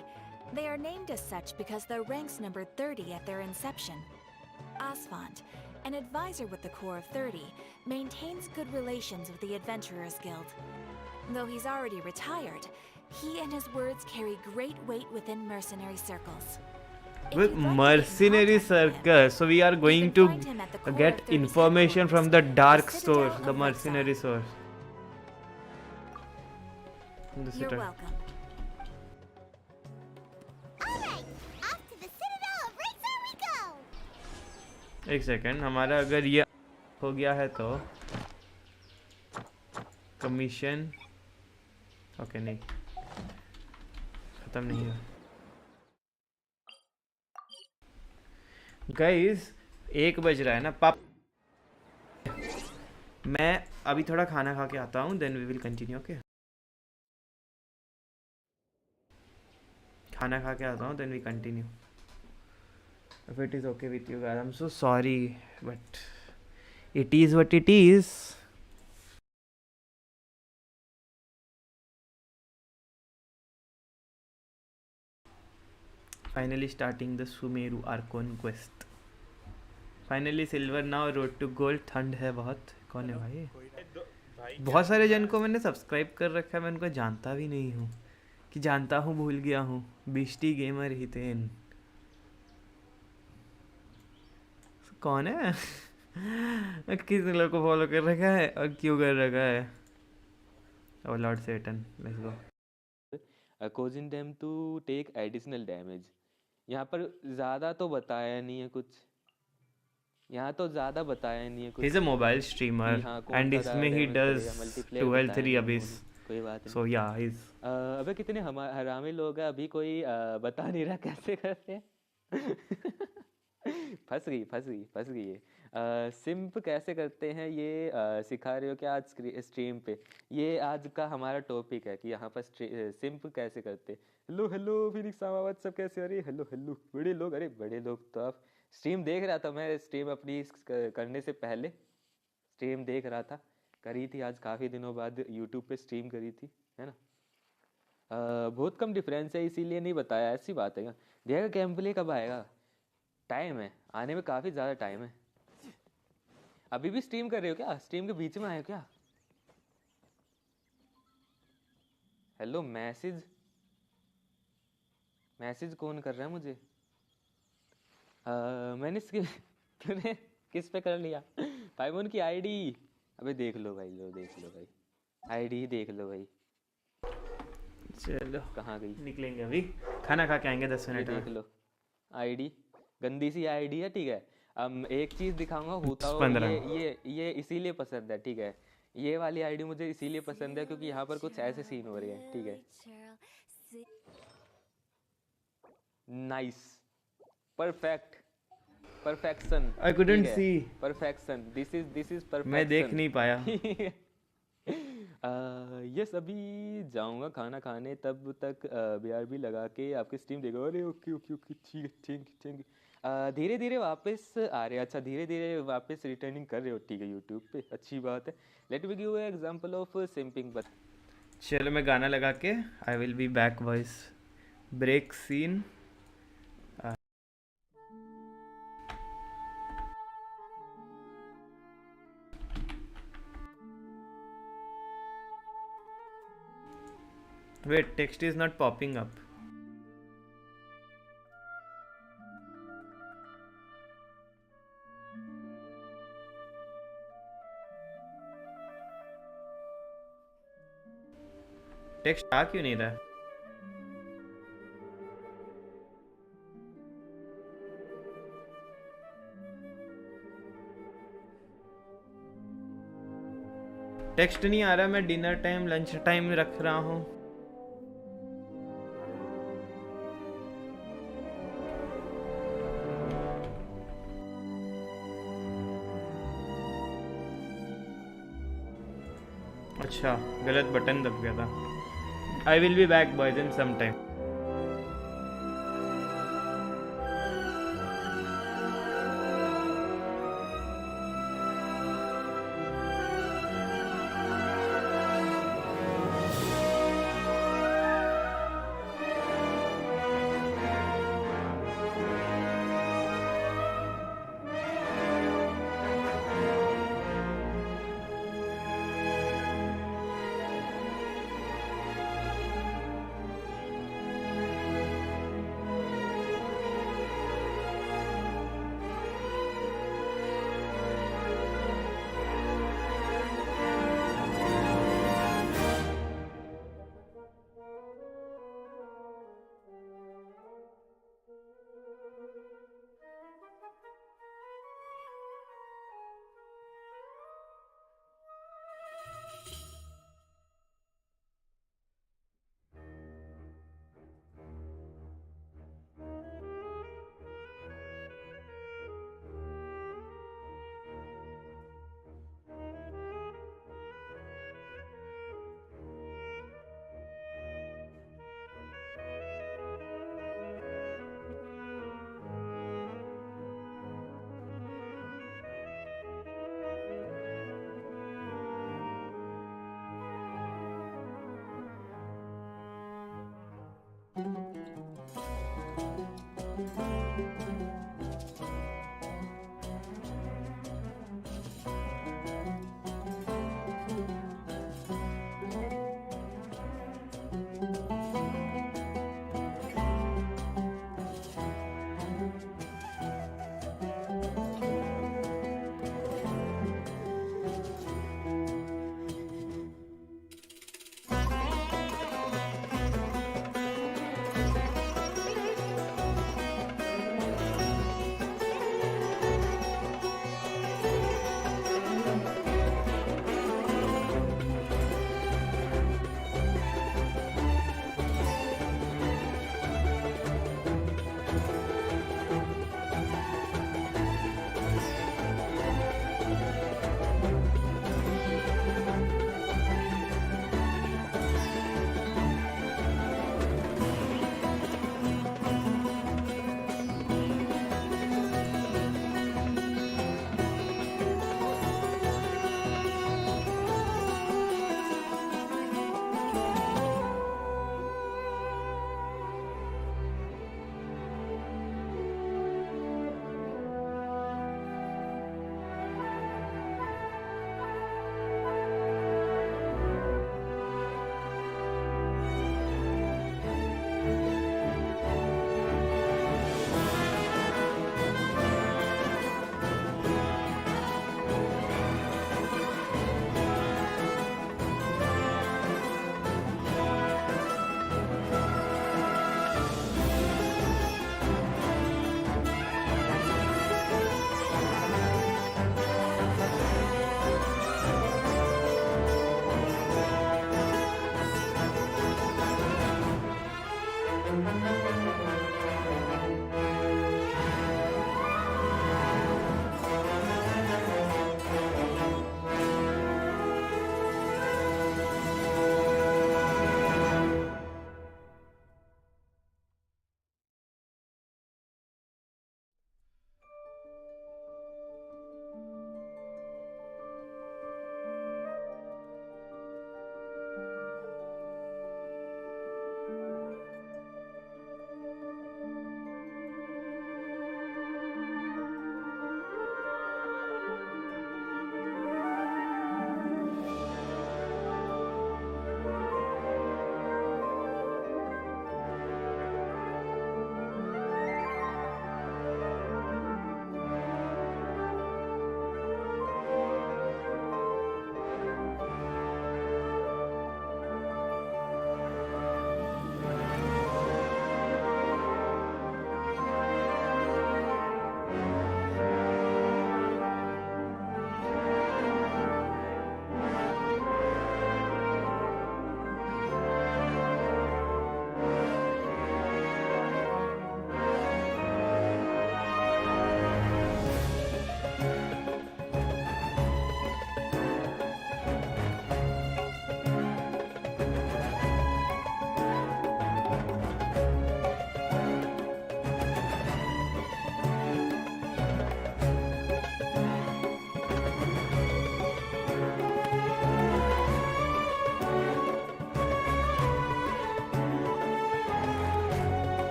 they are named as such because their ranks numbered 30 at their inception. Asphalt, an advisor with the Corps of 30, maintains good relations with the Adventurers Guild. Though he's already retired, he and his words carry great weight within mercenary circles. With mercenary circus, so we are going to get information from the dark source, the mercenary source. You're welcome. Alright, off to the Citadel of Razor we go! एक second, हमारा अगर ये हो गया है तो commission okay नहीं खत्म नहीं है गाइस 1 बज रहा है ना पाप मैं अभी थोड़ा खाना खा के आता हूँ then we will continue okay खाना खा के आता हूँ then we continue if it is okay with you guys. I'm so sorry but it is what it is. Finally starting the SUMERU ARCHON quest. Finally silver now, road to gold. ठंड है बहुत. कौन है भाई? बहुत सारे जन को मैंने सब्सक्राइब कर रखा है, मैं उनको जानता भी नहीं हूँ कि जानता हूँ भूल गया हूँ. बिस्टी गेमर हितेन कौन है? किस लोग को फॉलो कर रखा है और क्यों कर रखा है? Oh Lord Satan, let's go. Causing them to take additional damage. यहाँ पर ज़्यादा तो बताया नहीं है कुछ. यहाँ तो ज़्यादा बताया नहीं है कुछ. He's a mobile streamer and इसमें he does 12-3 abyss. कोई बात नहीं. So yeah, he's. अबे कितने हरामी लोग हैं अभी कोई बता नहीं रहा कैसे करते हैं. फंस गई ये. सिंप कैसे करते हैं ये सिखा रहे हो क्या आज स्ट्रीम पे? ये आज का हमारा टॉपिक है कि यहाँ पर सिंप कैसे करते. हेलो फिनिक्स सामावत सब कैसे हो रही? हेलो बड़े लोग. अरे बड़े लोग तो आप स्ट्रीम देख रहा था मैं. स्ट्रीम अपनी करने से पहले स्ट्रीम देख रहा था. करी थी आज काफ़ी दिनों बाद यूट्यूब पे स्ट्रीम करी थी है ना. बहुत कम डिफरेंस है इसीलिए नहीं बताया. ऐसी बात है. देखा गेम प्ले कब आएगा? टाइम है आने में, काफ़ी ज़्यादा टाइम है. अभी भी स्ट्रीम कर रहे हो क्या? स्ट्रीम के बीच में आए हो क्या? हेलो मैसेज कौन कर रहा है मुझे? मैंने तूने किस पे कर लिया? पाइमोन की आईडी. अबे देख लो भाई आईडी देख लो भाई. चलो कहाँ गई? निकलेंगे अभी, खाना खा के आएंगे 10 मिनट में. देख लो आईडी, गंदी सी आईडी है. ठीक है एक चीज़ दिखाऊंगा होता हो. ये इसीलिए पसंद है. ठीक है ये वाली आईडी मुझे इसीलिए पसंद है क्योंकि यहाँ पर कुछ ऐसे सीन हो रहे हैं. ठीक है Nice. Perfect. Perfection. I couldn't ठीक है, see. Perfection. This is perfection. मैं देख नहीं पाया. यस अभी जाऊंगा खाना खाने, तब तक BRB लगा के आपकी स्ट्रीम देखो. अरे ओके ओके ओके ठीक है ठीक है. धीरे धीरे वापस आ रहे. अच्छा धीरे धीरे वापस रिटर्निंग कर रहे हो. ठीक है यूट्यूब पे, अच्छी बात है. Let me give example of simping. बस चलो मैं गाना लगा के I will be back voice. Break scene. Wait, text is not popping up. Text आ क्यों नहीं रहा? टेक्स्ट नहीं आ रहा. मैं डिनर टाइम लंच टाइम रख रहा हूँ. अच्छा गलत बटन दब गया था. I will be back boys in some time.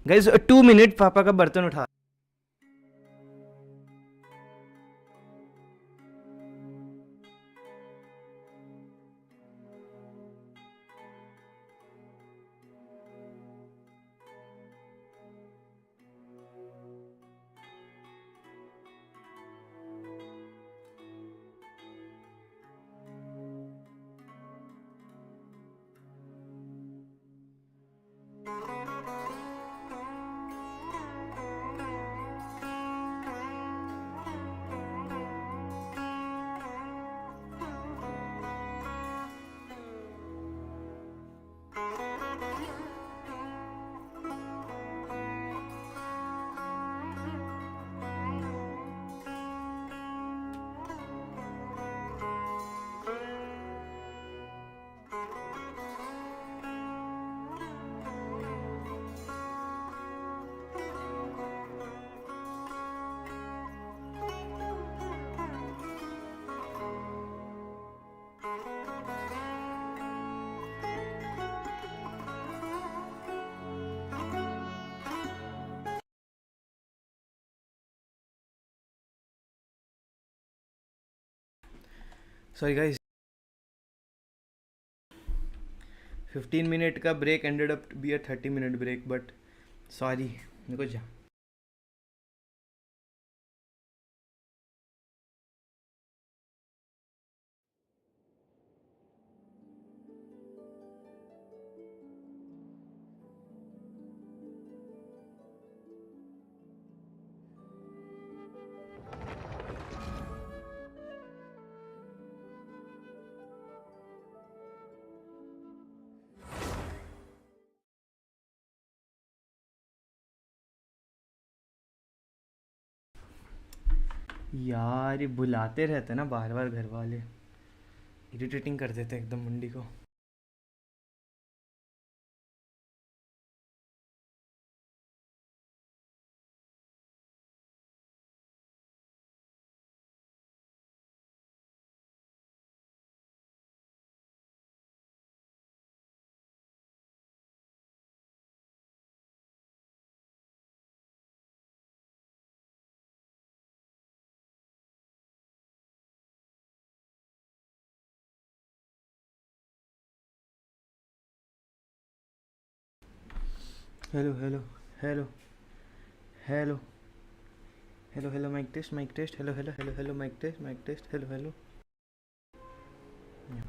Guys 2 minute पापा का बर्तन उठा। सॉरी गाइस 15 मिनट का break ended up to be a 30 minute break but sorry मेरे को जा यार ये बुलाते रहते ना बार बार घर वाले, इरिटेटिंग कर देते एकदम मुंडी को. Hello, hello, hello, hello, hello, hello, mic test, hello, hello, hello, hello, mic test, hello, hello. Yeah.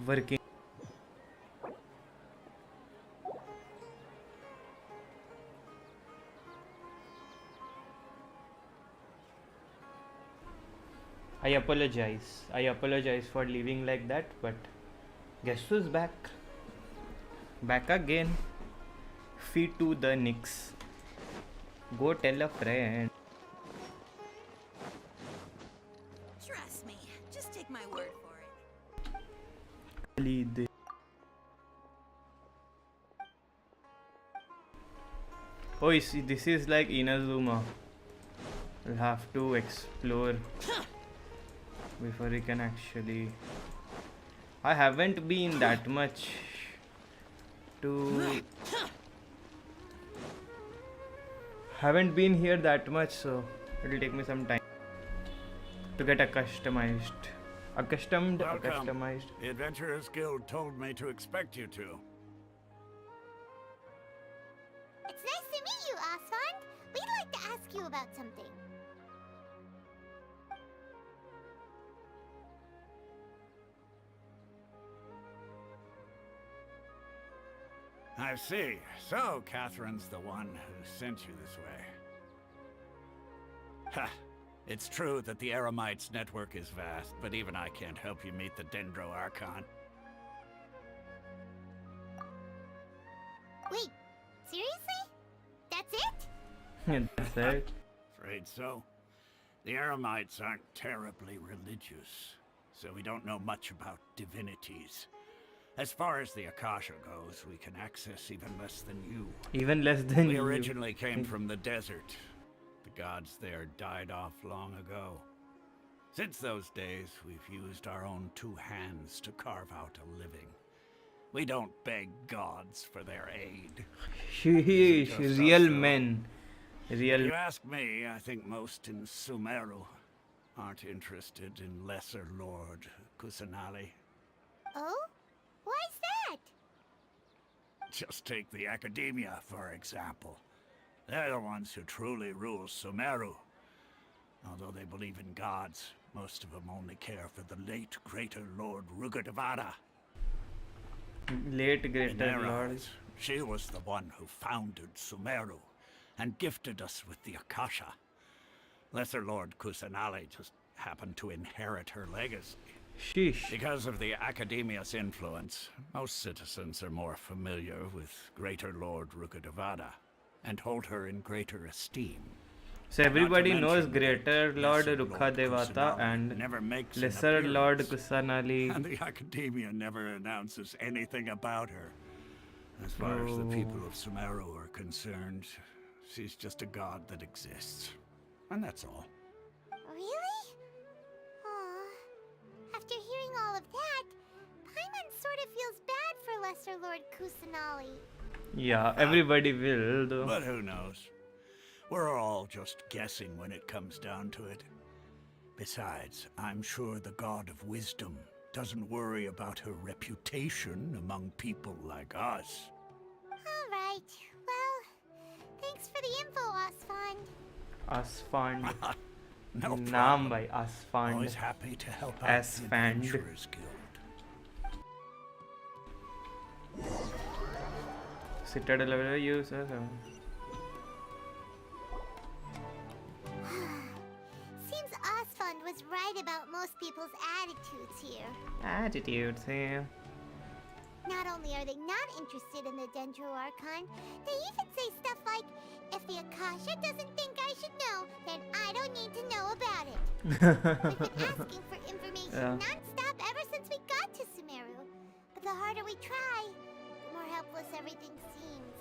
Working. I apologize for leaving like that, but guess who's back? Back again. Feet to the Knicks. Go tell a friend. Trust me, just take my word for it. Lead. Oh, this is like Inazuma. We'll have to explore before we can actually. I haven't been that much to. Haven't been here that much, so it'll take me some time to get accustomed. Welcome. The Adventurers Guild told me to expect you to. It's nice to meet you, Asfand. We'd like to ask you about something. I see. So, Catherine's the one who sent you this way. Ha! It's true that the Eremites network is vast, but even I can't help you meet the Dendro Archon. Wait, seriously? That's it? That's it. Afraid so. The Eremites aren't terribly religious, so we don't know much about divinities. As far as the Akasha goes, we can access even less than you. Even less than we you. We originally came from the desert. The gods there died off long ago. Since those days, we've used our own two hands to carve out a living. We don't beg gods for their aid. Real men. Real. If you ask me, I think most in Sumeru aren't interested in Lesser Lord Kusanali. Oh? Why's that? Just take the Academia, for example. They're the ones who truly rule Sumeru. Although they believe in gods, most of them only care for the late Greater Lord Rugadavada. Late Greater Lord. Eyes, she was the one who founded Sumeru and gifted us with the Akasha. Lesser Lord Kusanali just happened to inherit her legacy. Sheesh. Because of the Academia's influence, most citizens are more familiar with Greater Lord Rugadavada and hold her in greater esteem. So everybody knows Greater Lord Rugadavada and Lesser Lord Kusanali. And the Academia never announces anything about her. As far as the people of Sumeru are concerned, she's just a god that exists. And that's all. Really? Aww. After hearing all of that, Paimon sort of feels bad for Lesser Lord Kusanali. Yeah, everybody will, though. But who knows? We're all just guessing when it comes down to it. Besides, I'm sure the God of Wisdom doesn't worry about her reputation among people like us. All right. Well, thanks for the info, Asfand. Asfand. No Naam problem. bhai, Asfand. Always happy to help out the Adventurers Guild. Citadel level user. Seems Asfand was right about most people's attitudes here. Attitudes here. Not only are they not interested in the Dendro Archon, they even say stuff like, if the Akasha doesn't think I should know, then I don't need to know about it. We've been asking for information non-stop ever since we got to SUMERU. But the harder we try, the more helpless everything seems.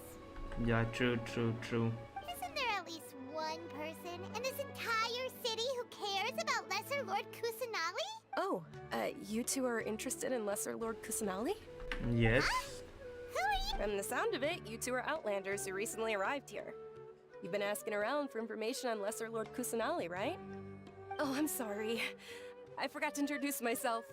Yeah, true. Isn't there at least one person in this entire city who cares about Lesser Lord Kusanali? Oh, you two are interested in Lesser Lord Kusanali? Yes. Who are you? From the sound of it, you two are Outlanders who recently arrived here. You've been asking around for information on Lesser Lord Kusanali, right? Oh, I'm sorry. I forgot to introduce myself.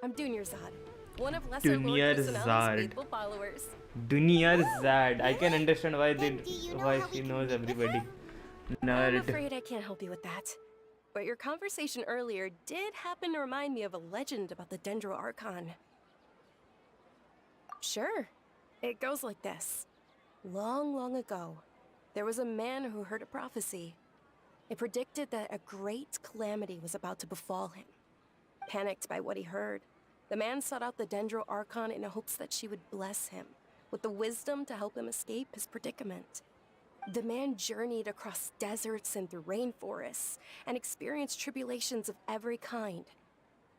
I'm Dunyarzad, one of Lesser Lord Kusanali's faithful followers. Dunyarzad. I can understand why she knows everybody. I'm afraid I can't help you with that. But your conversation earlier did happen to remind me of a legend about the Dendro Archon. Sure. It goes like this. Long, long ago, there was a man who heard a prophecy. It predicted that a great calamity was about to befall him. Panicked by what he heard, the man sought out the Dendro Archon in hopes that she would bless him with the wisdom to help him escape his predicament. The man journeyed across deserts and through rainforests and experienced tribulations of every kind.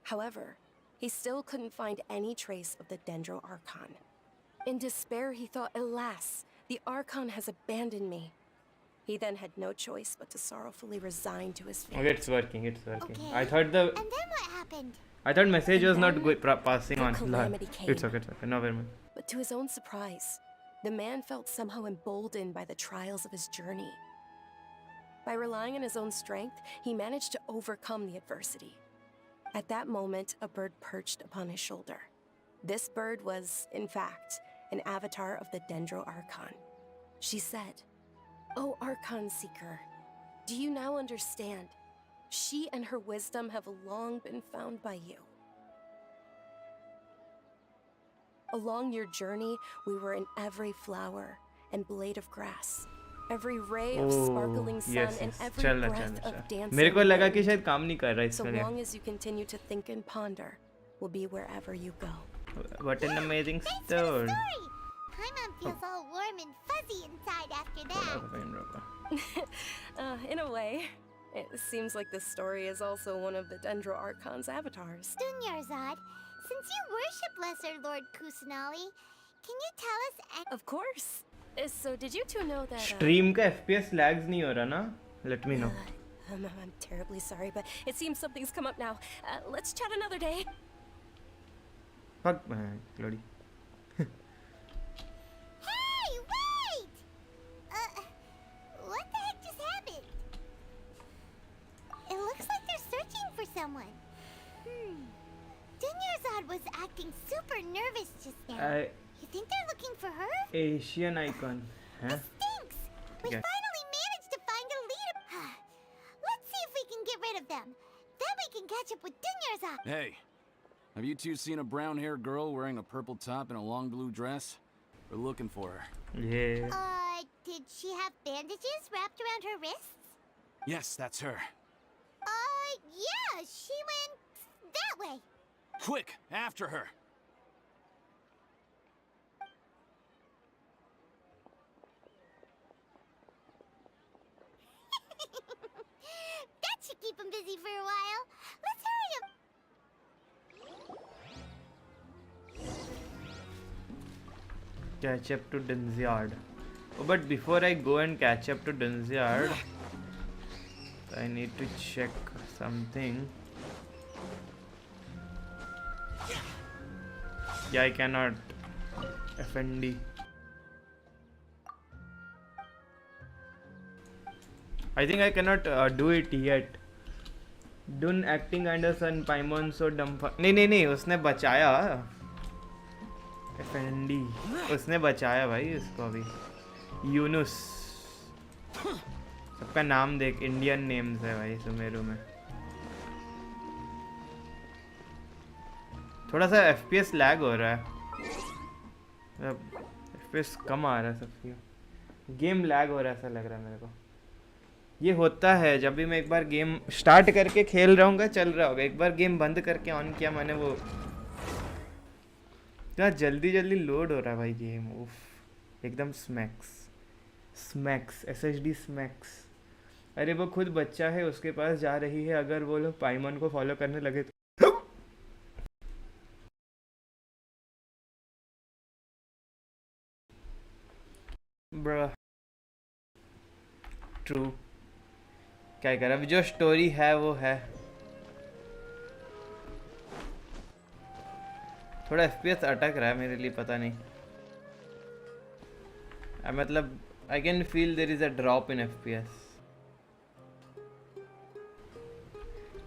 However, he still couldn't find any trace of the Dendro Archon. In despair, he thought, alas, the Archon has abandoned me. He then had no choice but to sorrowfully resign to his fate. Okay, it's working. Okay. I thought And then what happened? I thought message was not passing on. Calamity came. It's okay. No, very much. But to his own surprise, the man felt somehow emboldened by the trials of his journey. By relying on his own strength, he managed to overcome the adversity. At that moment, a bird perched upon his shoulder. This bird was, in fact, an avatar of the Dendro Archon. She said, "O Archon Seeker, do you now understand? She and her wisdom have long been found by you. Along your journey, we were in every flower and blade of grass, every ray of sparkling sun, and every breath of dancing मेरे को लगा कि wind. शायद काम नहीं कर रहा So इसमें. long as you continue to think and ponder, we'll be wherever you go." What an amazing story. Paimon feels all warm and fuzzy inside after that. In a way, it seems like this story is also one of the Dendro Archon's avatars. Dunyarzad, since you worship Lesser Lord Kusanali, can you tell us? Of course. So did you two know that? Stream का FPS lags नहीं हो रहा ना? Let me know. I'm terribly sorry, but it seems something's come up now. Let's chat another day. Fuck man, bloody. Hey, wait! What the heck just happened? It looks like they're searching for someone. Dunyarzad was acting super nervous just now. You think they're looking for her? Asian icon. Huh? Stinks! We finally managed to find a leader. Let's see if we can get rid of them. Then we can catch up with Dunyarzad. Hey, have you two seen a brown-haired girl wearing a purple top and a long blue dress? We're looking for her. Yeah. Did she have bandages wrapped around her wrists? Yes, that's her. Yeah, she went that way. Quick, after her. That should keep him busy for a while. Let's hurry him. Catch up to Dunzyard. Oh, but before I go and catch up to Dunzyard, I need to check something. Yeah, I cannot. FND. I think I cannot do it yet. Dun acting under Sun Paimon so dumb. नहीं उसने बचाया. FND उसने बचाया भाई उसको अभी. यूनुस. सबका नाम देख इंडियन नेम्स है भाई सुमेरु में. थोड़ा सा FPS लैग हो रहा है. FPS कम आ रहा है सबकी. गेम लैग हो रहा है ऐसा लग रहा है मेरे को. ये होता है जब भी मैं एक बार गेम स्टार्ट करके खेल रहा हूँ चल रहा होगा. एक बार गेम बंद करके ऑन किया मैंने वो क्या जल्दी जल्दी लोड हो रहा है भाई गेम, उफ एकदम स्मैक्स SSD स्मैक्स। अरे वो खुद बच्चा है, उसके पास जा रही है, अगर वो लोग पाइमन को फॉलो करने लगे तो ब्रो ट्रू, क्या कर, अब जो स्टोरी है वो है। थोड़ा FPS अटक रहा है मेरे लिए, पता नहीं, मतलब I can feel there is a drop in FPS।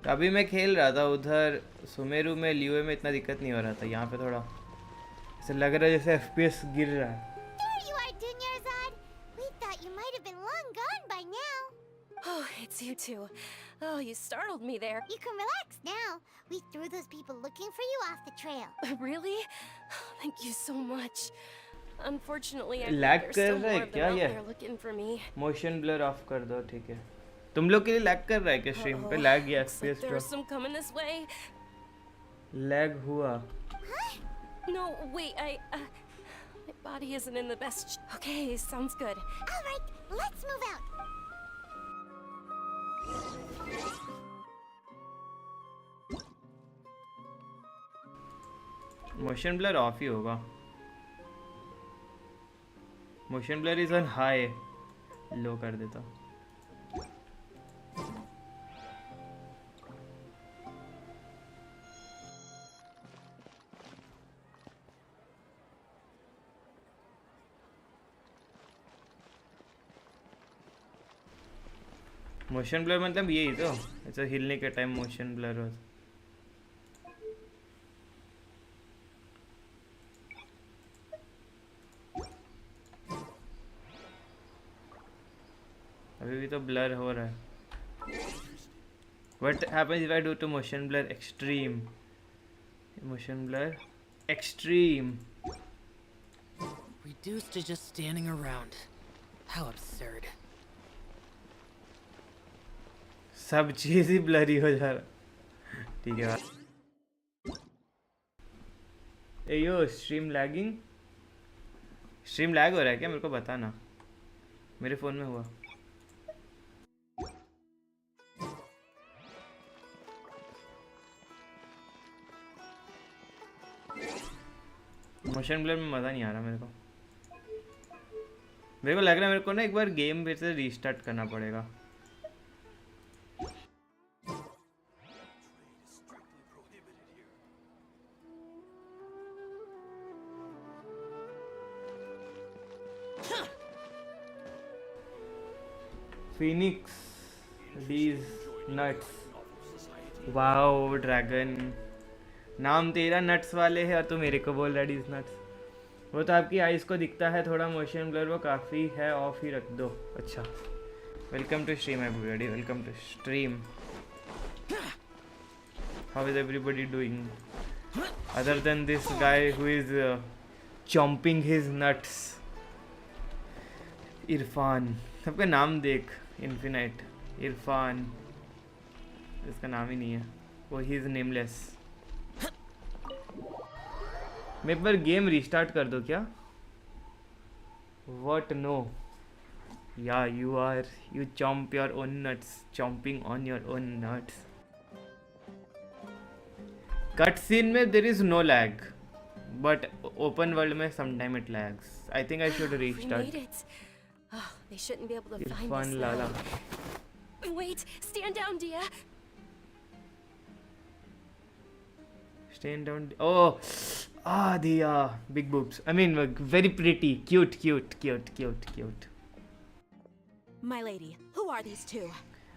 अभी मैं खेल रहा था उधर सुमेरु में, लियो में इतना दिक्कत नहीं हो रहा था, यहाँ पे थोड़ा ऐसा लग रहा है जैसे FPS गिर रहा है। Oh, it's you two. Oh, you startled me there. You can relax now. We threw those people looking for you off the trail. Really? Thank you so much. Unfortunately, I lag think there's कर still रहा है more of them क्या out ये? there looking for me. Motion blur of कर दो, ठीक है। तुम लोग के लिए लैग कर रहा है क्या स्ट्रीम पे? लैग या Looks like FPS there's drop? some coming this way. Lag हुआ? No, wait, my body isn't in the best. Okay, sounds good. All right, let's move out. Motion blur off ही होगा। Motion blur is on high, low कर देता। Motion blur मतलब यही तो, ऐसा हिलने के टाइम मोशन ब्लर हो। अभी भी तो ब्लर हो रहा है। What happens if I do to motion blur extreme? Motion blur extreme. Reduced to just standing around. How absurd. सब चीज ही ब्लरी हो जा रहा। ठीक है। ए यो स्ट्रीम लैगिंग, स्ट्रीम लैग हो रहा है क्या? मेरे को बताना, मेरे फोन में हुआ। मोशन ब्लर में मज़ा नहीं आ रहा मेरे को। मेरे को लग रहा है मेरे को ना एक बार गेम फिर से रीस्टार्ट करना पड़ेगा। Phoenix, these nuts. Wow dragon, नाम तेरा नट्स वाले है और तू मेरे को बोल रहा है डीज नट्स। वो तो आपकी आइज को दिखता है थोड़ा मोशन ब्लर, वो काफ़ी है, ऑफ ही रख दो। अच्छा, welcome to stream everybody, welcome to stream. How is everybody doing other than this guy who is chomping his nuts? Irfan, सबका नाम देख, इन्फिनाइट, इरफान, इसका नाम ही नहीं है वो, ही इज नेमलेस। मैं एक बार गेम रीस्टार्ट कर दो क्या? व्हाट? नो या you chomp your own nuts, chomping on your own nuts. Cut scene में there is no lag, but open world में sometime it lags. I think I should restart. Oh, they shouldn't be able to find Irfan us Lala. now. Wait, stand down, Dia. Stand down. Oh, the big boobs. I mean, very pretty, cute. My lady, who are these two?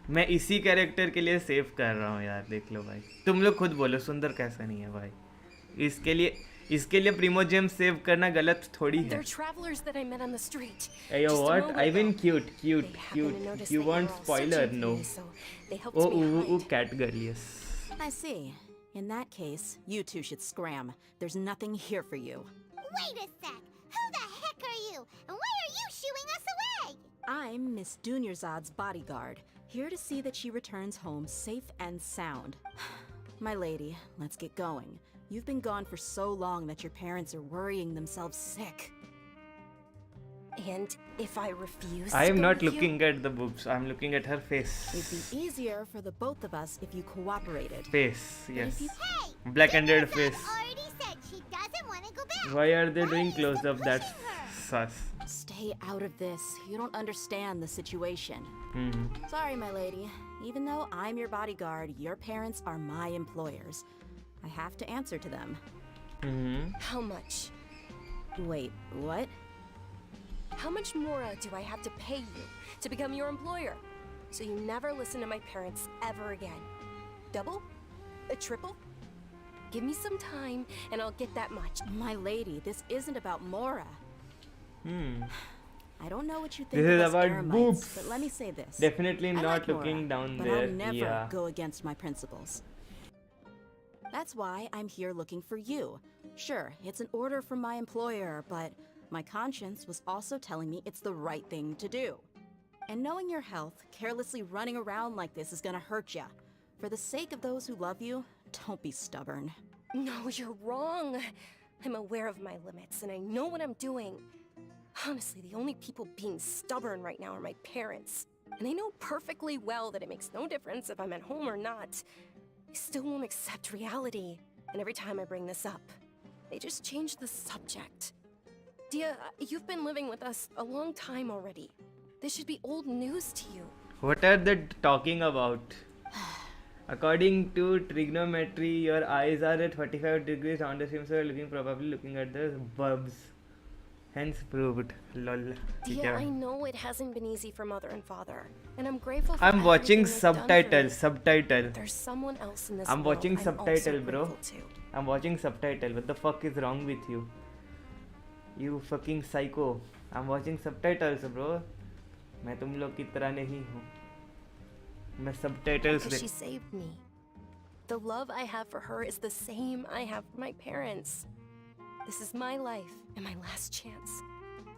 मैं इसी character के लिए save कर रहा हूँ यार, देख लो भाई। तुम लोग खुद बोलो सुंदर कैसा नहीं है भाई। इसके लिए प्रीमोजेम सेव करना गलत थोड़ी है। They're travelers that I met on the street. Hey, yo, what? I mean cute. You want spoiler? No. Oh, cat girl, yes. I see. In that case, you two should scram. There's nothing here for you. Wait a sec. Who the heck are you? And why are you shooing us away? I'm Miss Dunyarzad's bodyguard, here to see that she returns home safe and sound. My lady, let's get going. You've been gone for so long that your parents are worrying themselves sick. And if I refuse I to am go not with you, looking at the boobs. I'm looking at her face. It'd be easier for the both of us if you cooperated. Face, yes. Hey! Black-ended face. already said she doesn't want to go back. Why are they doing close-up? That's sus. Stay out of this. You don't understand the situation. Mm-hmm. Sorry, my lady. Even though I'm your bodyguard, your parents are my employers. I have to answer to them. Mm-hmm. how much? Wait, what? How much more do I have to pay you to become your employer? So you never listen to my parents ever again. Double? A triple? Give me some time and I'll get that much. My lady, this isn't about Mora. I don't know what you think This is of us about Eremites, boobs. but let me say this. Definitely I not like looking Mora, down but there. I'll never Yeah. go against my principles. That's why I'm here looking for you. Sure, it's an order from my employer, but my conscience was also telling me it's the right thing to do. And knowing your health, carelessly running around like this is gonna hurt ya. For the sake of those who love you, don't be stubborn. No, you're wrong. I'm aware of my limits and I know what I'm doing. Honestly, the only people being stubborn right now are my parents. And I know perfectly well that it makes no difference if I'm at home or not. They still won't accept reality. And every time I bring this up, they just change the subject. Dia, you've been living with us a long time already. This should be old news to you. What are they talking about? According to trigonometry, your eyes are at 45 degrees on the same side, probably looking at the bulbs. Hence proved. Lol. Dia, I know it hasn't been easy for mother and father, and I'm grateful for I'm watching everything they've done for me. subtitle. There's someone else in this I'm world watching I'm subtitle, also bro. grateful to. I'm watching subtitle. What the fuck is wrong with you? You fucking psycho. I'm watching subtitles, bro. मैं तुम लोग की तरह नहीं हूँ. मैं subtitles Because she saved me. The love I have for her is the same I have for my parents. This is my life and my last chance.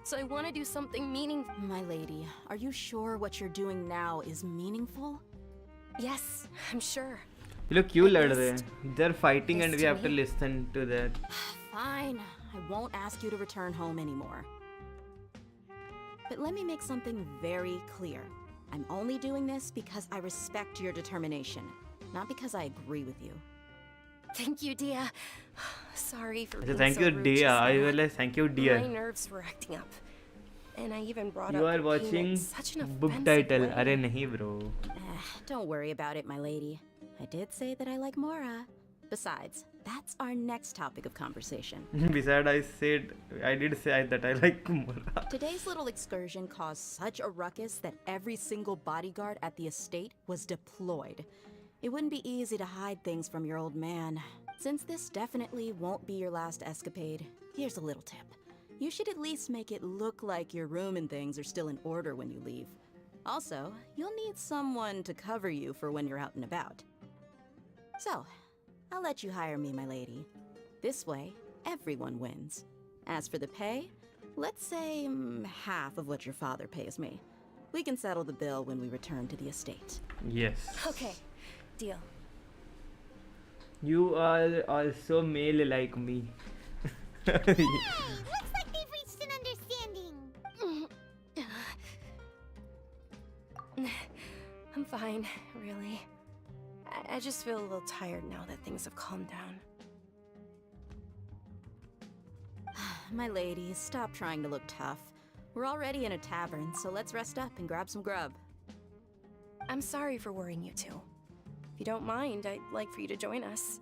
So I want to do something meaningful. My lady, are you sure what you're doing now is meaningful? Yes, I'm sure. लोग क्यों At लड़ रहे least हैं? They're fighting and this we to have to me. listen to that. Fine, I won't ask you to return home anymore. But let me make something very clear. I'm only doing this because I respect your determination, not because I agree with you. Thank you, Dia. Sorry for being Thank so you, rude dear. just I now. realize. Thank you, My dear. nerves were acting up. And I even brought You up are the pain watching in such an book offensive title. way. अरे नहीं, bro. Don't worry about it, my lady. I did say that I like Mora. Besides, that's our next topic of conversation. Besides, I did say that I like Mora. Today's little excursion caused such a ruckus that every single bodyguard at the estate was deployed. It wouldn't be easy to hide things from your old man. Since this definitely won't be your last escapade, here's a little tip. You should at least make it look like your room and things are still in order when you leave. Also, you'll need someone to cover you for when you're out and about. So, I'll let you hire me, my lady. This way, everyone wins. As for the pay, let's say half of what your father pays me. We can settle the bill when we return to the estate. Yes. Okay, deal. You are also male like me. Looks like they've reached an understanding. I'm fine, really. I just feel a little tired now that things have calmed down. My lady, stop trying to look tough. We're already in a tavern, so let's rest up and grab some grub. I'm sorry for worrying you two. If you don't mind, I'd like for you to join us.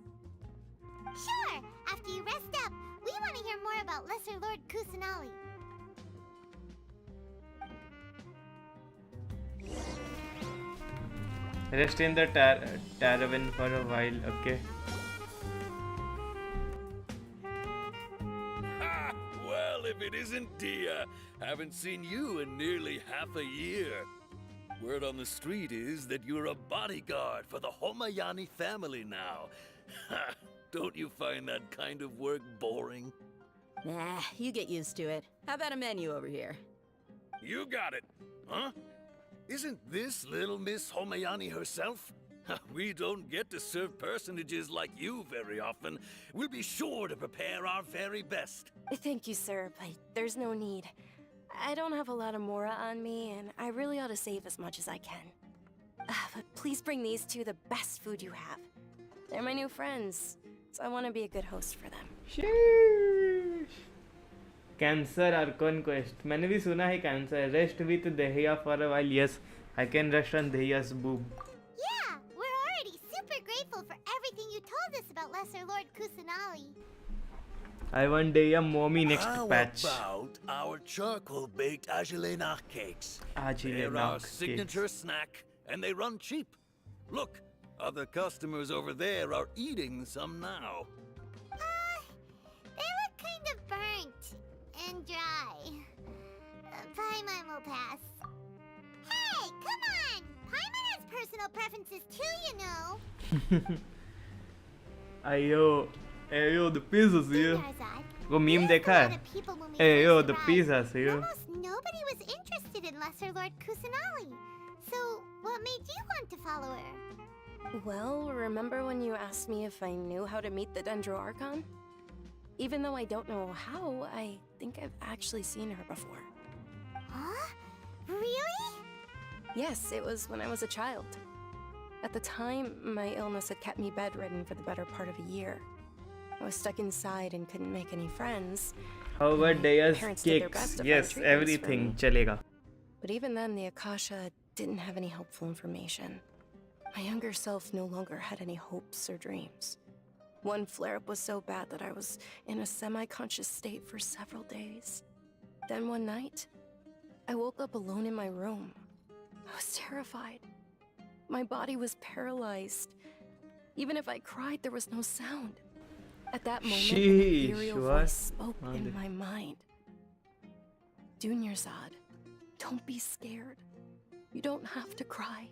Sure. After you rest up, we want to hear more about Lesser Lord Kusanali. Rest in the tavern for a while, okay? Ha! Well, if it isn't Dia, haven't seen you in nearly half a year. Word on the street is that you're a bodyguard for the Homayani family now. Ha! Don't you find that kind of work boring? Nah, you get used to it. How about a menu over here? You got it, huh? Isn't this little Miss Homayani herself? We don't get to serve personages like you very often. We'll be sure to prepare our very best. Thank you, sir, but there's no need. I don't have a lot of mora on me, and I really ought to save as much as I can. But please bring these two the best food you have. They're my new friends, so I want to be a good host for them. Cancer archon quest मैंने भी सुना है cancer rest with Dahiya for a while yes I can rest on Dahiya's boob. Yeah, we're already super grateful for everything you told us about Lesser Lord Kusanali. I want Deya mommy next patch. How about our charcoal baked ajilenak cakes? They're our signature snack, and they run cheap. Look, other customers over there are eating some now. They look kind of burnt and dry. Paimon will pass. Hey, come on! Paimon has personal preferences too, you know. Ayo, the pizza's here. वो meme देखा है? Ayo, the pizza's here. Almost nobody was interested in Lesser Lord Kusanali. So, what made you want to follow her? Well, remember when you asked me if I knew how to meet the Dendro Archon? Even though I don't know how, I think I've actually seen her before. Huh? Really? Yes, it was when I was a child. At the time, my illness had kept me bedridden for the better part of a year. I was stuck inside and couldn't make any friends. How about Deya's Parents did their cakes? best to find Yes, treatments for everything me. चलेगा. But even then, the Akasha didn't have any helpful information. My younger self no longer had any hopes or dreams. One flare-up was so bad that I was in a semi-conscious state for several days. Then one night, I woke up alone in my room. I was terrified. My body was paralyzed. Even if I cried, there was no sound. At that moment, an ethereal voice spoke in my mind. Dunyarzad, don't be scared. You don't have to cry.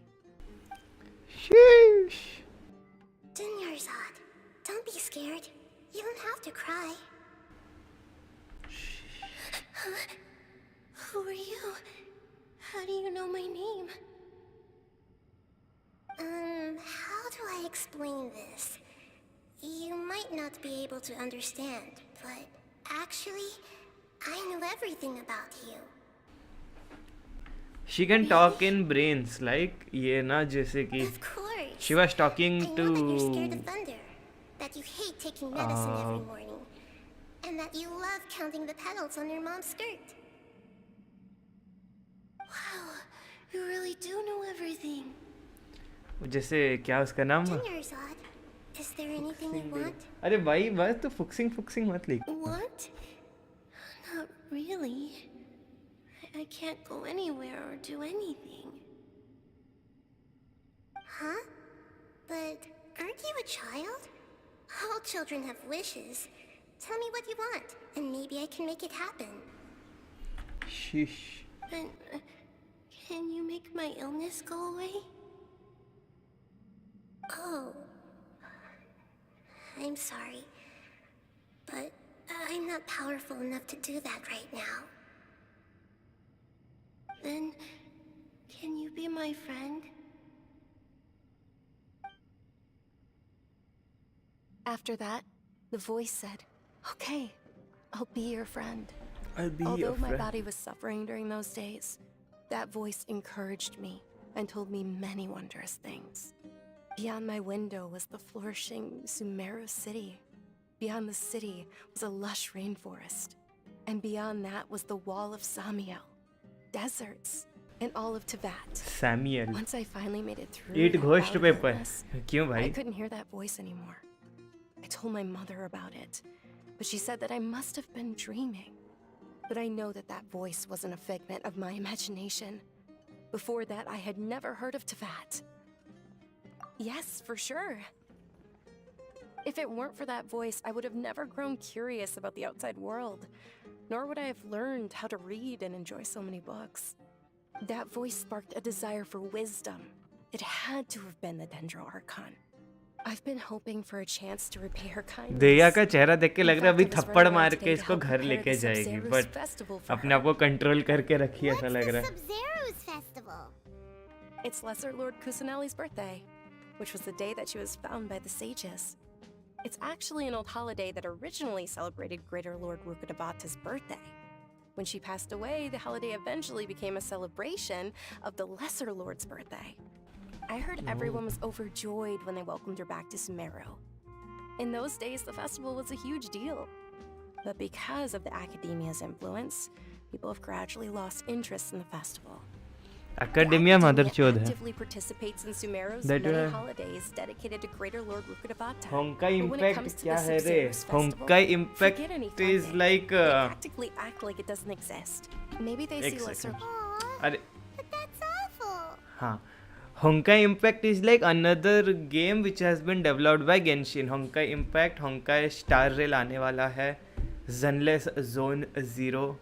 Sheesh. Dunyarzad, don't be scared. You don't have to cry. Who are you? How do you know my name? How do I explain this? You might not be able to understand, but actually, I know everything about you. She can talk in brains like ये ना जैसे कि Of course. she was talking I to know that you're scared of thunder, that you hate taking medicine every morning, and that you love counting the petals on your mom's skirt. Wow, you really do know everything. जैसे क्या उसका नाम Dunyarzad, is there anything you want? अरे भाई बस तो फुक्सिंग मत लिख. What? Not really. I can't go anywhere or do anything. Huh? But aren't you a child? All children have wishes. Tell me what you want, and maybe I can make it happen. Sheesh. But can you make my illness go away? Oh. I'm sorry. But I'm not powerful enough to do that right now. Then, can you be my friend? After that, the voice said, "Okay, I'll be your friend." I'll be Although your my friend. body was suffering during those days, that voice encouraged me and told me many wondrous things. Beyond my window was the flourishing SUMERU city. Beyond the city was a lush rainforest. And beyond that was the wall of Samiel, deserts, and all of Teyvat. Samiel. Once I finally made it through Eat that ghost bout of paper. illness, क्यों भाई? I couldn't hear that voice anymore. I told my mother about it, but she said that I must have been dreaming. But I know that that voice wasn't a figment of my imagination. Before that, I had never heard of Teyvat. Yes, for sure. If it weren't for that voice, I would have never grown curious about the outside world, nor would I have learned how to read and enjoy so many books. That voice sparked a desire for wisdom. It had to have been the Dendro Archon. I've been hoping for a chance to repay her kindness. दया का चेहरा देख के लग रहा है अभी थप्पड़ मार के इसको घर लेके जाएगी, बट अपने आप को कंट्रोल करके रखी ऐसा लग रहा है. SUMERU's festival. It's Lesser Lord Kusanali's birthday. which was the day that she was found by the sages. It's actually an old holiday that originally celebrated Greater Lord Rukkhadevata's birthday. When she passed away, the holiday eventually became a celebration of the Lesser Lord's birthday. I heard everyone was overjoyed when they welcomed her back to SUMERU. In those days, the festival was a huge deal. But because of the academia's influence, people have gradually lost interest in the festival. Academia motherchode hai. Actively participates in SUMERU's That many holidays dedicated to Greater Lord Rukkhadevata. Honkai But when it comes Impact to the kya hai re? Sub-Zero's festival, Honkai Impact forget any is fun day. like They practically act like it doesn't exist. Maybe they see एक lesser. second. अरे हाँ, Honkai Impact is like another game which has been developed by Genshin. Honkai Impact, Honkai Star Rail आने वाला है, Zenless Zone Zero,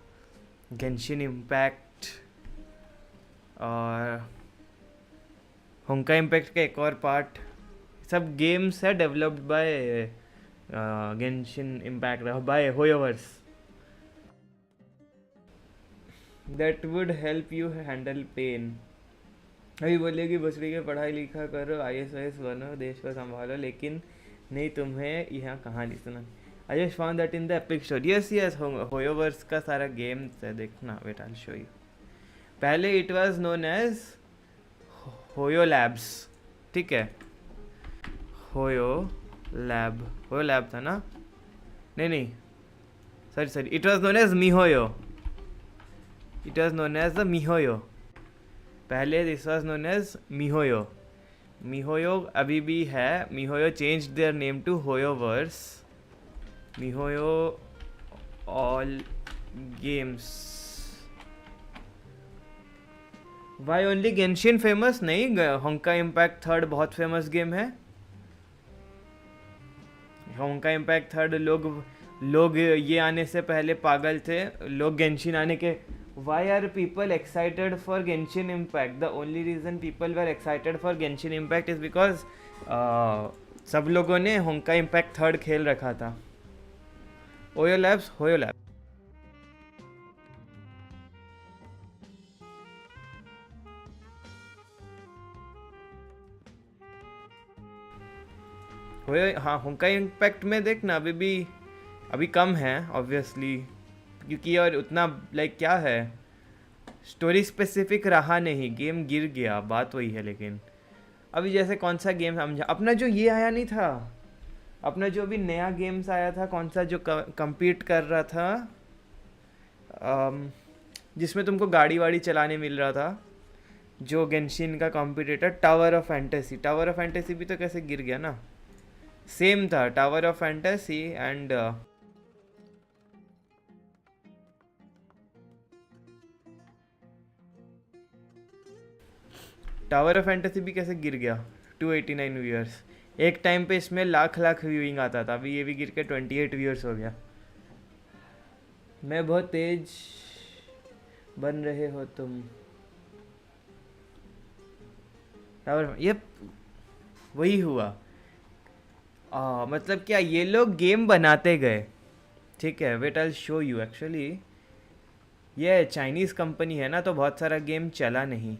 Genshin Impact और Honkai Impact का एक और पार्ट, सब गेम्स है developed by Genshin Impact by HoYoverse. That would help you handle pain. अभी बोलिए कि बसरी के पढ़ाई लिखा करो, IAS बनो, देश को संभालो, लेकिन नहीं तुम्हें यहाँ कहानी सुना. I just found that in the Epic Store. Yes, HoYoverse का सारा गेम्स है, देखना. Wait, I'll show you. पहले it was known as Hoyo Labs, ठीक है? Hoyo Lab था ना? नहीं, sorry. It was known as MiHoYo. It was known as the MiHoYo. पहले this was known as MiHoYo. MiHoYo अभी भी है. MiHoYo changed their name to HoYoverse. MiHoYo all games. Why only Genshin famous? नहीं, Honkai Impact 3rd बहुत famous game है. Honkai Impact 3rd लोग ये आने से पहले पागल थे. लोग Genshin आने के Why are people excited for Genshin Impact? The only reason people were excited for Genshin Impact is because सब लोगों ने Honkai Impact 3rd खेल रखा था. Hoyo Labs. हाँ, Honkai Impact में देखना अभी कम है ऑब्वियसली, क्योंकि और उतना लाइक क्या है, स्टोरी स्पेसिफिक रहा नहीं, गेम गिर गया, बात वही है. लेकिन अभी जैसे कौन सा गेम समझा अपना जो ये आया नहीं था, अपना जो अभी नया गेम्स आया था, कौन सा जो कम्पीट कर रहा था, जिसमें तुमको गाड़ी वाड़ी चलाने मिल रहा था, जो गेंशिन का कॉम्पिटिटर, टावर ऑफ फैंटेसी भी तो कैसे गिर गया ना. सेम था tower of fantasy and tower of fantasy भी कैसे गिर गया. 289 व्यूअर्स एक टाइम पे, इसमें लाख व्यूइंग आता था. अभी ये भी गिर के 28 व्यूअर्स हो गया. मैं बहुत तेज बन रहे हो तुम. टावर ये वही हुआ. मतलब क्या, ये लोग गेम बनाते गए, ठीक है. Wait I show you. Actually ये चाइनीज़ कंपनी है ना, तो बहुत सारा गेम चला नहीं.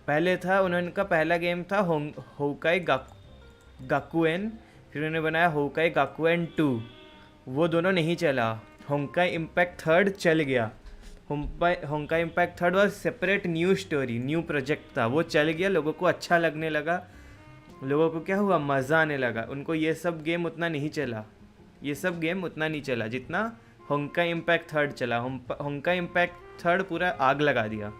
पहले था उनका पहला गेम था होकाई गाकुएन, फिर उन्होंने बनाया होकाई गाकुएन 2, वो दोनों नहीं चला. होकाई इम्पैक्ट 3rd चल गया. Honkai impact 3rd was separate new story, new project था, वो चल गया. लोगों को अच्छा लगने लगा, लोगों को क्या हुआ, मज़ा आने लगा. उनको ये सब गेम उतना नहीं चला जितना होकाई इम्पैक्ट 3rd चला. होकाई इम्पैक्ट 3rd पूरा आग लगा दिया,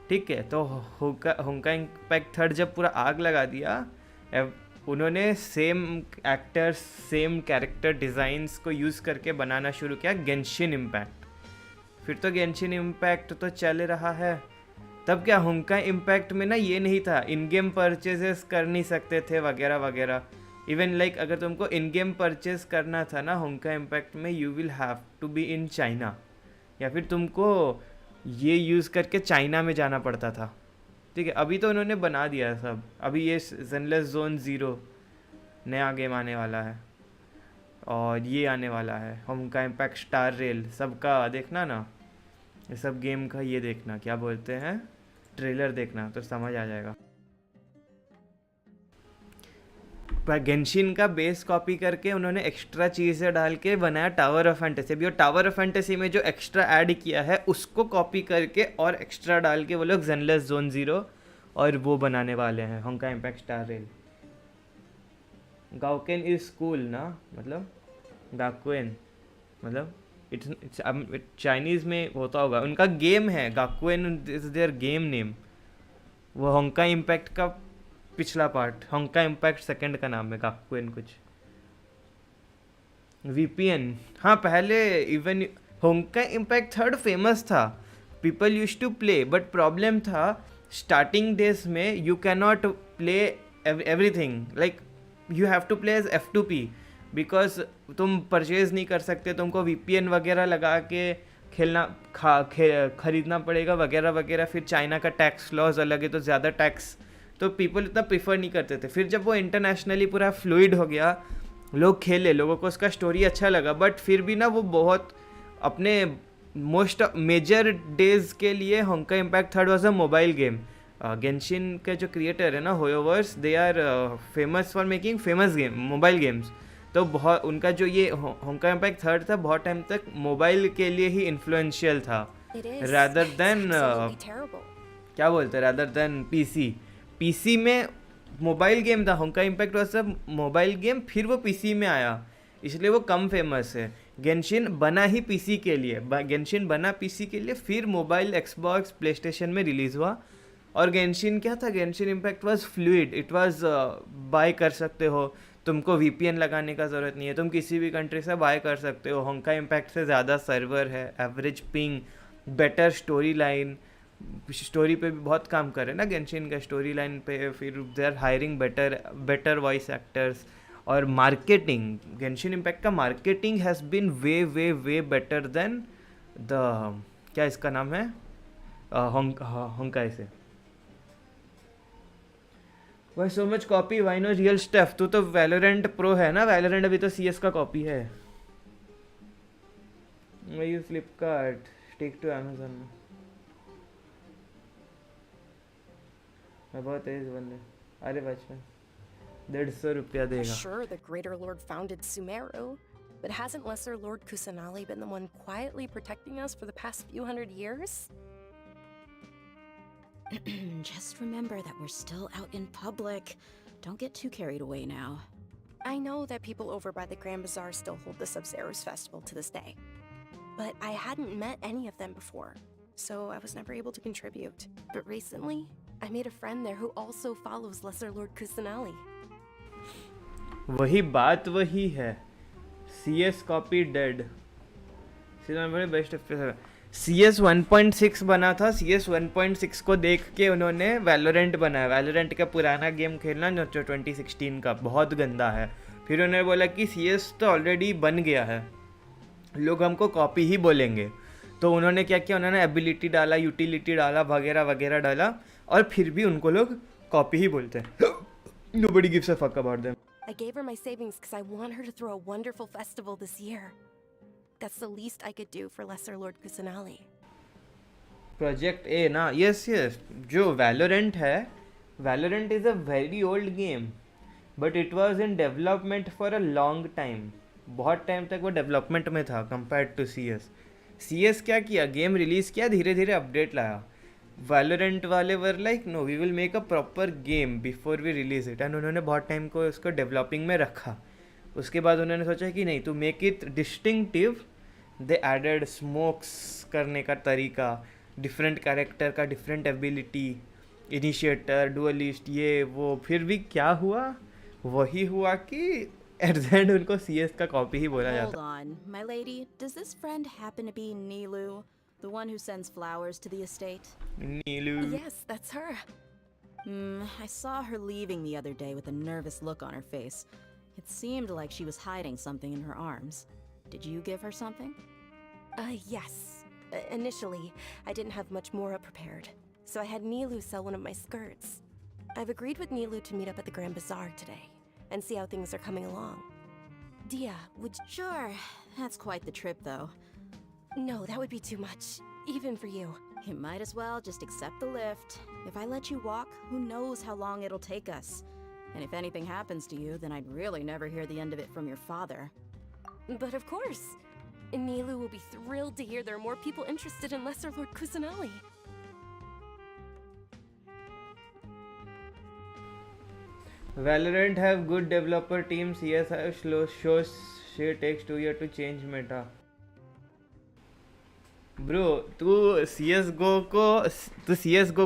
ठीक है. तो होकाई इम्पैक्ट 3rd जब पूरा आग लगा दिया, उन्होंने same actors, same character designs को यूज़ करके बनाना शुरू किया गेंशिन इम्पैक्ट. फिर तो गेंशिन इम्पैक्ट तो चल रहा है. तब क्या होकाई इम्पैक्ट में ना ये नहीं था, इन गेम परचेजेस कर नहीं सकते थे वगैरह. इवन लाइक अगर तुमको इन गेम परचेज करना था ना होकाई इम्पैक्ट में, you will have to be in China, या फिर तुमको ये यूज़ करके चाइना में जाना पड़ता था, ठीक है. अभी तो उन्होंने बना दिया सब. अभी ये ज़ेनलेस ज़ोन 0 नया गेम आने वाला है, और ये आने वाला है होकाई इम्पैक्ट स्टार रेल. सबका देखना ना, ये सब गेम का ये देखना, क्या बोलते हैं, ट्रेलर देखना, तो समझ आ जाएगा. गेंशिन का बेस कॉपी करके उन्होंने एक्स्ट्रा चीज़ें डाल के बनाया टावर ऑफ फैंटेसी। अभी वो टावर ऑफ फैंटेसी में जो एक्स्ट्रा ऐड किया है उसको कॉपी करके और एक्स्ट्रा डाल के वो लोग ज़ेनलेस ज़ोन ज़ीरो और वो बनाने वाले हैं, Honkai impact star rail. Gakuen is cool ना, मतलब गाकुएन, मतलब इट्स चाइनीज़ में होता होगा, उनका गेम है गाकुएन इज देयर गेम नेम। वो होंका इम्पैक्ट का पिछला पार्ट, होंका इम्पैक्ट सेकंड का नाम है गाकुएन कुछ। वीपीएन, हाँ पहले even Honkai impact third famous था, people use to play, but problem था स्टार्टिंग डेज में you can not play everything, like you have to play as F2P because तुम परचेज नहीं कर सकते, तुमको VPN वगैरह लगा के खेलना खरीदना पड़ेगा वगैरह वगैरह। फिर चाइना का टैक्स लॉज अलग है तो ज़्यादा टैक्स, तो पीपल इतना प्रीफर नहीं करते थे। फिर जब वो इंटरनेशनली पूरा फ्लूइड हो गया, लोग खेले, लोगों को उसका स्टोरी अच्छा लगा, बट फिर भी ना वो बहुत अपने मोस्ट मेजर डेज के लिए Honkai impact third was a mobile game. Genshin के जो क्रिएटर है ना HoYoverse, they are famous for making famous game mobile games. तो बहुत उनका जो ये होंका इम्पैक्ट थर्ड था बहुत टाइम तक मोबाइल के लिए ही इन्फ्लुएंशियल था, रादर देन क्या बोलते हैं, रादर देन पीसी में मोबाइल गेम था। Honkai impact was a mobile game, फिर वो पीसी में आया, इसलिए वो कम फेमस है। गेंशिन बना ही पीसी के लिए, गेंशिन बना पीसी के लिए, फिर मोबाइल, एक्सबॉक्स, प्लेस्टेशन में रिलीज़ हुआ। और गेंशिन क्या था, Genshin impact was fluid, it was by कर सकते हो, तुमको VPN लगाने का ज़रूरत नहीं है, तुम किसी भी कंट्री से बाय कर सकते हो। होंका इम्पैक्ट से ज़्यादा सर्वर है, average ping, better story line, story पे भी बहुत काम कर रहे हैं ना गेंशिन का, स्टोरी लाइन पे। फिर they are hiring better voice actors और मार्केटिंग। गेंशिन इम्पैक्ट का marketing has been way better than the, क्या इसका नाम है, होंका से। Why so much copy, why no real stuff. तू तो वैलोरेंट प्रो है ना, वैलोरेंट अभी तो CS का कॉपी है। मैं use Flipkart, stick to Amazon. मैं बहुत तेज बंदे, अरे बचपन 150 रुपया देगा। Sure, the Greater Lord founded SUMERU, but hasn't Lesser Lord Kusanali been the one quietly protecting us for the past few hundred years? Just remember that we're still out in public. Don't get too carried away now. I know that people over by the Grand Bazaar still hold the Sub-Zero's festival to this day, but I hadn't met any of them before, so I was never able to contribute. But recently, I made a friend there who also follows Lesser Lord Kusanali. वही बात वही है, CS copy dead. Best CS 1.6 बना था, CS 1.6 को देख के उन्होंने वैलोरेंट बनाया। वैलोरेंट का पुराना गेम खेलना जो 2016 का बहुत गंदा है। फिर उन्होंने बोला कि CS तो ऑलरेडी बन गया है, लोग हमको कॉपी ही बोलेंगे। तो उन्होंने क्या किया, उन्होंने एबिलिटी डाला, यूटिलिटी डाला, वगैरह वगैरह डाला, और फिर भी उनको लोग कॉपी ही बोलते हैं। Nobody gives a fuck about them. I gave her my savings because I want her to throw a wonderful festival this year. That's the least I could do for Lesser Lord Kusanali. Project A ना, yes जो Valorant है, Valorant is a very old game, but it was in development for a long time. बहुत time तक वो development में था compared to CS क्या किया, गेम रिलीज़ किया, धीरे धीरे अपडेट लाया। Valorant वाले were like no, we will make a proper game before we release it, and उन्होंने बहुत टाइम को उसको डेवलपिंग में रखा। उसके बाद उन्होंने सोचा कि नहीं, to make it distinctive they added smokes करने का तरीका, डिफरेंट कैरेक्टर का डिफरेंट एबिलिटी, इनिशिएटर, डुअलिस्ट, ये वो। फिर भी क्या हुआ, वही हुआ कि एट द एंड उनको CS का कॉपी ही बोला जाता। Hold on, my lady, does this friend happen to be Nilu, the one who sends flowers to the estate? Nilu. Yes, that's her. I saw her leaving the other day with a nervous look on her face. It seemed like she was hiding something in her arms. Did you give her something? Yes. Initially, I didn't have much more prepared, so I had Nilu sell one of my skirts. I've agreed with Nilu to meet up at the Grand Bazaar today and see how things are coming along. Dia, would you... Sure. That's quite the trip, though. No, that would be too much, even for you. You might as well just accept the lift. If I let you walk, who knows how long it'll take us. And if anything happens to you, then I'd really never hear the end of it from your father. But of course. Nilu will be thrilled to hear there are more people interested in Lesser Lord Kusanali. Valorant have good developer team. CS have slow shows. Shit takes 2 years to change meta. Bro तू CSGO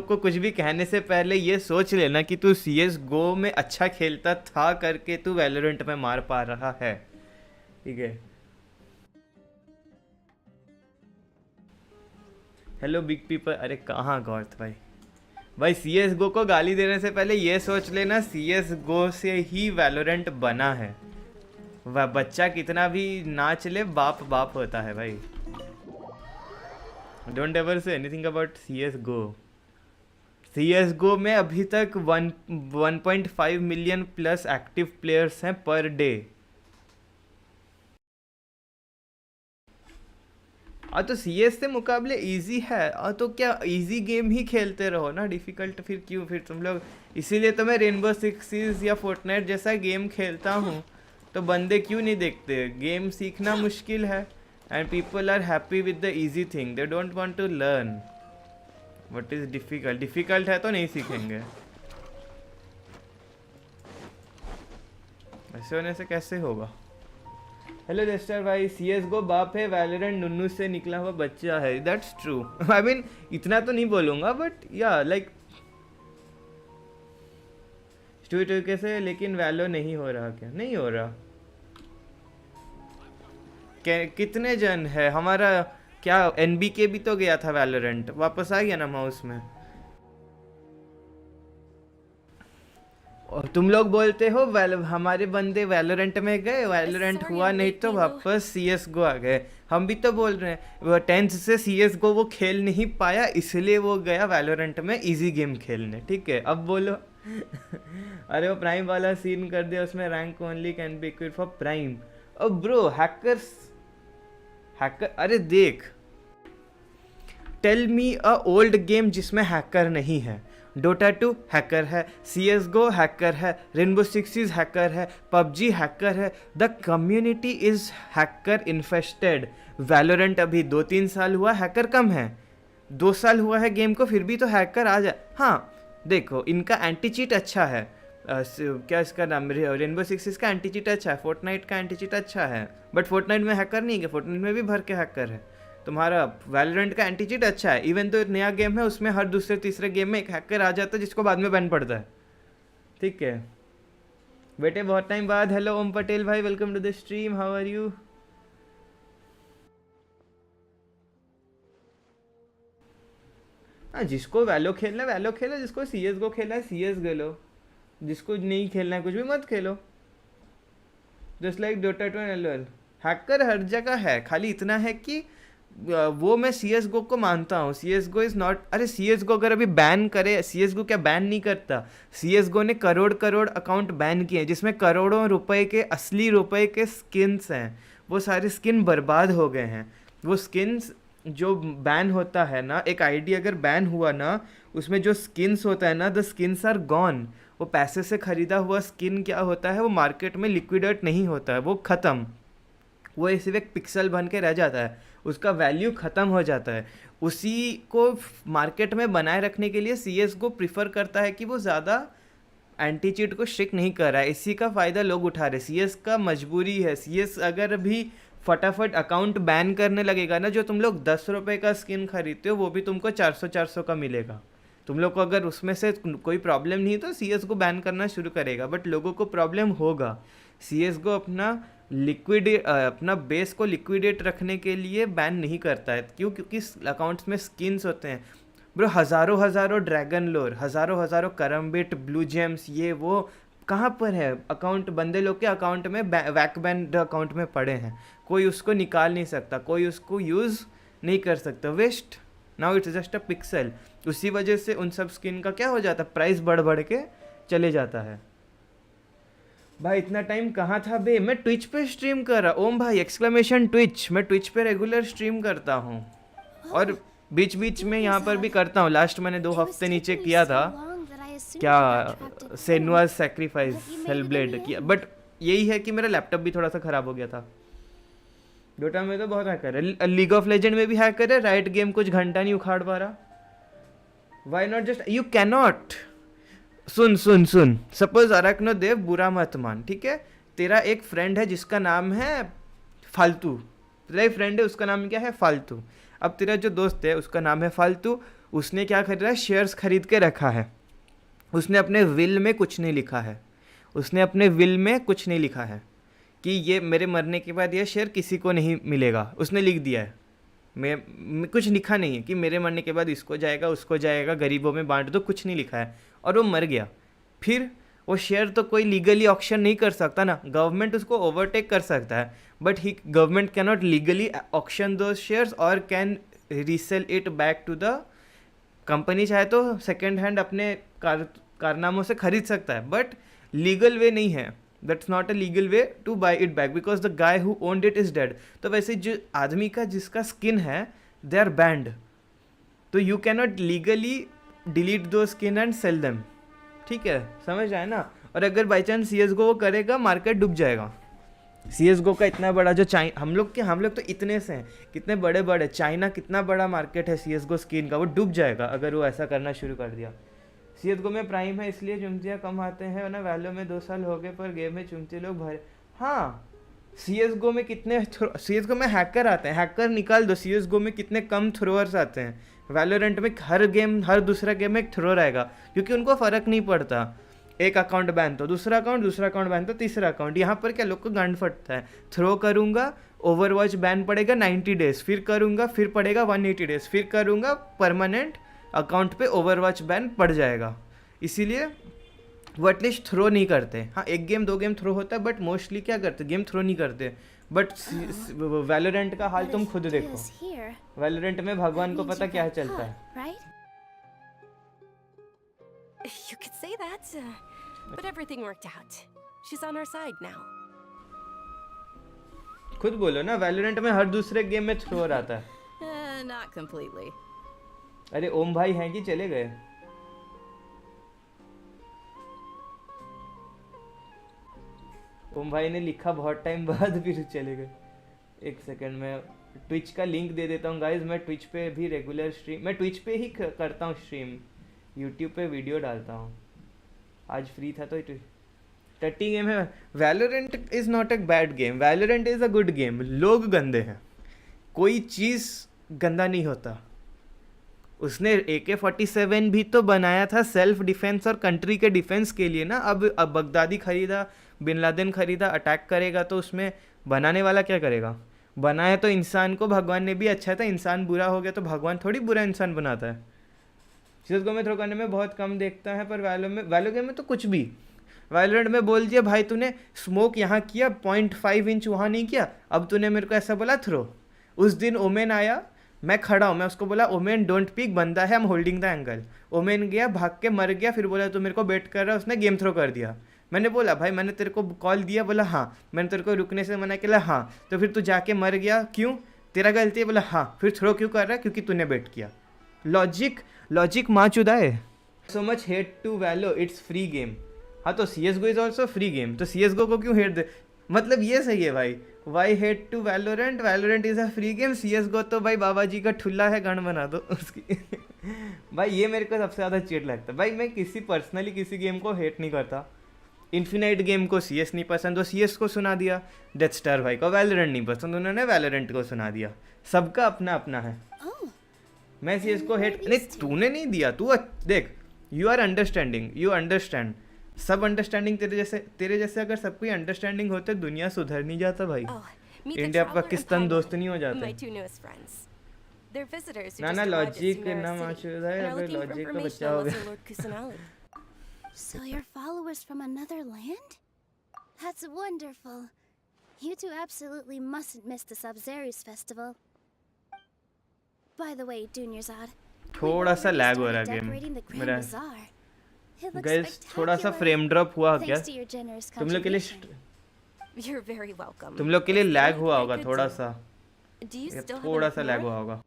को कुछ भी कहने से पहले ये सोच लेना कि तू CSGO में अच्छा खेलता था करके तू वैलोरेंट में मार पा रहा है, ठीक है। Hello big people. अरे कहाँ गौरत भाई CSGO को गाली देने से पहले ये सोच लेना CSGO से ही वैलोरेंट बना है। वह बच्चा कितना भी ना चले बाप बाप होता है भाई। Don't ever say anything about CSGO. CSGO में अभी तक 1.5 मिलियन प्लस एक्टिव प्लेयर्स हैं पर डे। तो CS से मुकाबले इजी है तो क्या इजी गेम ही खेलते रहो ना, डिफ़िकल्ट फिर क्यों फिर तुम लोग। इसीलिए तो मैं रेनबो सिक्स सीज या फोर्टनाइट जैसा गेम खेलता हूँ, तो बंदे क्यों नहीं देखते। गेम सीखना मुश्किल है and people are happy with the easy thing, they don't want to learn what is difficult है तो नहीं सीखेंगे। ऐसे होने से कैसे होगा। हेलो लेस्टर भाई, CSGO बाप है, वैलोरेंट नुन्नू से निकला हुआ बच्चा है। That's true. आई मीन इतना तो नहीं बोलूँगा बट या लाइक स्टूडियो से, लेकिन वैलो नहीं हो रहा। क्या नहीं हो रहा? कितने जन है हमारा? क्या NBK भी तो गया था वैलोरेंट, वापस आ गया ना माउस में। और तुम लोग बोलते हो हमारे बंदे वैलोरेंट में गए, वैलोरेंट हुआ नहीं तो वापस CSGO आ गए। हम भी तो बोल रहे हैं 10th से CSGO वो खेल नहीं पाया इसलिए वो गया वैलोरेंट में इजी गेम खेलने, ठीक है। अब बोलो अरे वो प्राइम वाला सीन कर दिया, उसमें rank only can be equipped for prime. अब ब्रो हैकर अरे देख, tell me a old game जिसमें हैकर नहीं है। Dota 2 हैकर है, CSGO हैकर है, रेनबो सिक्स सीज हैकर है, PUBG हैकर है। The community is hacker infested. Valorant अभी 2-3 साल हुआ, हैकर कम है। 2 साल हुआ है गेम को, फिर भी तो हैकर आ जाए। हाँ देखो, इनका एंटी चीट अच्छा है। क्या इसका नाम, रेनबो सिक्स का एंटी चीट अच्छा है, फोर्टनाइट का एंटी चीट अच्छा है, बट फोर्टनाइट में हैकर नहीं है, फोर्टनाइट में भी भर के हैकर है। तुम्हारा वैलोरेंट का एंटी चीट अच्छा है, इवन तो नया गेम है उसमें हर दूसरे तीसरे गेम में एक हैकर आ जाता है जिसको बाद में बैन पड़ता है, ठीक है। बेटे बहुत टाइम बाद। हेलो ओम पटेल भाई, welcome to the stream, how are you? हाँ जिसको वैलो खेलना है वैलो खेलो, जिसको CSGO खेलना है CS खेलो, जिसको नहीं खेलना है कुछ भी मत खेलो। Just like Dota 2 and LOL। Hacker हर जगह है, खाली इतना है कि वो मैं CSGO को मानता हूँ। CSGO इज़ नॉट, अरे CSGO अगर अभी बैन करे, CSGO क्या बैन नहीं करता। CSGO ने करोड़ अकाउंट बैन किए जिसमें करोड़ों रुपए के, असली रुपए के स्किन्स हैं। वो सारे स्किन बर्बाद हो गए हैं। वो स्किन्स जो बैन होता है ना, एक आईडी अगर बैन हुआ ना, उसमें जो स्किन्स होता है ना, द स्किन्स आर गॉन। वो पैसे से ख़रीदा हुआ स्किन क्या होता है, वो मार्केट में लिक्विडेट नहीं होता है, वो ख़त्म। वो सिर्फ एक पिक्सल बन के रह जाता है, उसका वैल्यू ख़त्म हो जाता है। उसी को मार्केट में बनाए रखने के लिए CSGO प्रिफर करता है कि वो ज़्यादा एंटी चीट को स्ट्रिक्ट नहीं कर रहा है। इसी का फ़ायदा लोग उठा रहे। CS का मजबूरी है। CS अगर भी फटाफट अकाउंट बैन करने लगेगा ना, जो तुम लोग 10 रुपये का स्किन खरीदते हो वो भी तुमको 400 का मिलेगा। तुम लोग को अगर उसमें से कोई प्रॉब्लम नहीं तो CSGO बैन करना शुरू करेगा, बट लोगों को प्रॉब्लम होगा। CSGO अपना बेस को लिक्विडेट रखने के लिए बैन नहीं करता है। क्यों? क्योंकि अकाउंट्स में स्किन्स होते हैं ब्रो, हज़ारों ड्रैगन लोर, हज़ारों करम्बिट, ब्लू जेम्स, ये वो कहाँ पर है अकाउंट। बंदे लोग के अकाउंट में वैक बैंड अकाउंट में पड़े हैं, कोई उसको निकाल नहीं सकता, कोई उसको यूज़ नहीं कर सकता। Waste, now it's just a pixel. उसी वजह से उन सब स्किन का क्या हो जाता है, प्राइस बढ़ के चले जाता है। भाई इतना टाइम कहाँ था बे, मैं ट्विच पे स्ट्रीम कर रहा। ओम भाई एक्सक्लेमेशन ट्विच, मैं ट्विच पे रेगुलर स्ट्रीम करता हूँ और बीच में यहाँ पर भी करता हूँ। लास्ट मैंने 2 हफ्ते नीचे किया था, assumed क्या you got trapped at सेनुआ home. Sacrifice But you made hello it in blade the किया end. बट यही है कि मेरा लैपटॉप भी थोड़ा सा ख़राब हो गया था। डोटा में तो बहुत हैकर है, लीग ऑफ लेजेंड में भी हैकर है, राइट गेम कुछ घंटा नहीं उखाड़ पा रहा। Why not just you cannot सुन सुन सुन सपोज अरकनो देव बुरा मत मान, ठीक है? तेरा एक फ्रेंड है जिसका नाम है फालतू, तेरा एक फ्रेंड है उसका नाम क्या है फालतू। अब तेरा जो दोस्त है उसका नाम है फालतू, उसने क्या खरीदा है शेयर्स खरीद के रखा है, उसने अपने विल में कुछ नहीं लिखा है, उसने अपने विल में कुछ नहीं लिखा है कि ये मेरे मरने के बाद ये शेयर किसी को नहीं मिलेगा, उसने लिख दिया है। मैं कुछ लिखा नहीं है कि मेरे मरने के बाद इसको जाएगा उसको जाएगा गरीबों में बांट दो, कुछ नहीं लिखा है और वो मर गया। फिर वो शेयर तो कोई लीगली ऑक्शन नहीं कर सकता ना, गवर्नमेंट उसको ओवरटेक कर सकता है but he government can not legally auction दो शेयर्स और can resell it back to the company. चाहे तो सेकेंड हैंड अपने कारनामों से खरीद सकता है बट लीगल वे नहीं है, that's not a legal way two by it back because the guy who owned it is dead. तो वैसे जो आदमी का जिसका स्किन है दे आर बैंड, तो you can not legally delete दो स्किन एंड सेल देम, ठीक है? समझ आए ना? और अगर बाई चांस CSGO वो करेगा मार्केट डूब जाएगा। CSGO का इतना बड़ा जो हम लोग तो इतने से हैं, कितने बड़े बड़े चाइना कितना बड़ा मार्केट है CSGO स्किन का, वो डूब जाएगा अगर वो ऐसा करना शुरू कर दिया। CSGO में प्राइम है इसलिए चुमतियाँ कम आते हैं ना, वैल्यू में 2 साल हो गए पर गेम में चुमती लोग भरे। हाँ CSGO में कितने CSGO में हैकर आते हैं, हैकर निकाल दो, CSGO में कितने कम थ्रोअर्स आते हैं। वैलोरेंट में हर दूसरा गेम में एक थ्रोअर आएगा क्योंकि उनको फ़र्क नहीं पड़ता, एक अकाउंट बैन तो दूसरा अकाउंट बैन तो तीसरा अकाउंट। यहाँ पर क्या लोग को गांड फटता है, थ्रो करूँगा ओवरवॉच बैन पड़ेगा 90 डेज़, फिर करूँगा फिर पड़ेगा 180 डेज़, फिर करूँगा परमानेंट अकाउंट पे ओवरवॉच बैन पड़ जाएगा। इसीलिए वो एटलीस्ट थ्रो नहीं करते। हाँ 1 गेम 2 गेम थ्रो होता है बट मोस्टली क्या करते गेम थ्रो नहीं करते। बट वैलोरेंट का हाल तुम खुद देखो, वैलोरेंट में भगवान को पता क्या चलता है। You could say that, but everything worked out. She's on our side now. खुद बोलो ना, वैलोरेंट में हर दूसरे गेम में थ्रोअर आता है। Not completely. अरे ओम भाई हैं कि चले गए? ओम भाई ने लिखा बहुत टाइम बाद फिर चले गए। एक सेकंड में ट्विच का लिंक दे देता हूँ गाइज। मैं ट्विच पे भी रेगुलर स्ट्रीम, मैं ट्विच पे ही करता हूँ स्ट्रीम, यूट्यूब पे वीडियो डालता हूँ। आज फ्री था तो 30 गेम है। Valorant is not a bad game, Valorant is a good game. लोग गंदे हैं, कोई चीज़ गंदा नहीं होता। उसने AK-47 भी तो बनाया था सेल्फ डिफेंस और कंट्री के डिफेंस के लिए ना। अब बगदादी खरीदा, बिन लादेन खरीदा, अटैक करेगा तो उसमें बनाने वाला क्या करेगा? बनाया तो इंसान को भगवान ने भी अच्छा था, इंसान बुरा हो गया तो भगवान थोड़ी बुरा इंसान बनाता है। CSGO में थ्रो करने में बहुत कम देखता है पर वैलो गेम में तो कुछ भी। वैलोरेंट में बोल दिया भाई तूने स्मोक यहाँ किया, 0.5 इंच वहाँ नहीं किया, अब तूने मेरे को ऐसा बोला थ्रो। उस दिन ओमेन आया, मैं खड़ा हूँ, मैं उसको बोला ओमेन डोंट पिक, बंदा है, I am holding the angle. Omen गया, भाग के मर गया, फिर बोला तू मेरे को बेट कर रहा है, उसने गेम थ्रो कर दिया। मैंने बोला भाई मैंने तेरे को कॉल दिया, बोला हाँ। मैंने तेरे को रुकने से मना किया, हाँ। तो फिर तू जाके मर गया, क्यों? तेरा गलती है, बोला हाँ। फिर थ्रो क्यों कर रहा है? क्योंकि तूने बेट किया। लॉजिक माँ चुदा है। So much hate to Valo, it's free game. हाँ तो CSGO is also free game, तो CSGO को क्यों हेट दे? मतलब ये सही है भाई। Why hate to Valorant, Valorant is a free game. CSGO तो भाई बाबा जी का ठुल्ला है, गण बना दो उसकी। भाई ये मेरे को सबसे ज़्यादा चिढ़ लगता है। भाई मैं पर्सनली किसी गेम को हेट नहीं करता। इन्फिनाइट गेम को CS नहीं पसंद, तो CS को सुना दिया। डेथ स्टार भाई को वैलोरेंट नहीं पसंद, उन्होंने वैलोरेंट को सुना दिया। सबका अपना अपना है। मैं CS को हेट नहीं, तूने नहीं दिया। तू देख, you are understanding, you understand. सब अंडरस्टैंडिंग तेरे जैसे अगर सब कोई अंडरस्टैंडिंग होते दुनिया सुधर नहीं जाता भाई। इंडिया पाकिस्तान दोस्त नहीं हो जाते। ना लॉजिक ना माशूदा है, अगर लॉजिक का बच्चा हो गया। So you're followers from another land? That's wonderful. You two absolutely mustn't miss the Sub-Zerus festival. By the way, Dunyarzad, थोड़ा सा लैग हो रहा है गेम मेरा। गाइस थोड़ा सा फ्रेम ड्रॉप हुआ क्या तुम लोग के लिए? You're very welcome. तुम लोग के लिए लैग हुआ होगा थोड़ा सा, थोड़ा सा लैग हुआ होगा।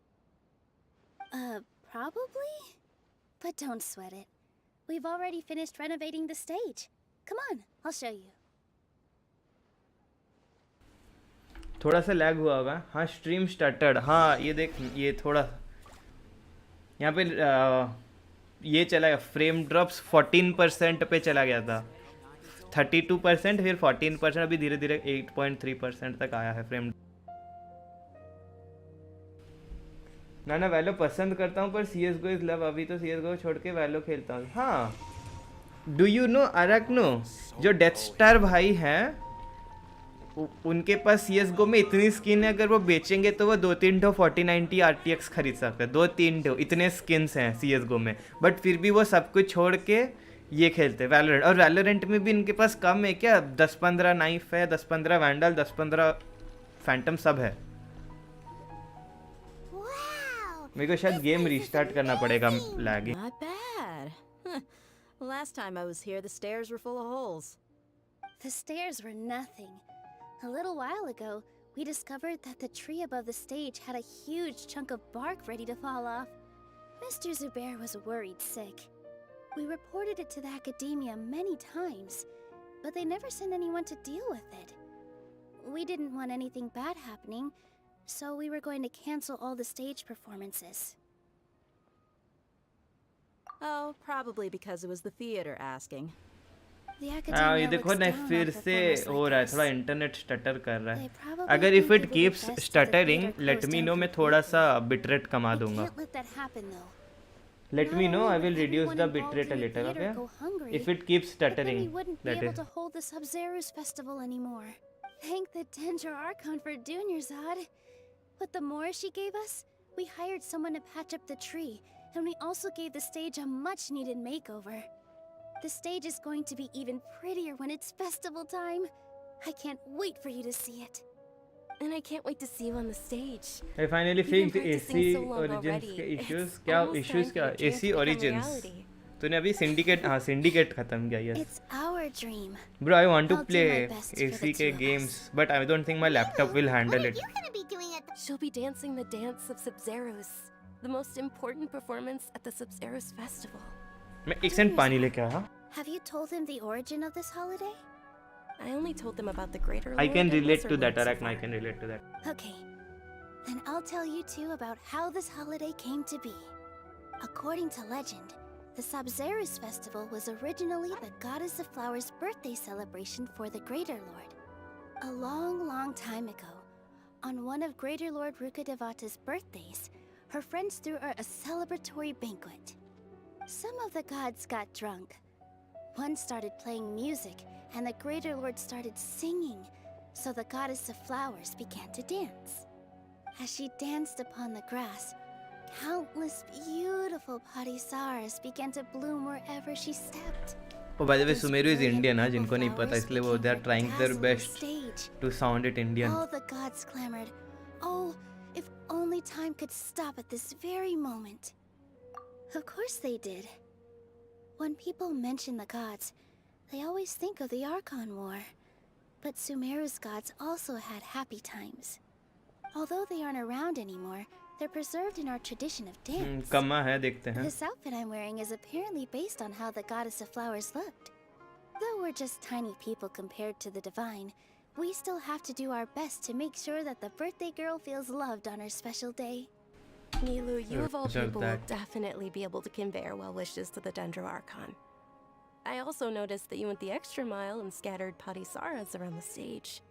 Probably, but don't sweat it. We've already finished renovating the stage. Come on, I'll show you. थोड़ा सा लैग हुआ होगा. हाँ, स्ट्रीम स्टार्टेड. हाँ, ये देख, ये थोड़ा यहाँ पे ये चला गया. फ्रेम ड्रॉप्स 14% पे चला गया था. 32%, फिर 14%, अभी धीरे धीरे 8.3% तक आया है फ्रेम. ना वैलो पसंद करता हूँ, पर CSGO इज लव. अभी तो CSGO छोड़ के वैलो खेलता हूँ. हाँ, डू यू नो अरकनो, जो डेथ स्टार भाई हैं, उनके पास CSGO में इतनी स्किन है, अगर वो बेचेंगे तो वो 2-3 ठो 4090 RTX खरीद सकते हैं. 2-3 ठो इतने स्किन्स हैं CSGO में. बट फिर भी वो सब कुछ छोड़ के ये खेलते हैं वैलोरेंट. और वैलोरेंट में भी इनके पास कम है क्या, 10-15 नाइफ है, 10-15 वैंडल, 10-15 फैंटम सब है. मेरे को शायद गेम रीस्टार्ट करना पड़ेगा. Lag. Not bad. Last time I was here, the stairs were full of holes. The stairs were nothing. A little while ago, we discovered that the tree above the stage had a huge chunk of bark ready to fall off. Mr. Zubair was worried sick. We reported it to the academia many times, but they never sent anyone to deal with it. We didn't want anything bad happening, so we were going to cancel all the stage performances. Oh, probably because it was the theater asking. ये देखो ना, फिर से हो रहा है. थोड़ा internet stutter कर रहा है. अगर if it keeps stuttering, let me know. मैं थोड़ा सा बिटरेट कमा दूंगा. Let me know. I will reduce the bitrate a little, okay? If it keeps stuttering, that is. To hold the Sub-Zero's festival anymore. Thank the Danger Archon for doing Zod. With the more she gave us, we hired someone to patch up the tree, and we also gave the stage a much-needed makeover. The stage is going to be even prettier when it's festival time. I can't wait for you to see it. And I can't wait to see you on the stage. I finally fixed AC Origins के issues. क्या issues क्या? AC Origins. तूने अभी syndicate खत्म किया. Yes. It's our dream. Bro, I want to play AC के games, but I don't think my laptop will handle it. She'll be dancing the dance of Sub-Zeros, the most important performance at the Sub-Zeros festival. मैं एक second पानी लेके आया. Have you told him the origin of this holiday? I only told them about the greater Lord. I can relate to that, Arakna. I can relate to that. Okay. Then I'll tell you too about how this holiday came to be. According to legend, the Sub-Zeros festival was originally the Goddess of Flowers' birthday celebration for the Greater Lord. A long, long time ago, on one of Greater Lord Rukkhadevata's birthdays, her friends threw her a celebratory banquet. Some of the gods got drunk. One started playing music, and the Greater Lord started singing, so the Goddess of Flowers began to dance. As she danced upon the grass, countless beautiful parisaras began to bloom wherever she stepped. Oh, by the way, SUMERU is Indian, हाँ, जिनको नहीं पता, इसलिए वो they are trying their best to sound it Indian. All the gods clamored, "Oh, if only time could stop at this very moment." Of course they did. When people mention the gods, they always think of the Archon War. But SUMERU's gods also had happy times. Although they aren't around anymore, they're preserved in our tradition of dance. कम्मा है, देखते हैं. This outfit I'm wearing is apparently based on how the Goddess of Flowers looked. Though we're just tiny people compared to the divine, we still have to do our best to make sure that the birthday girl feels loved on her special day. Nilu, you of all people will definitely be able to convey our well wishes to the Dendro Archon. I also noticed that you went the extra mile and scattered Padisaras around the stage.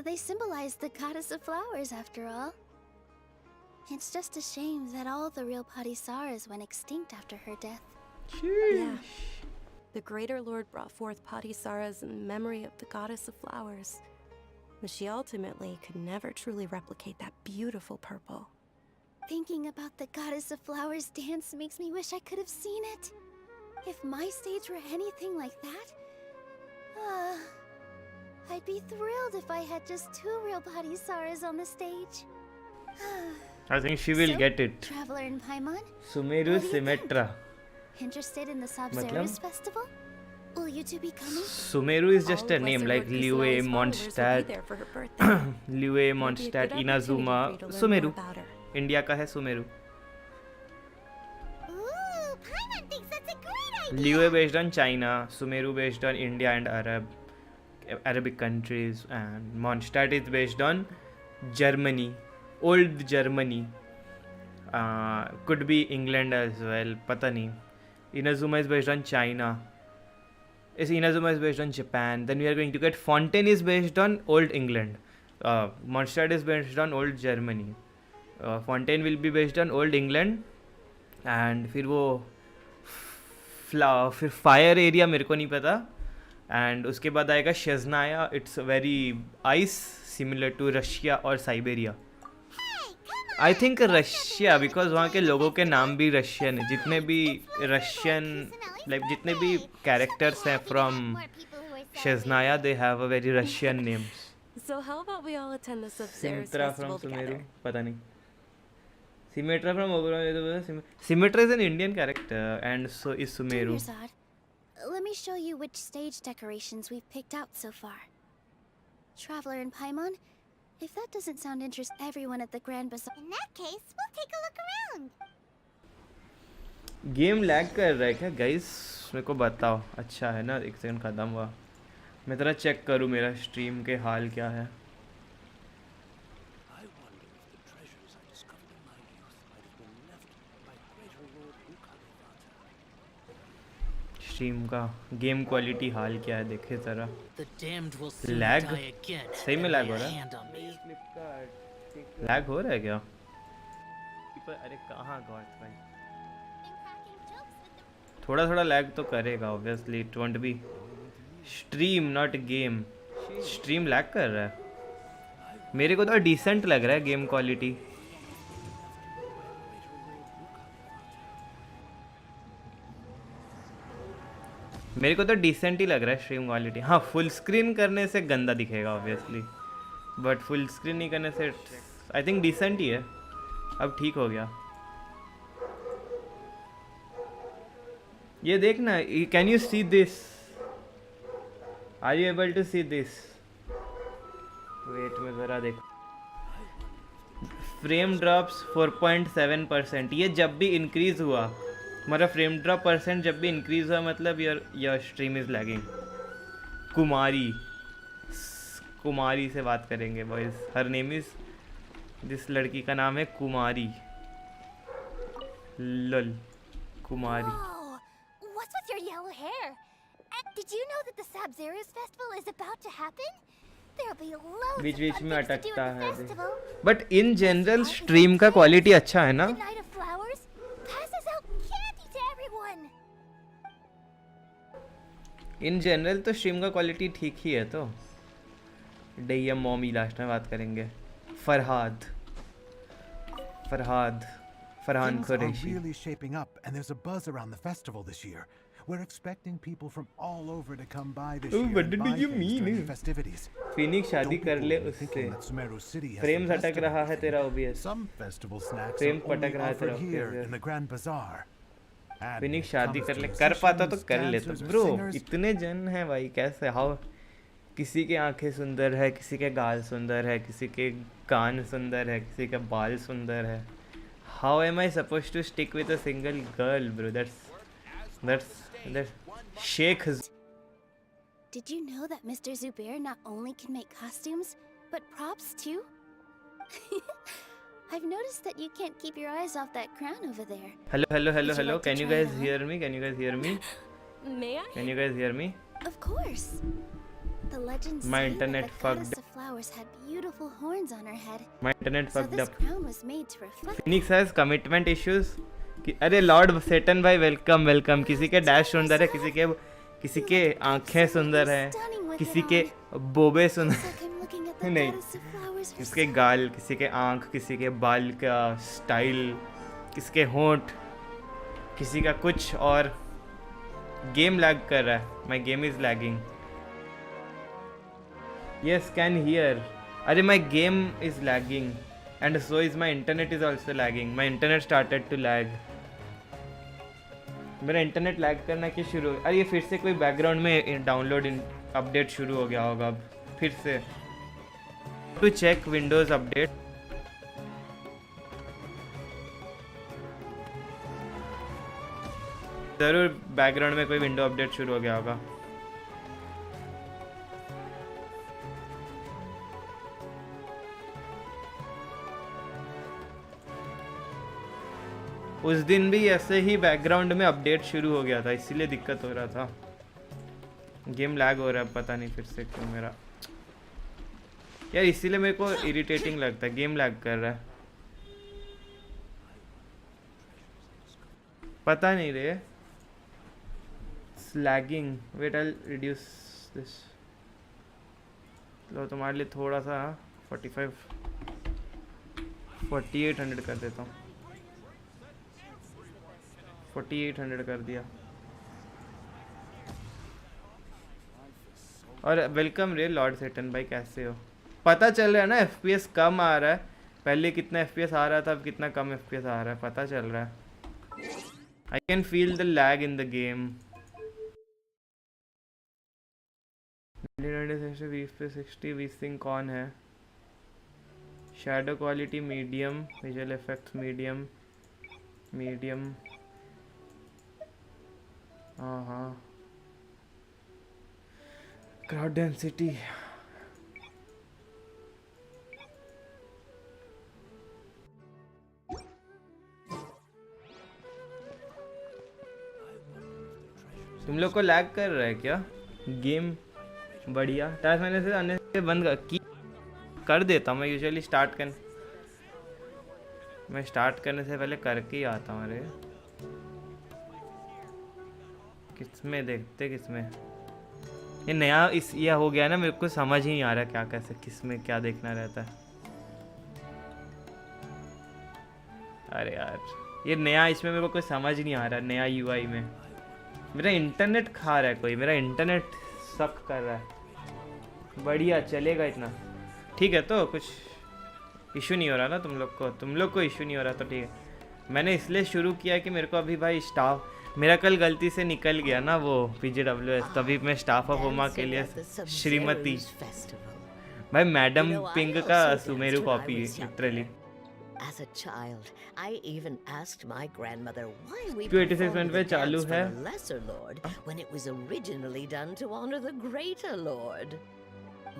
They symbolize the Goddess of Flowers, after all. It's just a shame that all the real Padisaras went extinct after her death. Yeah. The Greater Lord brought forth Padisaras in memory of the Goddess of Flowers. But she ultimately could never truly replicate that beautiful purple. Thinking about the Goddess of Flowers dance makes me wish I could have seen it. If my stage were anything like that, I'd be thrilled if I had just 2 real Padisaras on the stage. I think she will get it. Traveler in Paimon? SUMERU Symmetra. Interested in the Sub-Zeros festival? Will you two be coming? SUMERU is just a name like Liyue, Mondstadt, Liyue, Mondstadt, Inazuma. SUMERU. India का है SUMERU. Ooh, Paimon Liyue based on China, Sumeru based on India and Arabic countries, and Mondstadt is based on Germany, old Germany. Could be England as well, pata nahi. Inazuma is based on China. Inazuma is based on Japan. Then we are going to get Fontaine is based on old England. Mondstadt is based on old Germany. Fontaine will be based on old England. And फिर वो फिर fire area मेरे को नहीं पता. And उसके बाद आएगा Snezhnaya. It's very ice similar to Russia और Siberia. I think Russia because वहाँ के लोगों के नाम भी रशियन है. जितने भी रशियन लाइक जितने भी कैरेक्टर्स हैं from Snezhnaya they have a very Russian names. So how about we all attend the Sub-Zerus Symmetra festival from Sumeru. together? पता नहीं. Symmetra from Symmetra is an Indian character, and so is Sumeru. Mirzad, let me show you which stage decorations we've picked out so far. Traveler and Paimon, if that doesn't sound interest everyone at the Grand Bazaar. In that case, we'll take a look around. Game lag कर रहा है क्या guys? मेरे को बताओ. अच्छा है ना. एक सेकंड खत्म हुआ. मैं जरा चेक करूँ मेरा स्ट्रीम के हाल क्या है. स्ट्रीम का गेम क्वालिटी हाल क्या है देखे ज़रा. लैग सही में लैग हो रहा है. लैग हो रहा है क्या? अरे कहाँ गॉड भाई. थोड़ा थोड़ा लैग तो करेगा obviously. It won't be stream not game. Stream lag कर रहा है. मेरे को तो डिसेंट लग रहा है गेम क्वालिटी. मेरे को तो डिसेंट ही लग रहा है स्ट्रीम क्वालिटी. हाँ फुल स्क्रीन करने से गंदा दिखेगा ऑब्वियसली, बट फुल स्क्रीन नहीं करने से आई थिंक डिसेंट ही है. अब ठीक हो गया. ये देखना. Can you see this? Are you able to see this? Wait में ज़रा देखो. Frame drops 4.7%. ये जब भी इंक्रीज हुआ हमारा फ्रेम ड्रॉप परसेंट जब भी इंक्रीज हुआ मतलब योर स्ट्रीम इज़ लैगिंग. कुमारी से बात करेंगे बॉयज़. हर नेम इज़ जिस लड़की का नाम है कुमारी. लल कुमारी. What's with your yellow hair? And did you know that the Sub-Zerus festival is about to happen? There'll be loads बीच बीच में of fun things to do अटकता at the है. festival. But in general stream का quality अच्छा है ना. The Night of Flowers passes out candy to everyone. In general तो stream का quality ठीक ही है. तो डैम मॉमी लास्ट में बात करेंगे. Farhan Things are Qureshi. really shaping up, and there's a buzz around the festival this year. We're expecting people from all over to come by this year what and did buy you things mean? during the festivities. Phoenix शादी कर ले Don't be उससे. thinking that Sumeru City has frame the अटक best of रहा है everything. तेरा OBS. Some festival snacks frame are only पटक रहा है तेरा offered here OBS. in the Grand Bazaar. And Phoenix when it शादी comes कर to ले. कर पाता तो musicians, कर लेता dancers, or ब्रो. singers, इतने जन हैं भाई. कैसे हाउ किसी के आंखें सुंदर है, किसी के गाल सुंदर है, किसी के कान सुंदर है, किसी के बाल सुंदर है. How am I suppose to stick with a single girl bro? That's Sheikh. Did you know that Mr. Zubair not only can make costumes, but props too? I've noticed that you can't keep your eyes off that crown over there. Hello. Would you like to Can you try guys it on? hear me? Can you guys hear me? May I? Can you guys hear me? Of course. The legends My say internet that the fucked. goddess of flowers had beautiful horns on her head. My internet So fucked this up. crown was made to reflect. Phoenix has commitment issues. अरे Lord सेटन भाई welcome. किसी के dash सुंदर है, किसी के आंखें सुंदर है, किसी के बोबे सुंदर नहीं, किसके गाल, किसी के आंख, किसी के बाल का स्टाइल, किसके होंठ, किसी का कुछ. और गेम लैग कर रहा है. My game is lagging. Yes can hear. अरे my game is lagging and so is my internet is also lagging. My internet started to lag. मेरा इंटरनेट लैग करना क्यों शुरू हो? अरे ये फिर से कोई बैकग्राउंड में डाउनलोड अपडेट शुरू हो गया होगा अब फिर से. To check Windows update. ज़रूर बैकग्राउंड में कोई विंडो अपडेट शुरू हो गया होगा। उस दिन भी ऐसे ही बैकग्राउंड में अपडेट शुरू हो गया था, इसीलिए दिक्कत हो रहा था। गेम लैग हो रहा है, पता नहीं फिर से क्यों मेरा यार, इसीलिए मेरे को इरिटेटिंग लगता है, गेम लैग कर रहा है, पता नहीं रे। Lagging, wait I reduce this. लो तुम्हारे लिए थोड़ा सा 4800 कर देता हूँ। 4800 कर दिया। और वेलकम रे लॉर्ड सेटन भाई, कैसे हो? पता चल रहा है ना FPS कम आ रहा है, पहले कितना FPS आ रहा था, अब कितना कम FPS आ रहा है, पता चल रहा है। I can feel the lag in the game. 60 V-Sync on है। Shadow quality medium, visual effects medium, हाँ। Crowd density, तुम लोग को लैग कर रहा है क्या गेम? बढ़िया। टास्क मैंने से आने से बंद कर देता हूँ मैं यूजुअली। स्टार्ट करने से पहले करके ही आता हूँ। अरे किसमें देखते, किसमें ये नया ये हो गया ना, मेरे को समझ ही नहीं आ रहा क्या कैसे किसमें क्या देखना रहता है। अरे यार ये नया, इसमें मेरे को कुछ समझ नहीं आ रहा नया UI में। मेरा इंटरनेट खा रहा है कोई, मेरा इंटरनेट सक कर रहा है। बढ़िया चलेगा इतना, ठीक है तो कुछ इशू नहीं हो रहा ना तुम लोग को इशू नहीं हो रहा तो ठीक है। मैंने इसलिए शुरू किया कि मेरे को अभी भाई स्टाफ, मेरा कल गलती से निकल गया ना वो PJWS, तभी मैं स्टाफ ऑफ होमा के लिए श्रीमती भाई मैडम पिंग का Sumeru copy literally. As a child, I even asked my grandmother why we 286 minute पे चालू है। the lesser lord when it was originally done to honor the greater lord.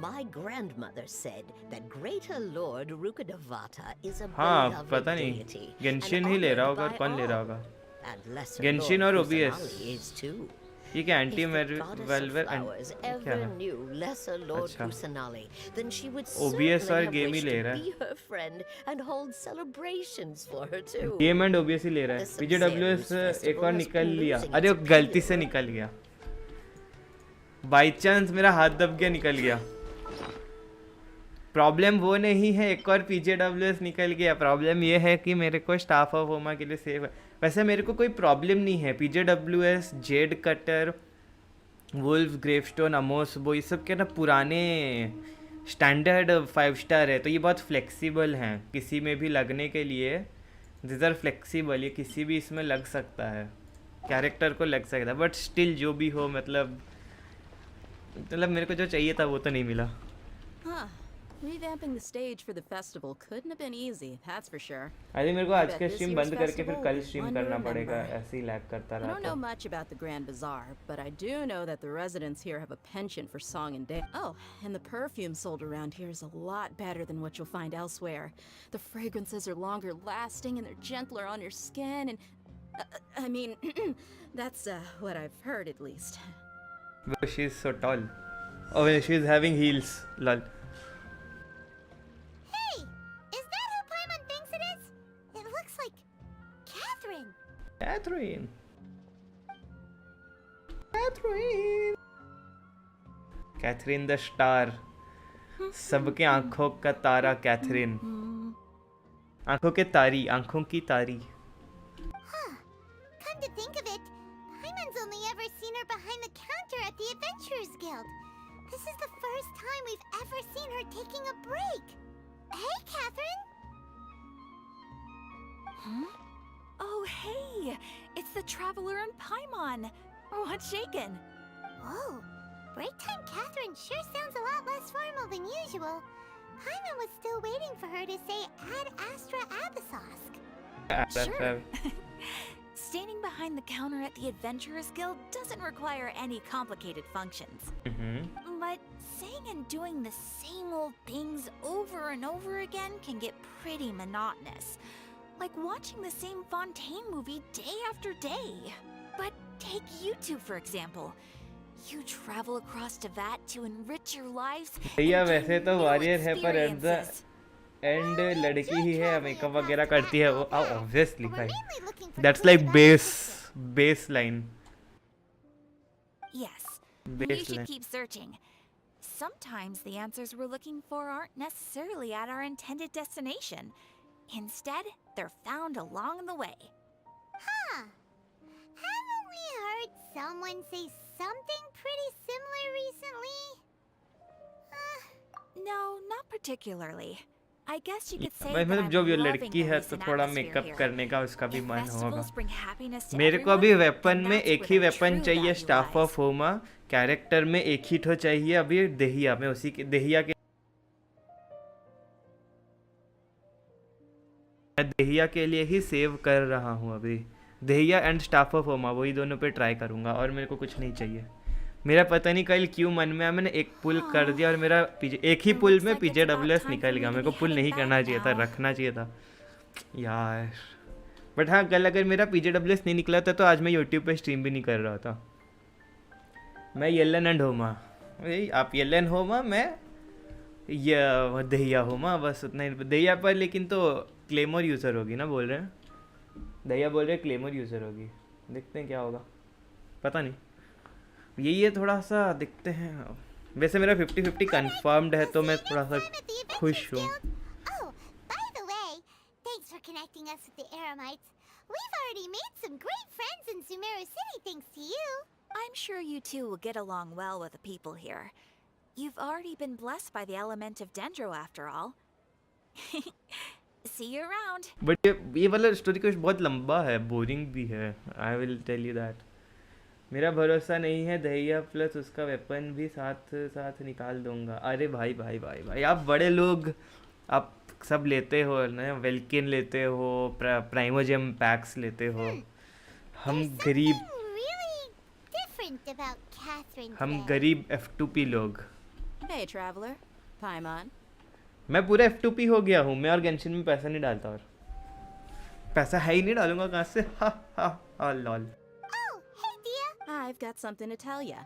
My grandmother said that greater lord Rukkhadevata is a beloved पता नहीं deity. Genshin ही ले रहा होगा और कौन ले रहा होगा? गेंशिन और OBS। ये क्या एंटी वेलवेयर क्या है? अच्छा OBS और गेम ही ले रहा है, गेम एंड OBS ही ले रहा है। PJWS एक और निकल लिया, अरे वो गलती से निकल गया, बाई चांस मेरा हाथ दब गया निकल गया। प्रॉब्लम वो नहीं है एक और PJWS निकल गया, प्रॉब्लम ये है कि मेरे को स्टाफ ऑफ होमा के लिए सेव है। वैसे मेरे को कोई प्रॉब्लम नहीं है, PJWS, Jade Cutter, Wolf, Gravestone, Amos वो ये सब के ना पुराने स्टैंडर्ड 5 स्टार है, तो ये बहुत फ्लेक्सिबल हैं, किसी में भी लगने के लिए दिस आर फ्लेक्सिबल, ये किसी भी इसमें लग सकता है, कैरेक्टर को लग सकता है, बट स्टिल जो भी हो मतलब मेरे को जो चाहिए था वो तो नहीं मिला। Revamping the stage for the festival couldn't have been easy, that's for sure. I think मेरे को आज के स्ट्रीम बंद करके फिर कल स्ट्रीम करना पड़ेगा, ऐसे ही लैग करता रहा। I don't know much about the Grand Bazaar, but I do know that the residents here have a penchant for song and dance. Oh, and the perfume sold around here is a lot better than what you'll find elsewhere. The fragrances are longer lasting and they're gentler on your skin and I mean, that's what I've heard at least. Bro, she's so tall. Oh, she's having heels. Lol. Catherine the star, सबके आंखों का तारा Catherine, आंखों के तारी, आंखों की तारी। Come to think of it, Paimon's only ever seen her behind the counter at the Adventurers Guild. This is the first time we've ever seen her taking a break. Hey, Catherine. Huh? Oh, hey! It's the Traveler and Paimon! What's shaken? Whoa! Break time Catherine sure sounds a lot less formal than usual. Paimon was still waiting for her to say Ad Astra Abyssosk. Sure. Standing behind behind the counter at the Adventurers Guild doesn't require any complicated functions. But saying and doing the same old things over and over again can get pretty monotonous. Like watching the same Fontaine movie day after day. But take you two, for example. You travel across to that to enrich your lives. भैया वैसे तो warrior है पर eight the and लड़की ही है, makeup वगैरह करती है वो, ऑब्वियसली भाई that's like base line. Yes, you should keep searching. Sometimes the answers we're looking for aren't necessarily at our intended destination. Instead, they're found along the way. Huh. Haven't we heard someone say something pretty similar recently? No, not particularly. I guess you could say भाई मतलब जो भी लड़की है तो थोड़ा makeup करने का उसका भी मन होगा. मेरे को अभी वेपन में एक ही वेपन चाहिए, स्टाफ ऑफ होमा. कैरेक्टर में एक ही ठो चाहिए अभी दहिया में, उसी के दहिया के मैं दहिया के लिए ही सेव कर रहा हूँ अभी. दहिया एंड स्टाफ ऑफ होमा वही दोनों पे ट्राई करूँगा और मेरे को कुछ नहीं चाहिए. मेरा पता नहीं कल क्यों मन में आया, मैंने एक पुल कर दिया और मेरा एक ही पुल में PJWS निकल गया. मेरे को पुल नहीं करना चाहिए था, रखना चाहिए था यार. बट हाँ कल अगर मेरा PJWS नहीं निकला था तो आज मैं यूट्यूब पे स्ट्रीम भी नहीं कर रहा था. मैं येलन एंड होमा, आप येलन होमा, मैं ये दहिया होमा, बस उतना ही. दहिया पर लेकिन तो क्लेमोर यूज़र होगी ना बोल रहे हैं, दहिया बोल रहे हैं क्लेमोर यूज़र होगी. देखते हैं क्या होगा, पता नहीं. यही है, थोड़ा सा देखते हैं. वैसे मेरा 50-50 कंफर्म्ड है तो मैं थोड़ा सा खुश हूँ. Oh, by the way, thanks for connecting us with the Eremites. We've already made some great friends in SUMERU City thanks to you. I'm sure you two will get along well with the people here. You've already been blessed by the element of Dendro after all. See you around. But ये वाला story कुछ बहुत लंबा है, boring भी है. I will tell you that. मेरा भरोसा नहीं है. दहिया प्लस उसका वेपन भी साथ निकाल दूंगा. अरे भाई भाई भाई भाई, आप बड़े लोग आप सब लेते हो ना, वेल्किन लेते हो, प्राइमोजेम पैक्स लेते हो. हम गरीब F2P लोग. Hey traveler, Paimon. मैं पूरा F2P हो गया हूँ. मैं और गेंशिन में पैसा नहीं डालता, और पैसा है ही नहीं, डालूंगा कहाँ से. हा lol. I've got something to tell ya.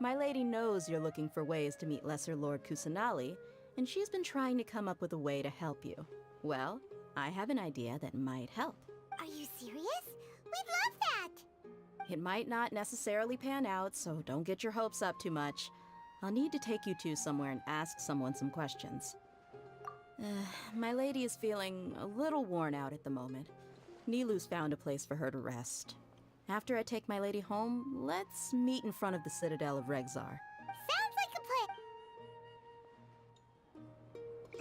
My lady knows you're looking for ways to meet Lesser Lord Kusanali, and she's been trying to come up with a way to help you. Well, I have an idea that might help. Are you serious? We'd love that! It might not necessarily pan out, so don't get your hopes up too much. I'll need to take you two somewhere and ask someone some questions. My lady is feeling a little worn out at the moment. Nilu's found a place for her to rest. After I take my lady home, let's meet in front of the Citadel of Regzar. Sounds like a plan!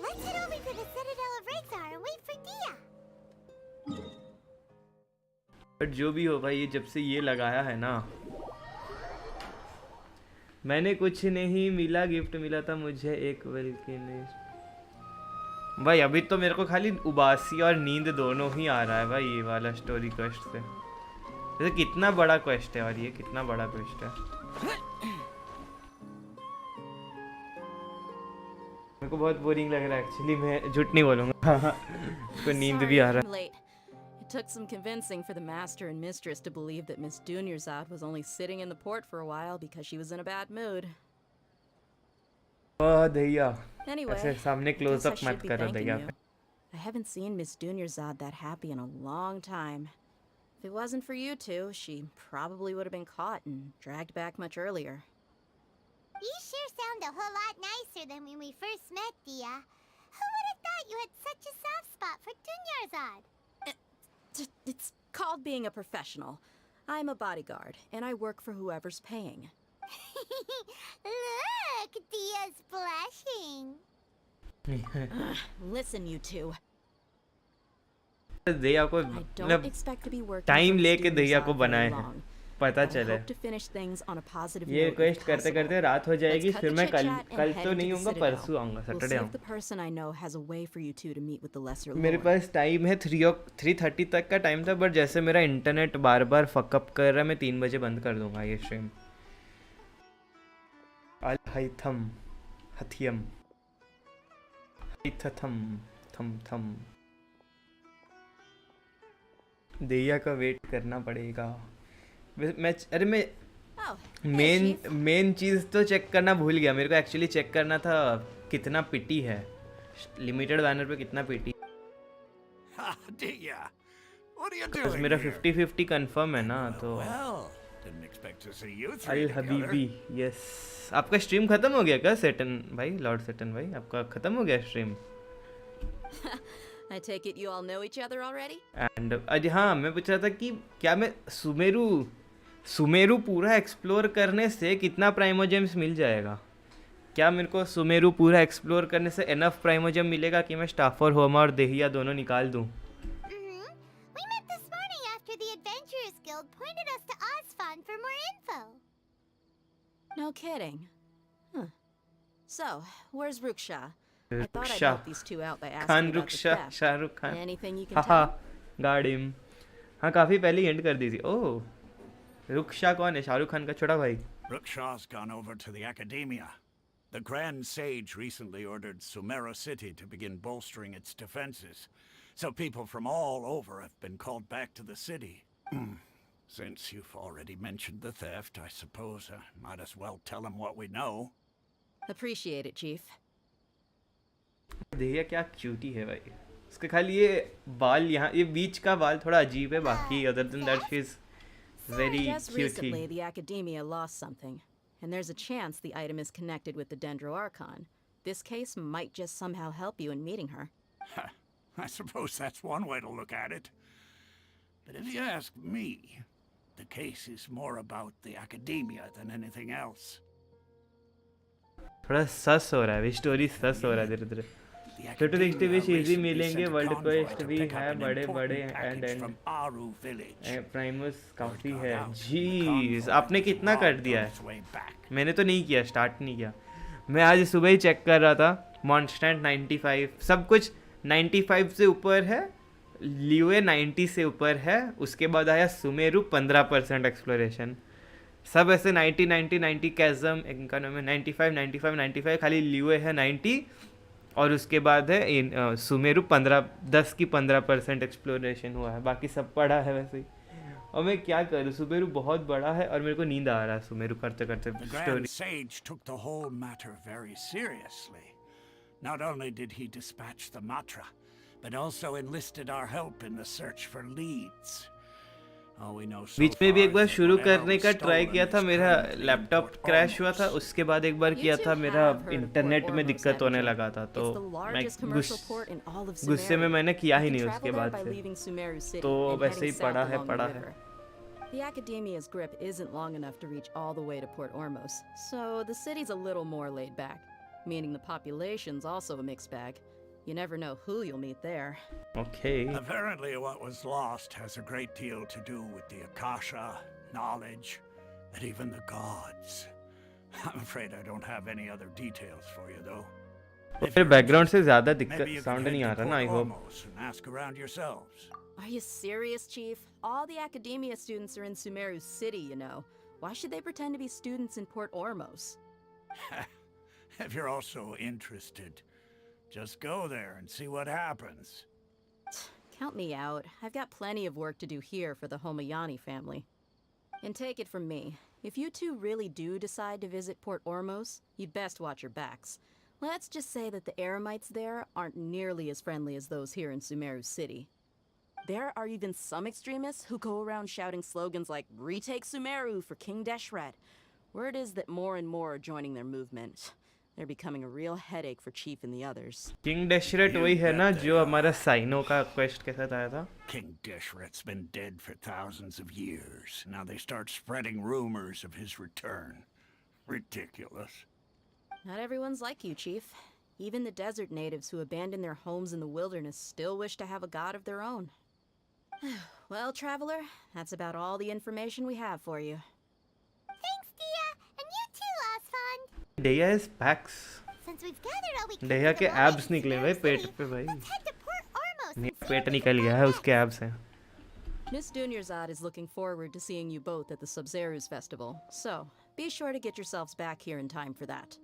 Let's head over to the Citadel of Regzar and wait for Dia! But जो भी हो भाई, ये जब से ये लगाया है ना, मैंने कुछ नहीं मिला. गिफ्ट मिला था मुझे एक वेल्किनिस्ट. भाई अभी तो मेरे को खाली उबासी और नींद दोनों ही आ रहा है भाई ये वाला स्टोरी क्वेस्ट से. वैसे कितना बड़ा क्वेस्ट है, और ये कितना बड़ा क्वेस्ट है. मेरे को बहुत बोरिंग लग रहा है एक्चुअली, मैं झूठ नहीं बोलूँगा. को नींद भी आ रहा है. It took some convincing for the master and mistress to believe that Miss Dunyarzad was only sitting in the port for a while because she was in a bad mood. Dahiya, Anyway, ऐसे सामने close up मत करो Dahiya. I haven't seen Miss Dunyarzad that happy in a long time. If it wasn't for you two, she probably would have been caught and dragged back much earlier. You sure sound a whole lot nicer than when we first met, Dia. Who would have thought you had such a soft spot for Dunyarzad? It's called being a professional. I'm a bodyguard, and I work for whoever's paying. Look, Dia's blushing. Listen, you two. Dahiya को मतलब time लेके दहिया को बनाए हैं. पता but I चले। hope to finish things on a positive ये note if request करते possible. करते रात हो जाएगी, Let's cut फिर the मैं chit-chat and कल head तो into नहीं the होऊंगा, Citadel. परसों आऊंगा, We'll सैटरडे see if आऊंगा। the person I know has a way for you two to meet with the lesser मेरे lord. पास टाइम है 3:30 तक का टाइम था, बट जैसे मेरा इंटरनेट बार बार फकअप कर रहा है, मैं 3 बजे बंद कर दूंगा ये स्ट्रीम। अल-हैथम हथियम हैथथम थम थम। दिया का वेट करना पड़ेगा। मैं मेन चीज़ तो चेक करना भूल गया। मेरे को एक्चुअली चेक करना था कितना पिटी है, लिमिटेड बैनर पे कितना पिटी। बस मेरा 50-50 कंफर्म है ना, तो अल हबीबी यस। आपका स्ट्रीम खत्म हो गया क्या सेटन भाई, लॉर्ड सेटन भाई, आपका खत्म हो गया stream? I take it you all know each other already? And अरे हाँ, मैं पूछ रहा था कि क्या मैं सुमेरु पूरा एक्सप्लोर करने से कितना प्राइमोजेम्स मिल जाएगा? क्या मेरे को सुमेरु पूरा एक्सप्लोर करने से एनफ प्राइमोजेम मिलेगा कि मैं स्टाफर होमा और देहिया दोनों निकाल दूं? We met this morning after the Adventurers Guild pointed us to Osfon for more info. No kidding. Huh. So, where's Ruksha? I thought I'd Ruksha. help these two out by asking Khan about the रुक्शा, theft. Shahrukh Khan. Anything you can हाँ tell? Guard him. हाँ, काफी पहले and कर दी थी। ओह, रुक्शा कौन है? शाहरुख खान का छोटा भाई। Ruksha's gone over to the academia. The Grand Sage recently ordered SUMERU City to begin bolstering its defenses, so people from all over have been called back to the city. Since you've already mentioned the theft, I suppose I might as well tell him what we know. Appreciate it, Chief. देहिया क्या cutie है भाई। उसके खाली ये बाल, यहाँ ये बीच का बाल थोड़ा अजीब है, बाकी other than that she is very Just recently, the academia lost something, and there's a chance the item is connected with the Dendro Archon. This case might just somehow help you in meeting her. I suppose that's one way to look at it. But if you ask me, the case is more about the academia than anything else. थोड़ा सस हो रहा है, story सस हो रहा है धीरे धीरे। छोटे देखते हुए इजी मिलेंगे, वर्ल्ड क्वेस्ट भी है, बड़े बड़े एंड प्राइमस काफ़ी है। जीज, आपने कितना कर दिया है? मैंने तो नहीं किया, स्टार्ट नहीं किया। मैं आज सुबह ही चेक कर रहा था, मॉन्स्टेंट 95, सब कुछ 95 से ऊपर है, ल्यूए 90 से ऊपर है, उसके बाद आया सुमेरु 15% एक्सप्लोरेशन, सब ऐसे 90 कैज़म इनका नाम है 95, खाली ल्यूए है 90, और उसके बाद है सुमेरु 10 की 15% एक्सप्लोरेशन हुआ है, बाकी सब पढ़ा है वैसे ही। और मैं क्या करूँ, सुमेरु बहुत बड़ा है और मेरे को नींद आ रहा है सुमेरु करते करते। The Grand Sage took the whole matter very seriously. Not only did he dispatch the Matra, but also enlisted our help in the search for leads. बीच में भी एक बार शुरू करने का ट्राई किया था, मेरा लैपटॉप क्रैश हुआ था, उसके बाद एक बार किया था, मेरा इंटरनेट में दिक्कत होने लगा था, तो मैं गुस्से में मैंने किया ही नहीं उसके बाद से, तो वैसे ही पड़ा है। The academia's grip isn't long enough to reach all the way to Port Ormos, so the city's a little more laid back, meaning the population's also a mixed bag. You never know who you'll meet there. Okay. Apparently what was lost has a great deal to do with the Akasha, knowledge, and even the gods. I'm afraid I don't have any other details for you though. फिर background से ज़्यादा दिक्कत sound नहीं आ रहा ना, I hope. Ask around yourselves. Are you serious, Chief? All the academia students are in Sumeru City, you know. Why should they pretend to be students in Port Ormos? If you're also interested, just go there and see what happens. Count me out. I've got plenty of work to do here for the Homayani family. And take it from me, if you two really do decide to visit Port Ormos, you'd best watch your backs. Let's just say that the Eremites there aren't nearly as friendly as those here in Sumeru City. There are even some extremists who go around shouting slogans like, "Retake Sumeru for King Deshret." Word is that more and more are joining their movement. They're becoming a real headache for Chief and the others. King Deshret वही है ना जो हमारा cyano का quest के साथ आया था? King Deshret's been dead for thousands of years. Now they start spreading rumors of his return. Ridiculous. Not everyone's like you, Chief. Even the desert natives who abandoned their homes in the wilderness still wish to have a god of their own. Well, traveler, that's about all the information we have for you. Thanks, Dia, and you too, Asfand. Deya is back. Since we've gathered all we can Deya for के the moment abs in निकले Sumeru भाई पेट City, पे भाई. let's head to Port Ormos नहीं and see pet what we निकल can गया find है next. उसके abs हैं. Miss Dunyarzad is looking forward to seeing you both at the SUMERU's festival, so be sure to get yourselves back here in time for that.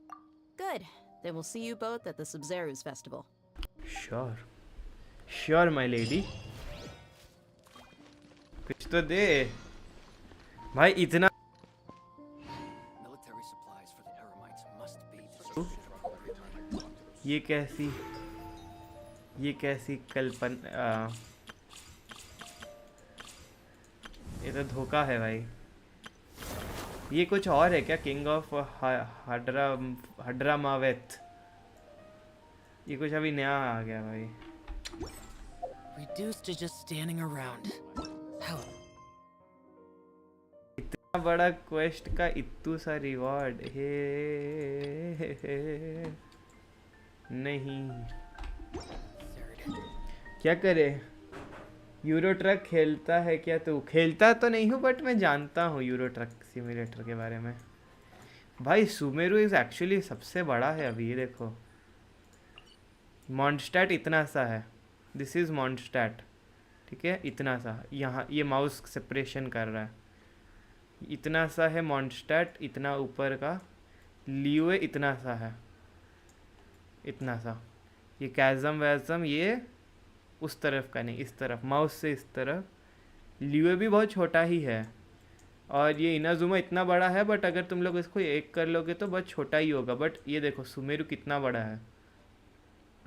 Good. Then we'll see you both at the SUMERU's festival. Sure. Sure, my lady. कुछ तो दे भाई इतना. Military supplies for the Eremites must be distributed. ये कैसी कल्पना. ये तो धोखा है भाई. ये कुछ और है क्या? King of Hadramaveth. ये कुछ अभी नया आ गया भाई. Reduced to just standing around. How? इतना बड़ा क्वेस्ट का इतू सा रिवॉर्ड हे, नहीं. क्या करे? यूरो ट्रक खेलता है क्या तू? खेलता तो नहीं हूँ बट मैं जानता हूँ यूरो ट्रक सिमुलेटर के बारे में. भाई सुमेरु इज एक्चुअली सबसे बड़ा है अभी. ये देखो मॉन्स्टैट इतना सा है. This is Mondstadt. ठीक है इतना सा. यहाँ ये माउस सेपरेशन कर रहा है. इतना सा है मॉन्स्टैट. इतना ऊपर का लियोए इतना सा है. इतना सा. ये कैज़म वैज़म ये उस तरफ का नहीं, इस तरफ माउस से इस तरफ. लियोए भी बहुत छोटा ही है. और ये इनाजुमा इतना बड़ा है बट अगर तुम लोग इसको एक कर लोगे तो बहुत छोटा ही होगा. बट ये देखो सुमेरु कितना बड़ा है.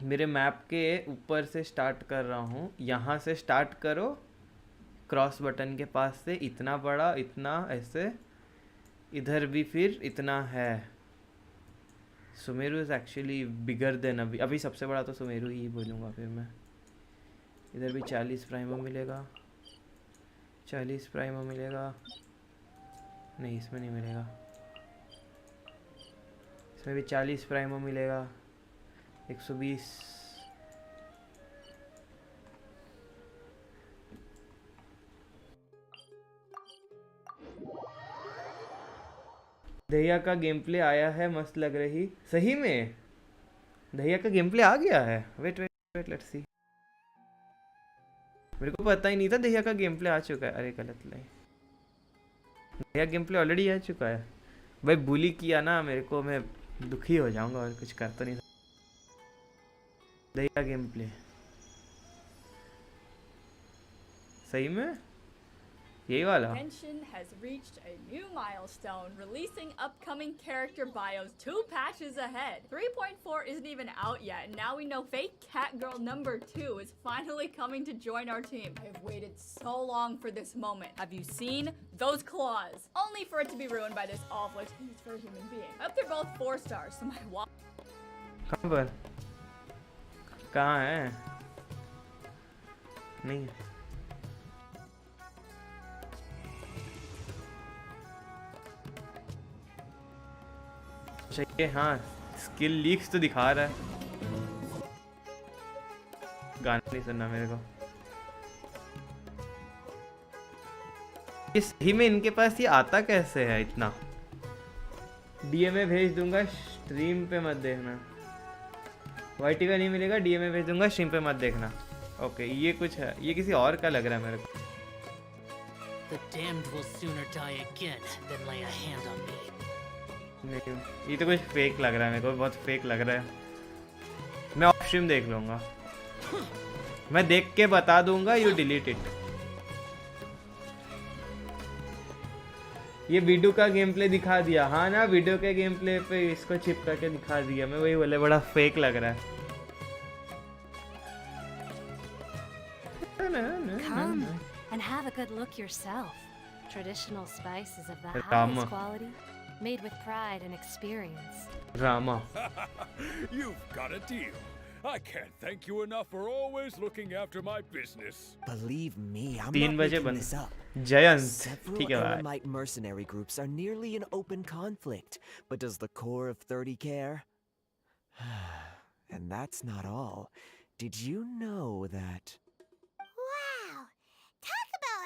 मेरे मैप के ऊपर से स्टार्ट कर रहा हूँ. यहाँ से स्टार्ट करो क्रॉस बटन के पास से. इतना बड़ा, इतना ऐसे. इधर भी फिर इतना है. Sumeru is actually bigger than. अभी सबसे बड़ा तो सुमेरु ही बोलूँगा फिर मैं. इधर भी 40 प्राइमो मिलेगा. 40 प्राइमो मिलेगा. नहीं इसमें नहीं मिलेगा. इसमें भी 40 प्राइमो मिलेगा. 120. दहिया का गेम प्ले आया है. मस्त लग रही. सही में दहिया का गेम प्ले आ गया है. Wait wait wait let's see. मेरे को पता ही नहीं था दहिया का गेम प्ले आ चुका है. अरे गलत line. Dahiya game play already आ चुका है. भाई बुली किया ना मेरे को. मैं दुखी हो जाऊंगा और कुछ कर तो नहीं. दहिया गेम प्ले सही में यही वाला. Genshin has reached a new milestone, releasing upcoming character bios 2 patches ahead. 3.4 isn't even out yet, and now we know fake cat girl number 2 is finally coming to join our team. I've waited so long for this moment. Have you seen those claws? Only for it to be ruined by this awful excuse for a human being. I hope they're both 4 stars, so my कहाँ पर? कहाँ है? नहीं चाहिए. हाँ skill leaks तो दिखा रहा है. गाना नहीं सुनना मेरे को. इस ही में इनके पास ये आता कैसे है इतना. डीएम में भेज दूंगा. स्ट्रीम पे मत देखना. वाईटी का नहीं मिलेगा. डीएम में भेज दूंगा. स्ट्रीम पे मत देखना. ओके ये कुछ है. ये किसी और का लग रहा है मेरे को. The damned will sooner die again than lay a hand on me. नहीं ये तो कुछ फेक लग रहा है मेरे को. बहुत फेक लग रहा है. मैं ऑफ स्ट्रीम देख लूँगा. मैं देख के बता दूंगा. You delete it. ये वीडियो का गेम प्ले दिखा दिया. हाँ ना वीडियो के गेम प्ले पे इसको चिपका के दिखा दिया. मैं वही बोले बड़ा फेक लग रहा है. Come and have a good look yourself. Traditional spices of the Rama. highest quality, made with pride and experience. Rama. You've got a deal. I can't thank you enough for always looking after my business. Believe me, I'm 3 not बजे making बंद. this up. Jayant Several ठीक है भाई. Eremite mercenary groups are nearly in open conflict, but does the core of 30 care? And that's not all. Did you know that? Wow! Talk about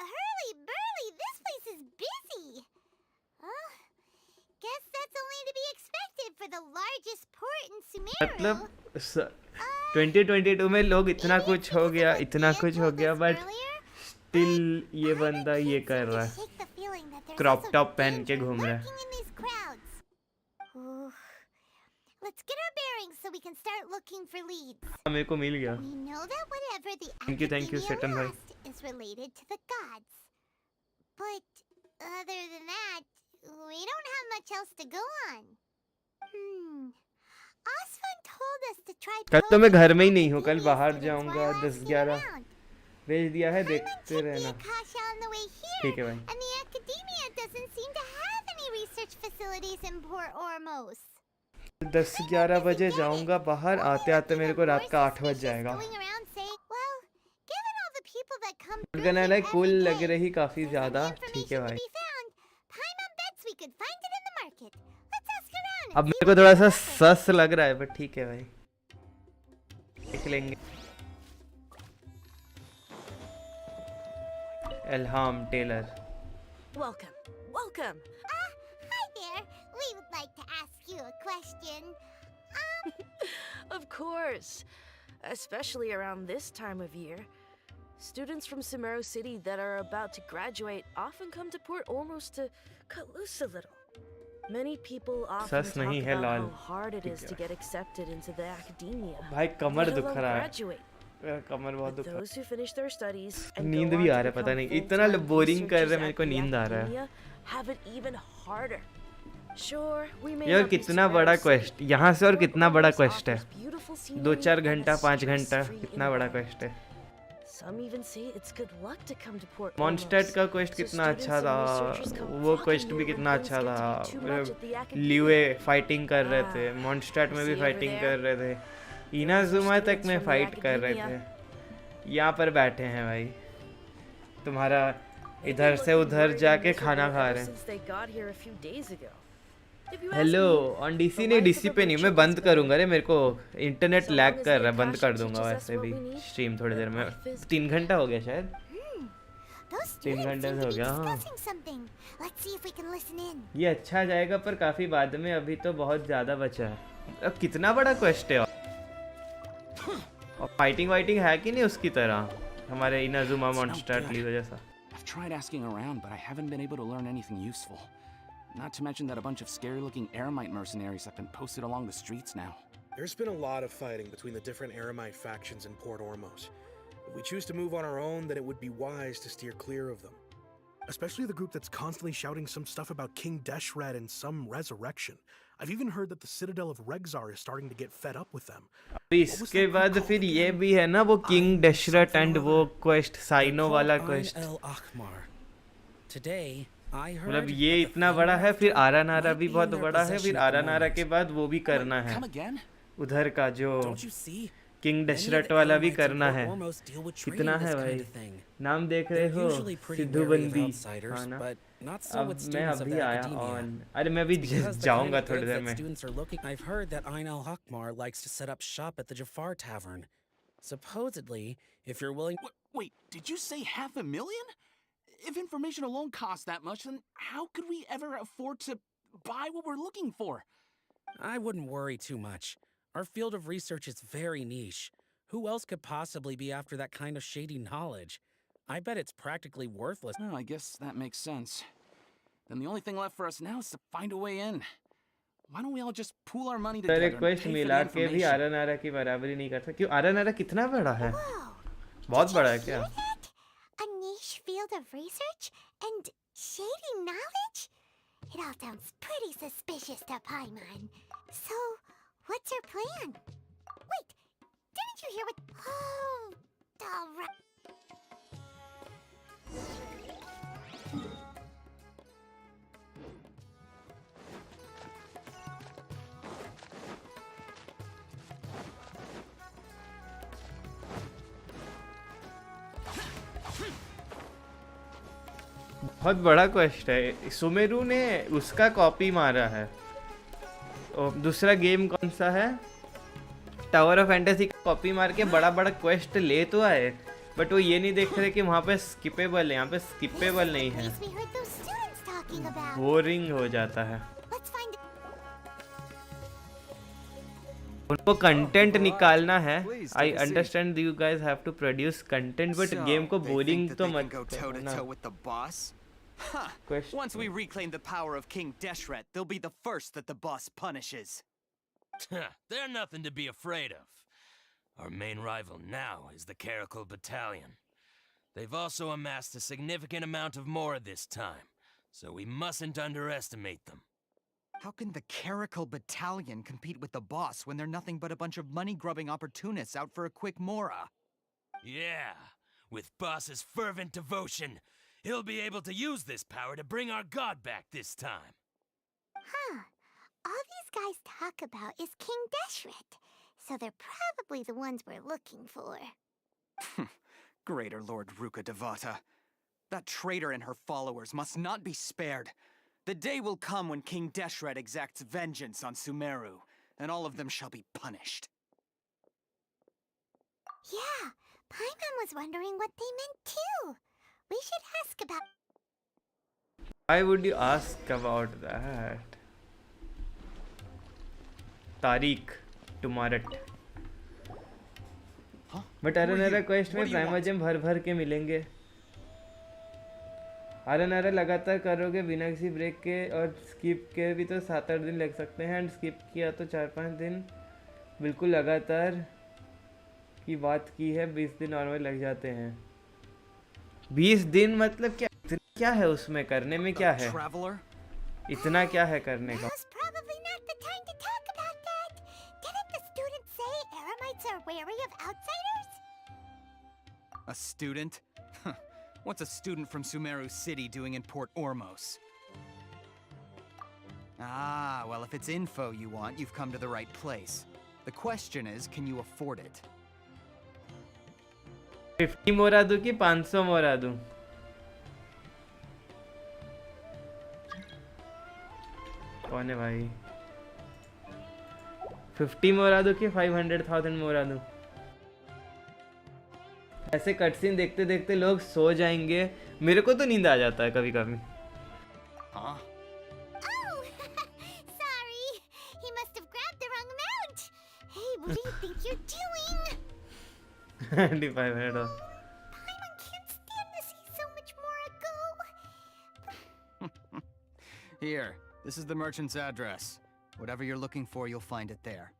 मतलब 2022 में लोग इतना कुछ हो गया बट स्टिल ये बंदा ये कर रहा है, क्रॉप टॉप पहन के घूम रहा है। Let's get our bearings so we can start looking for leads. मेरे को मिल गया। We know that whatever the Thank you, Satan bhai. lost is related to the gods. But other than that, we don't have much else to go on. Osvan told us to try. कल तो मैं घर में ही नहीं हूँ, कल बाहर जाऊँगा 10-11 भेज दिया है, देखते रहना। ठीक है भाई। And the academia doesn't seem to have any research facilities in Port Ormos. 10-11 बजे जाऊँगा बाहर, आते आते मेरे को रात का 8 बज जाएगा। गना कूल लग रही काफी ज्यादा। ठीक है भाई। अब मेरे को थोड़ा सा सस लग रहा है बट ठीक है भाई, देख लेंगे। एल्हाम Taylor. Welcome. Hi there. We would like to ask you a question. Of course. Especially around this time of year. Students from SUMERU City that are about to graduate often come to Port Ormos to cut loose a little. Many people often talk about how hard it is to get accepted into the academia. भाई कमर दुख रहा है, कमर बहुत दुख रहा है। नींद भी आ रहा है, पता नहीं इतना बोरिंग कर रहा है, मेरे को नींद आ रहा है। यार कितना बड़ा क्वेस्ट, यहाँ से और कितना बड़ा क्वेस्ट है, 2-4 घंटा 5 घंटा, कितना बड़ा क्वेस्ट है। मॉन्स्टेट का क्वेस्ट कितना अच्छा था, वो क्वेस्ट भी कितना अच्छा था। ल्यूए फाइटिंग कर रहे थे, मॉन्स्टेट में भी फाइटिंग कर रहे थे, इनाजुमा तक में फाइट कर रहे थे। यहाँ पर बैठे हैं भाई, तुम्हारा इधर से उधर जाके खाना खा रहे हैं। हेलो ऑन डीसी नहीं, डीसी पे नहीं, मैं बंद करूंगा रे, मेरे को इंटरनेट लैग कर रहा है, बंद कर दूंगा वैसे भी स्ट्रीम थोड़ी देर में। 3 घंटा हो गया शायद, 3 घंटे से हो गया। हाँ ये अच्छा जाएगा पर काफी बाद में, अभी तो बहुत ज्यादा बचा है। अब कितना बड़ा क्वेस्ट है, और फाइटिंग वाइटिंग है कि नहीं उसकी तरह हमारे इनाजुमा मॉन्स्टर की वजह से। I've tried asking around, but I haven't been able to learn anything useful. Not to mention that a bunch of scary-looking Aramite mercenaries have been posted along the streets now. There's been a lot of fighting between the different Aramite factions in Port Ormos. If we choose to move on our own, then it would be wise to steer clear of them. Especially the group that's constantly shouting some stuff about King Deshret and some resurrection. I've even heard that the Citadel of Regzar is starting to get fed up with them. इसके बाद फिर ये भी है ना वो king डेशरेट and वो quest cyano वाला क्वेस्ट। मतलब ये इतना बड़ा है, फिर आरा नारा भी बहुत बड़ा है, फिर आरा नारा के बाद वो भी करना है, उधर का जो किंग डेशरेट वाला भी करना है। कितना है भाई, नाम देख रहे हो सिद्धू बंदी। हाँ ना, अब मैं अभी आया ऑन, अरे मैं भी जाऊंगा थोड़ी देर में। I've heard that Ain al-Hakmar likes to set up shop at the Jafar Tavern. Supposedly, if you're willing... Wait, did you say 500,000? If information alone costs that much, then how could we ever afford to buy what we're looking for? I wouldn't worry too much. Our field of research is very niche. Who else could possibly be after that kind of shady knowledge? I bet it's practically worthless. Oh, I guess that makes sense. Then the only thing left for us now is to find a way in. Why don't we all just pool our money together and pay for the मिला के भी आरा नारा की बराबरी नहीं कर सकते। क्यों, आरा नारा कितना बड़ा है? बहुत बड़ा है क्या? A niche field of research and shady knowledge? It all sounds pretty suspicious to Paimon. So, what's your plan? Wait, didn't you hear what... Oh, all right. बहुत बड़ा क्वेस्ट है। सुमेरु ने उसका कॉपी मारा है। और दूसरा गेम कौन सा है, टावर ऑफ फैंटेसी का कॉपी मार के बड़ा बड़ा क्वेस्ट ले तो आए, बट वो ये नहीं देख रहे कि वहाँ पे स्किपेबल है, यहाँ पे स्किपेबल नहीं है, बोरिंग हो जाता है। उनको कंटेंट निकालना है. Please, I take a seat. understand you guys have to produce content, but game को they boring think that तो they can मत go toe to करना. toe with the boss? Huh. Question. Once we reclaim the power of King Deshret, they'll be the first that the boss punishes. They're nothing to be afraid of. Our main rival now is the Caracal Battalion. They've also amassed a significant amount of more this time, so we mustn't underestimate them. How can the Caracal Battalion compete with the boss when they're nothing but a bunch of money-grubbing opportunists out for a quick mora? Yeah, with boss's fervent devotion, he'll be able to use this power to bring our god back this time. Huh. All these guys talk about is King Deshret, so they're probably the ones we're looking for. Greater Lord Rukkhadevata. That traitor and her followers must not be spared. The day will come when King Deshret exacts vengeance on SUMERU, and all of them shall be punished. Yeah, Paimon was wondering what they meant too. We should ask about... Why would you ask about that? Tariq, tomorrow. But अरे quest में प्राइमोजेम भर के मिलेंगे. अरे लगातार करोगे बिना किसी ब्रेक के और स्किप के भी तो 7-8 दिन लग सकते हैं, एंड स्किप किया तो 4-5 दिन. बिल्कुल लगातार की बात की है, 20 दिन नॉर्मल लग जाते हैं. 20 दिन मतलब क्या है उसमें करने में, क्या है इतना, क्या है करने का? Probably not the time to talk about that. Didn't the students say Eremites are wary of outsiders? A student? What's a student from SUMERU City doing in Port Ormos? Ah, well, if it's info you want, you've come to the right place. The question is, can you afford it? 50 मोरा दूं कि 500 मोरा दूं? कौन है भाई? 50 मोरा दूं कि 500,000 मोरा दूं? ऐसे कटसीन देखते देखते लोग सो जाएंगे. मेरे को तो नींद आ जाता है कभी कभी. हाँ. Oh, sorry. He must have grabbed the wrong amount. Hey, what do you think you're doing? 500. Paimon can't stand to see so much more ago. Here, this is the merchant's address. Whatever you're looking for, you'll find it there.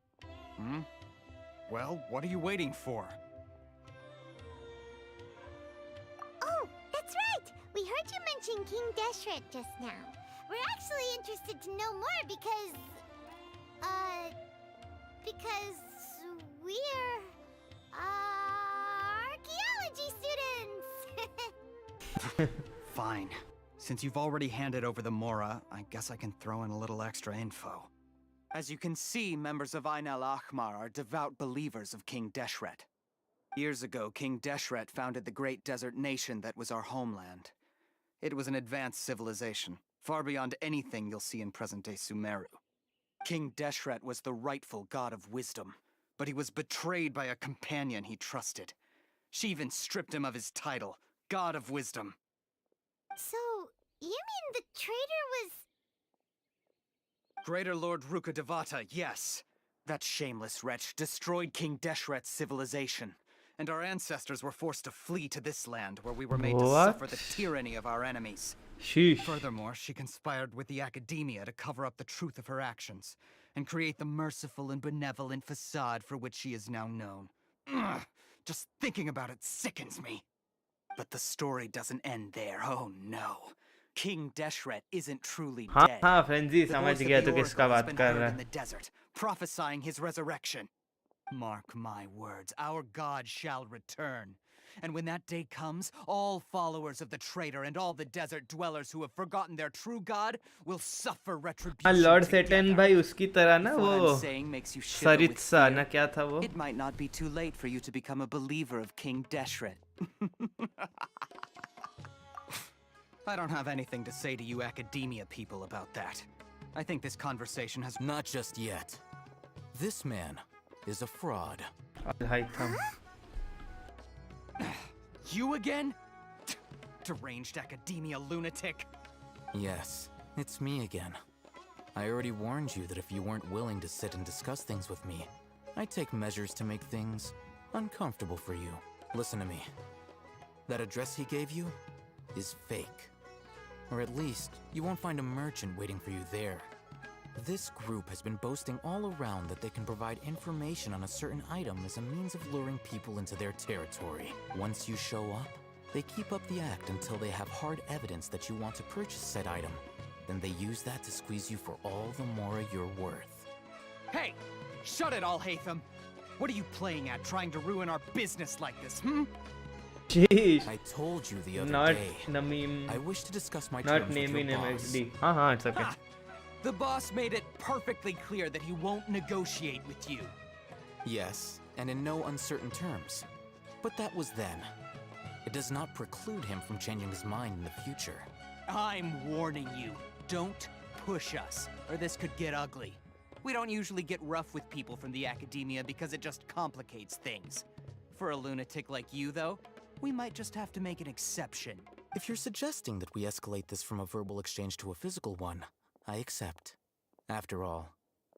Well, what are you waiting for? Oh, that's right! We heard you mention King Deshret just now. We're actually interested to know more because we're archaeology students! Fine. Since you've already handed over the Mora, I guess I can throw in a little extra info. As you can see, members of Ain al-Ahmar are devout believers of King Deshret. Years ago, King Deshret founded the great desert nation that was our homeland. It was an advanced civilization, far beyond anything you'll see in present-day SUMERU. King Deshret was the rightful god of wisdom, but he was betrayed by a companion he trusted. She even stripped him of his title, God of Wisdom. So, you mean the traitor was... Greater Lord Rukkhadevata, yes. That shameless wretch destroyed King Deshret's civilization, and our ancestors were forced to flee to this land where we were made to suffer the tyranny of our enemies. Sheesh. Furthermore, she conspired with the academia to cover up the truth of her actions and create the merciful and benevolent facade for which she is now known. Ugh, just thinking about it sickens me. But the story doesn't end there, oh no. King Deshret isn't truly dead. हाँ frenzy समझ गया तो किसका बात कर रहा है. In the desert, prophesying his resurrection. Mark my words, our god shall return. And when that day comes, all followers of the traitor and all the desert dwellers who have forgotten their true god will suffer retribution. Lord Satan भाई उसकी तरह ना वो सरित्सा ना क्या था वो? It might not be too late for you to become a believer of King Deshret. I don't have anything to say to you academia people about that. I think this conversation has... Not just yet. This man is a fraud. You again? Deranged academia lunatic. Yes, it's me again. I already warned you that if you weren't willing to sit and discuss things with me, I take measures to make things uncomfortable for you. Listen to me. That address he gave you is fake. Or at least, you won't find a merchant waiting for you there. This group has been boasting all around that they can provide information on a certain item as a means of luring people into their territory. Once you show up, they keep up the act until they have hard evidence that you want to purchase said item. Then they use that to squeeze you for all the more you're worth. Hey! Shut it all, Hatham! What are you playing at, trying to ruin our business like this, Jeez. I told you the other Not day. Namim. I wish to discuss my Not terms with naming your boss. MXD. It's okay. Ha! The boss made it perfectly clear that he won't negotiate with you. Yes, and in no uncertain terms. But that was then. It does not preclude him from changing his mind in the future. I'm warning you, don't push us, or this could get ugly. We don't usually get rough with people from the academia because it just complicates things. For a lunatic like you, though, we might just have to make an exception. If you're suggesting that we escalate this from a verbal exchange to a physical one, I accept. After all,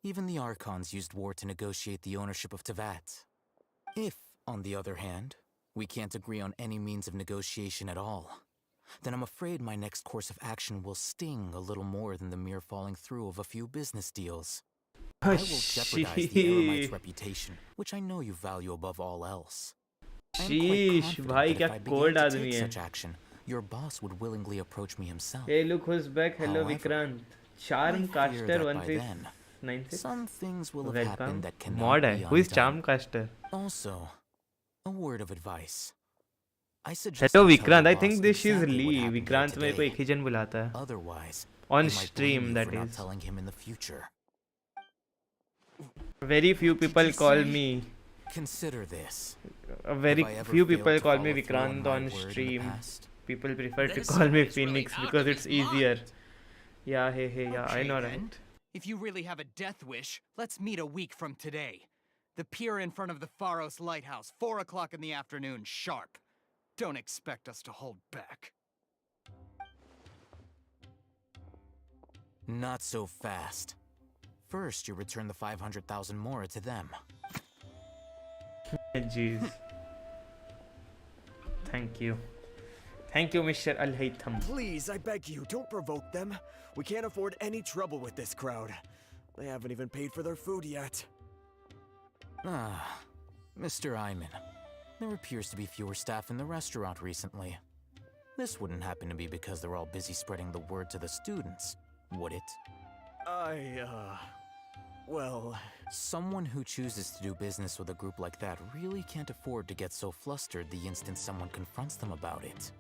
even the Archons used war to negotiate the ownership of Teyvat. If, on the other hand, we can't agree on any means of negotiation at all, then I'm afraid my next course of action will sting a little more than the mere falling through of a few business deals. I will jeopardize the Eremite's reputation, which I know you value above all else. Sheesh, bhai kya cold aadmi hai. Such action, your boss would willingly approach me himself. Hey, look who's back. Hello, However, Vikrant. Charm Caster that by 1396. some things will have happened that cannot Mod hai. be Who is undone. Charm Caster? Also, a word of advice. I suggest Hello, you tell Vikrant. your I boss think this is exactly what Lee. happened here Vikrant मेरे को today. एक ही जन बुलाता है. Otherwise, On he might blame stream, you that for not is. telling him in the future. Very few people call me. Consider this. Very If I ever few failed people to call me follow through on Vikrant my on word in the stream. past, People prefer to This call me guy's really Phoenix out because of it's his easier. mind. Yeah, hey, yeah, I Okay, know, then. right? If you really have a death wish, let's meet a week from today. The pier in front of the Pharos Lighthouse, 4 o'clock in the afternoon, sharp. Don't expect us to hold back. not so fast. First, you return the 500,000 mora to them. Jeez. Thank you. Thank you, Mr. Al-Haytham. Please, I beg you, don't provoke them. We can't afford any trouble with this crowd. They haven't even paid for their food yet. Ah, Mr. Iman. There appears to be fewer staff in the restaurant recently. This wouldn't happen to be because they're all busy spreading the word to the students, would it? Well... Someone who chooses to do business with a group like that really can't afford to get so flustered the instant someone confronts them about it.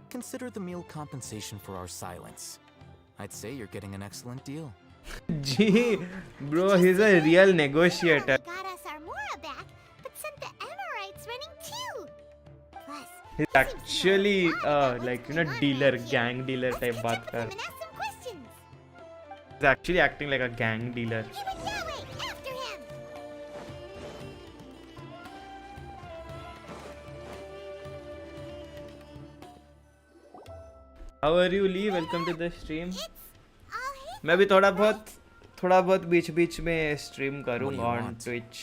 Consider the meal compensation for our silence. I'd say you're getting an excellent deal. Gee, bro, he's a real negotiator. Got us our Mora back, but sent the Amorites running too. Plus, He's actually like, you know, dealer, gang dealer type baat kar. and ask some questions. He's actually acting like a gang dealer. Yahweh, after him. How are you, Lee? Welcome to the stream. मैं भी थोड़ा बहुत बीच में stream करूँगा on Twitch,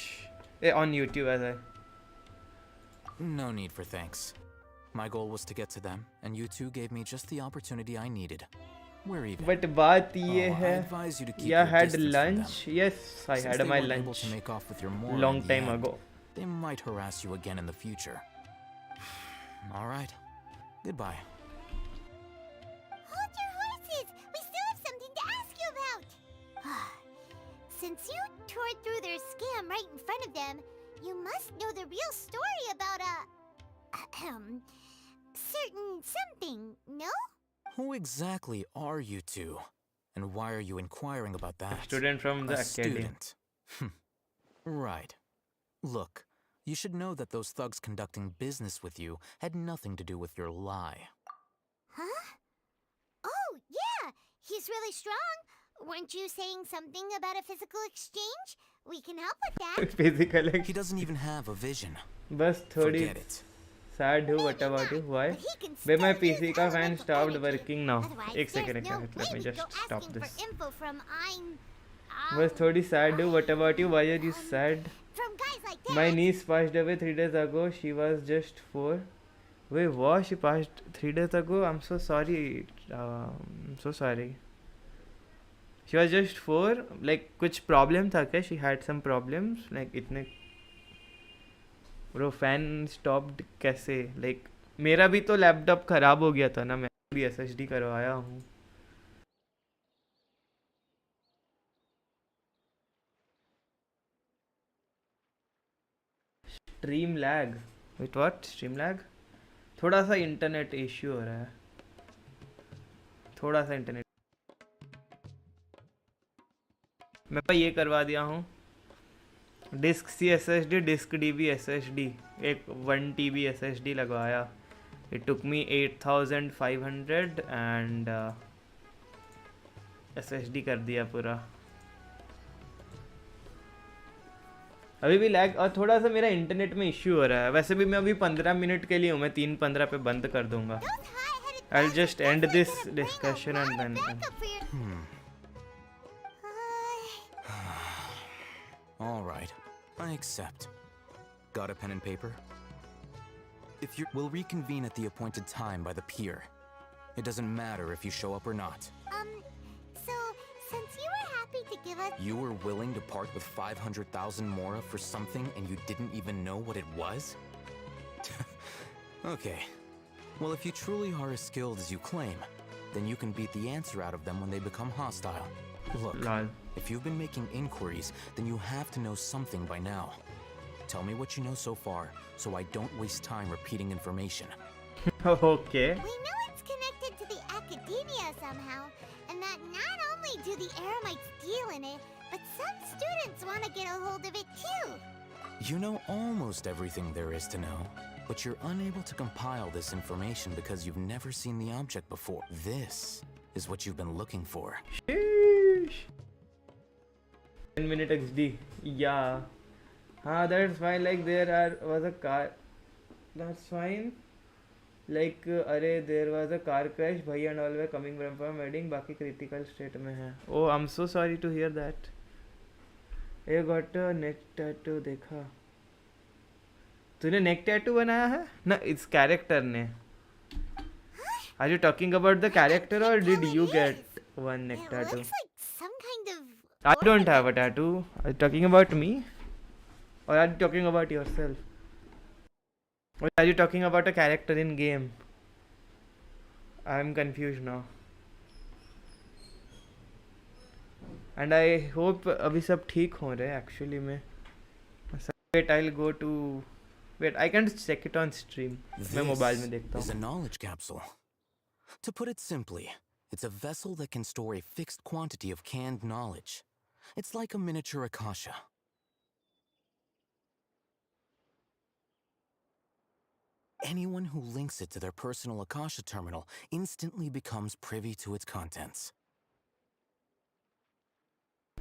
on YouTube as I. No need for thanks. My goal was to get to them, and you two gave me just the opportunity I needed. We're even. But बात ये I है, advise you to keep yeah, your had distance from lunch. them. Yes, I Since had they my weren't able lunch to make off with your mora long in the time end, ago. They might harass you again in the future. All right. Goodbye. Hold your horses. We still have something to ask you about. Since you tore through their scam right in front of them, you must know the real story about certain something, no? Who exactly are you two? And why are you inquiring about that? Student from the A academy. student. Right. Look, you should know that those thugs conducting business with you had nothing to do with your lie. Huh? Oh, yeah. He's really strong. Weren't you saying something about a physical exchange? We can help with that. Physical He doesn't even have a vision. बस थोड़ी Forget it. sad हूँ. What about you? Why? But my PC का fan stopped working now. एक second. Let me just stop this. Info from Was थोड़ी sad. What about you? Why are you sad? From guys like that. My niece passed away 3 days ago. She was just 4. Wait, what? She passed 3 days ago? I'm so sorry. I'm so sorry. She was just 4. Like, कुछ problem था क्या? She had some problems. Like, इतने Bro, fan stopped कैसे? Like, मेरा भी तो laptop खराब हो गया था ना. मैं भी SSD करवाया हूँ. Stream lag. Wait, what? Stream lag? थोड़ा सा इंटरनेट इश्यू हो रहा है. थोड़ा सा इंटरनेट. मैं पे ये करवा दिया हूँ. Disk C SSD, disk DB SSD. एक 1 TB SSD लगवाया. It took me 8500 and SSD कर दिया पूरा. अभी भी लैग और थोड़ा सा मेरा इंटरनेट में इश्यू हो रहा है. वैसे भी मैं अभी 15 मिनट के लिए हूँ. मैं 3:15 पे बंद कर दूंगा. I'll just end this discussion and then. All right, I accept. Got a pen and paper? If you will reconvene at the appointed time by the pier. It doesn't matter if you show up or not. So since you were happy to give us. You were willing to part with 500,000 mora for something and you didn't even know what it was? Okay. Well, if you truly are as skilled as you claim, then you can beat the answer out of them when they become hostile. Look, if you've been making inquiries, then you have to know something by now. Tell me what you know so far, so I don't waste time repeating information. Okay. We know it's connected to the academia somehow, and that not only do the Eremites deal in it, but some students want to get a hold of it too. You know almost everything there is to know, but you're unable to compile this information because you've never seen the object before. This is what you've been looking for. Sheesh. 10-minute XD. Yeah. That's fine. Like there was a car. That's fine. Like there was a car crash. Bhaiya and all were coming from wedding. Baki critical state में है. Oh, I'm so sorry to hear that. I got a neck tattoo. देखा. तूने neck tattoo बनाया है? No, it's character ने. Are you talking about the character or did you get one neck tattoo? Looks like some kind of. I don't have a tattoo. Are you talking about me? Or are you talking about yourself? Or are you talking about a character in game? I'm confused now. And I hope अभी सब ठीक हो रहे actually में. Wait, I'll go to. Wait, I can check it on stream. मैं mobile में देखता हूँ. This is a knowledge capsule. To put it simply, it's a vessel that can store a fixed quantity of canned knowledge. It's like a miniature Akasha. Anyone who links it to their personal Akasha terminal instantly becomes privy to its contents.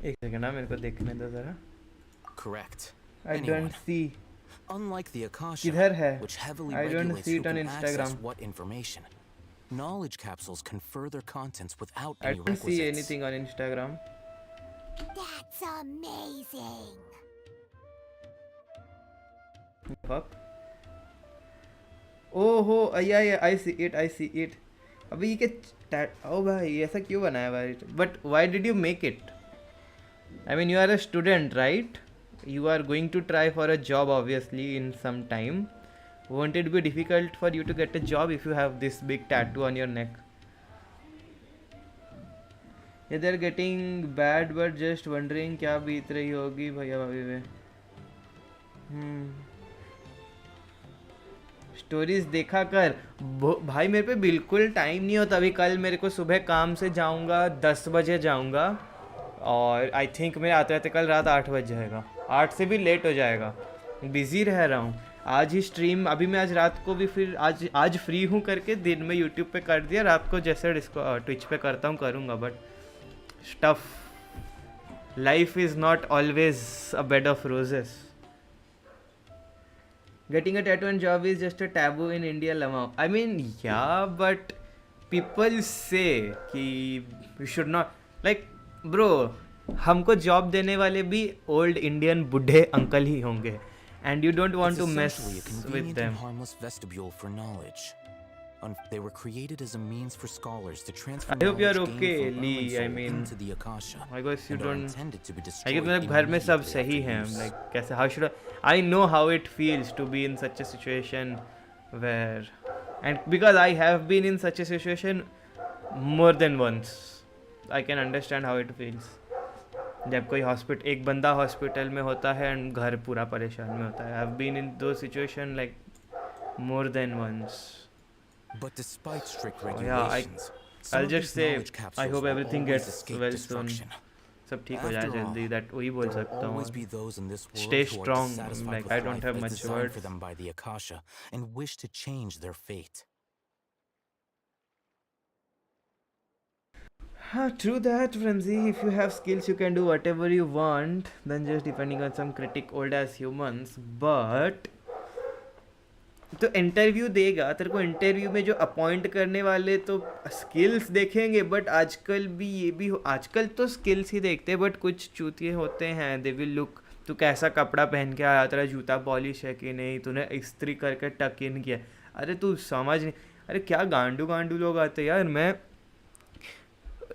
एक second ना मेरे को देखने दो जरा. Correct. I don't see. Unlike the Akasha, किधर है? which heavily I don't regulates see who it on can access Instagram. what information, knowledge capsules can further contents without I any don't requisites. see anything on Instagram. That's amazing. Fuck. Oh, yeah, I see it. अबे ये क्या oh भाई ऐसा क्यों बनाया भाई? But why did you make it? I mean, you are a student, right? You are going to try for a job obviously in some time. Won't it be difficult for you to get a job if you have this big tattoo on your neck? Yeah, they're getting bad, but just wondering क्या बीत रही होगी भैया भाभी में. Stories देखा कर भाई. मेरे पे बिल्कुल टाइम नहीं होता. अभी कल मेरे को सुबह काम से जाऊंगा 10 बजे जाऊंगा और आई थिंक मेरे आते आते कल रात 8 बज जाएगा. 8 से भी लेट हो जाएगा. बिजी रह रहा हूँ. आज ही स्ट्रीम अभी मैं आज रात को भी फिर आज फ्री हूँ करके दिन में यूट्यूब पे कर दिया. रात को जैसे ट्विच पे करता हूँ करूँगा. But stuff life is not always a bed of roses. Getting a tattoo and job is just a taboo in India, Lama. I mean, yeah, but people say कि you should not. Like, bro, हमको job देने वाले भी old Indian बुढ़े uncle ही होंगे, and you don't want It's to mess essentially a with convenient them. and harmless vestibule for knowledge. They were created as a means for scholars to transfer I hope you are knowledge okay, gained from Lee. Irwin I Soul mean, into the Akasha, I guess you and are don't. intended to be I guess destroyed मतलब घर में सब immediately सही after हैं. use. Like कैसे? How should I know how it feels to be in such a situation where, and because I have been in such a situation more than once, I can understand how it feels. जब कोई एक बंदा hospital में होता है and घर पूरा परेशान में होता है. I've been in those situations like more than once. But despite strict Yeah, regulations, some I'll of just these say knowledge I capsules hope will everything always gets escape well soon. destruction. सब ठीक हो जाए After all, जल्दी. That वही बोल there will सकता always be हूँ. those in this world Stay who are strong. dissatisfied Like with I don't life have as much designed words. for them by the Akasha and wish to change their fate. True that, Frenzy. If you have skills, you can do whatever you want. Then just depending on some critic old as humans. But तो interview देगा तेरे को. Interview में जो appoint करने वाले तो skills देखेंगे, बट आजकल भी ये भी आजकल तो स्किल्स ही देखते हैं, बट कुछ चूतिए होते हैं. दे विल लुक तू कैसा कपड़ा पहन के आया, तेरा जूता पॉलिश है कि नहीं, तूने इस्त्री करके टक इन किया. अरे तू समझ नहीं. अरे क्या गांडू गांडू लोग आते यार. मैं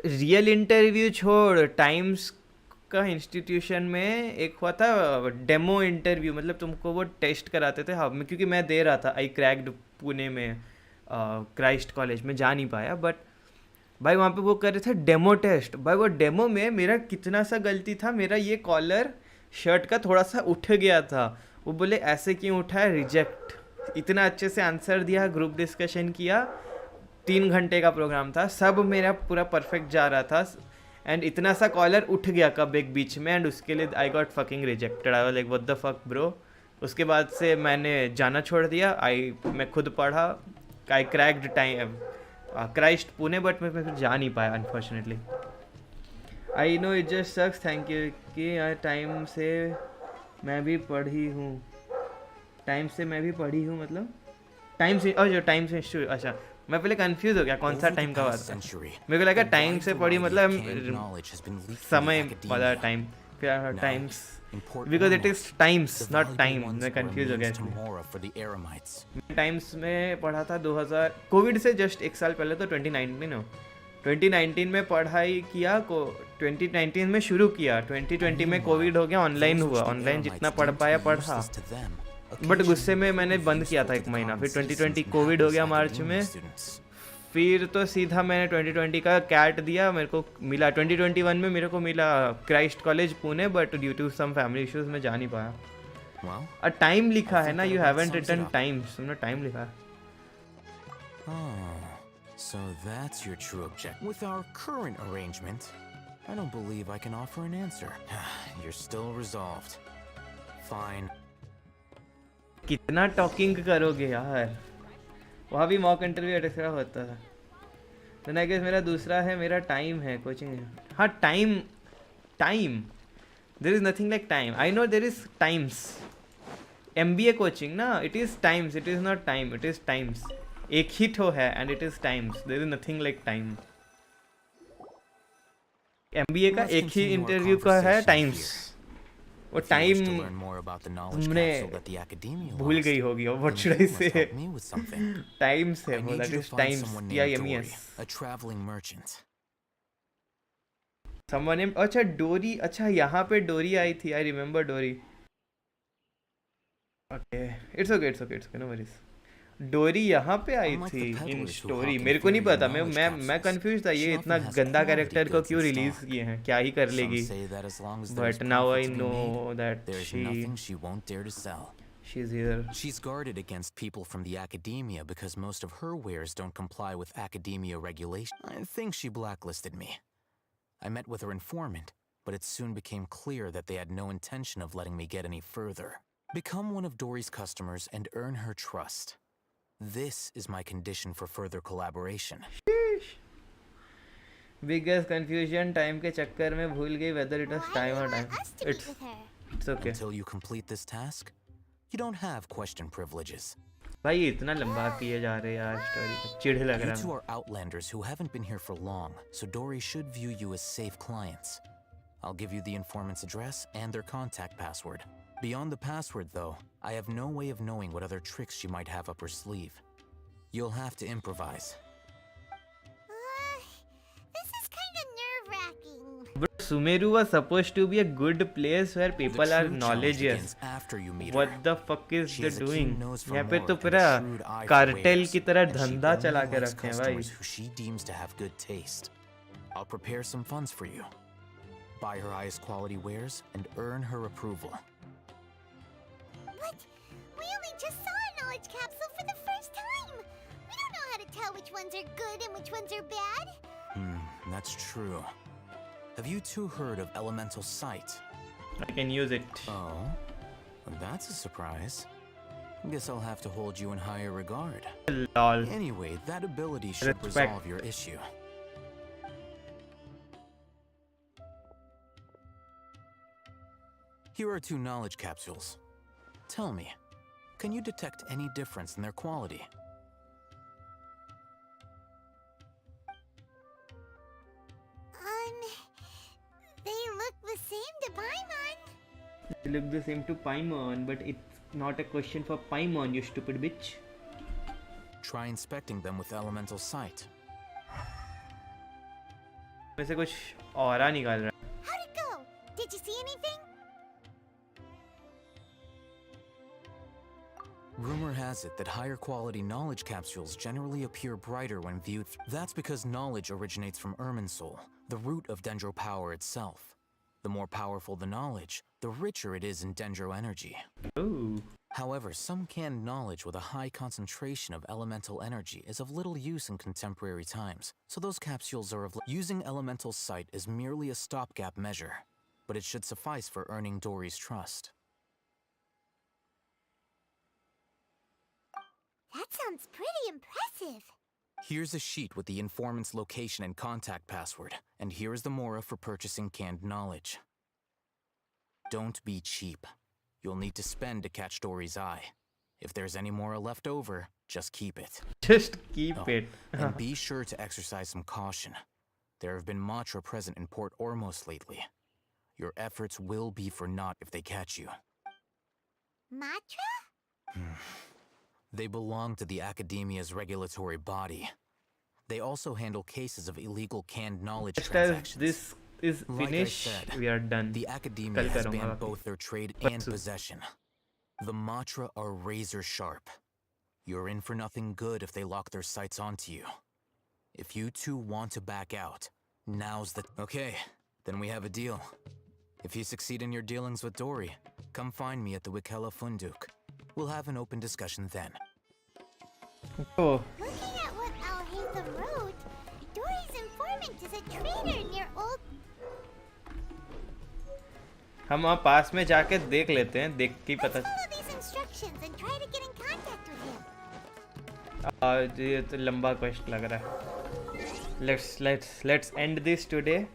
रियल इंटरव्यू छोड़, टाइम्स का इंस्टीट्यूशन में एक हुआ था डेमो इंटरव्यू. मतलब तुमको वो टेस्ट कराते थे. हाँ, क्योंकि मैं दे रहा था. आई क्रैक्ड पुणे में क्राइस्ट कॉलेज में, जा नहीं पाया. बट भाई वहाँ पे वो कर रहे थे डेमो टेस्ट. भाई वो डेमो में मेरा कितना सा गलती था. मेरा ये कॉलर शर्ट का थोड़ा सा उठ गया था. वो बोले ऐसे क्यों उठा है, रिजेक्ट. इतना अच्छे से आंसर दिया, ग्रुप डिस्कशन किया. 3 घंटे का प्रोग्राम था. सब मेरा पूरा परफेक्ट जा रहा था. एंड इतना सा कॉलर उठ गया कब एक बीच में, एंड उसके लिए I got fucking rejected. I was like what the fuck bro. उसके बाद से मैंने जाना छोड़ दिया. मैं खुद पढ़ा. I cracked time Christ Pune, but मैं फिर जा नहीं पाया unfortunately. I know it just sucks. Thank you कि यार टाइम से मैं भी पढ़ी हूँ. टाइम से मैं भी पढ़ी हूँ मतलब टाइम से. और जो टाइम से अच्छा, मैं पहले कंफ्यूज हो गया कौन सा टाइम का बात था. मेरे को लगा टाइम से पढ़ी मतलब समय वाला टाइम. फिर times because it is times not time. मैं कंफ्यूज हो गया. टाइम्स में पढ़ा था 2000 कोविड से जस्ट 1 साल पहले, तो 2019 में पढ़ाई किया. 2019 में शुरू किया. 2020 में कोविड हो गया, ऑनलाइन हुआ. ऑनलाइन जितना पढ़ पाया पढ़ा, बट गुस्से में मैंने बंद किया था 1 महीना. फिर 2020 कोविड हो गया मार्च में. फिर तो सीधा मैंने 2020 का कैट दिया. मेरे को मिला 2021 में मेरे को मिला Christ college Pune, but due to some family issues मैं जा नहीं पाया. और टाइम लिखा है ना, यू हैवंट रिटन टाइम्स. तुमने टाइम लिखा है. So that's your true objective. With our current arrangement, I don't believe I can offer an answer. You're still resolved. Fine. कितना टॉकिंग करोगे यार. वहाँ भी मॉक इंटरव्यू एक्सेट्रा होता है. तो आई गेस मेरा दूसरा है, मेरा टाइम है कोचिंग. हाँ time there is nothing like time. I know there is times. MBA coaching ना, it is times. It is not time, it is times. एक ही ठो है and it is times. There is nothing like time. MBA का एक ही interview का है times. वो टाइम तुमने भूल गई होगी. व्हाट शुड आई से. टाइम्स है वो. That is times. TIMES. Someone name. अच्छा डोरी. अच्छा यहाँ पे डोरी आई थी. I remember Dory. Okay it's okay no worries. Dory यहाँ पे आई थी इन स्टोरी. मेरे को नहीं पता. मैं कंफ्यूज था. ये इतना गंदा कैरेक्टर को क्यों रिलीज किए हैं, क्या ही कर लेगी. But now I know that she is here. She's guarded against people from the academia because most of her wares don't comply with academia regulation. I think she blacklisted me. I met with her informant, but it soon became clear that they had no intention of letting me get any further. Become one of Dory's customers and earn her trust. This is my condition for further collaboration. Biggest confusion. Time के चक्कर में भूल गई whether it was time or time. It's okay. Until you complete this task, you don't have question privileges. भाई इतना लंबा किए जा रहे यार स्टोरी. चिढ़ लग रहा है. You two are outlanders who haven't been here for long, so Dory should view you as safe clients. I'll give you the informant's address and their contact password. Beyond the password, though, I have no way of knowing what other tricks she might have up her sleeve. You'll have to improvise. This is kind of nerve-wracking. But Sumeru was supposed to be a good place where people are knowledgeous. What the fuck is they doing? यहाँ पे तो पूरा cartel की तरह धंधा चला के रखे हैं भाई. Who she deems to have good taste. I'll prepare some funds for you. Buy her highest quality wares and earn her approval. But we only just saw a knowledge capsule for the first time. We don't know how to tell which ones are good and which ones are bad. That's true. Have you two heard of elemental sight? I can use it. Oh, well, that's a surprise. Guess I'll have to hold you in higher regard. Lol. Anyway, that ability should resolve your issue. Here are 2 knowledge capsules. Tell me, can you detect any difference in their quality? They look the same to Paimon. They look the same to Paimon, but it's not a question for Paimon, you stupid bitch. Try inspecting them with elemental sight. वैसे कुछ aura निकाल रहा है. How'd it go? Did you see anything? Rumor has it that higher quality knowledge capsules generally appear brighter when viewed. That's because knowledge originates from Irminsul, the root of Dendro power itself. The more powerful the knowledge, the richer it is in Dendro energy. Ooh. However, some canned knowledge with a high concentration of elemental energy is of little use in contemporary times, so those capsules are of using elemental sight is merely a stopgap measure, but it should suffice for earning Dory's trust. That sounds pretty impressive. Here's a sheet with the informant's location and contact password, and here's the mora for purchasing canned knowledge. Don't be cheap. You'll need to spend to catch Dory's eye. If there's any mora left over, just keep it. Just keep it. And be sure to exercise some caution. There have been Matra present in Port Ormos lately. Your efforts will be for naught if they catch you. Matra? They belong to the Academia's regulatory body. They also handle cases of illegal canned knowledge transactions. This is finished, like I said, we are done. The Academia has banned both their trade and possession. The Matra are razor sharp. You're in for nothing good if they lock their sights onto you. If you two want to back out, now's the... Okay, then we have a deal. If you succeed in your dealings with Dory, come find me at the Wikela Funduk. We'll have an open discussion then. Oh. Looking at what Al-Haytham wrote, Dory's informant is a traitor near old... हम वहाँ पास में जाके देख लेते हैं, देख के पता. Let's follow these instructions and try to get in contact with him. ये तो लंबा क्वेश्चन लग रहा है. Let's end this today,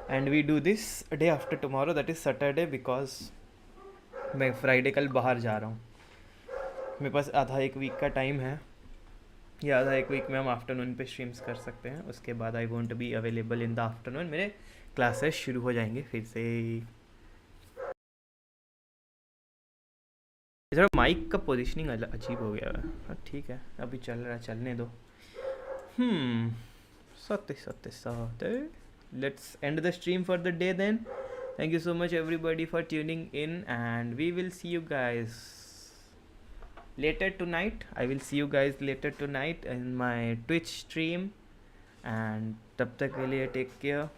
and we do this a day after tomorrow, that is Saturday, because मैं Friday कल बाहर जा रहा हूँ. मेरे पास आधा एक वीक का टाइम है. ये आधा एक वीक में हम आफ्टरनून पे स्ट्रीम्स कर सकते हैं. उसके बाद I won't be available in the afternoon. मेरे क्लासेस शुरू हो जाएंगे फिर से. इधर माइक का पोजीशनिंग अजीब हो गया है. ठीक है, अभी चल रहा है, चलने दो. सत्य. Let's end the stream for the day then. Thank you so much everybody for tuning in, and we will see you guys later tonight. I will see you guys later tonight in my Twitch stream, and tab tak ke liye take care.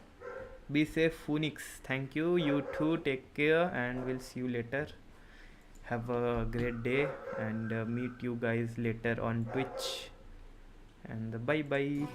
Be safe, Phoenix. Thank you. You too, take care, and we'll see you later. Have a great day, and meet you guys later on Twitch, and bye bye.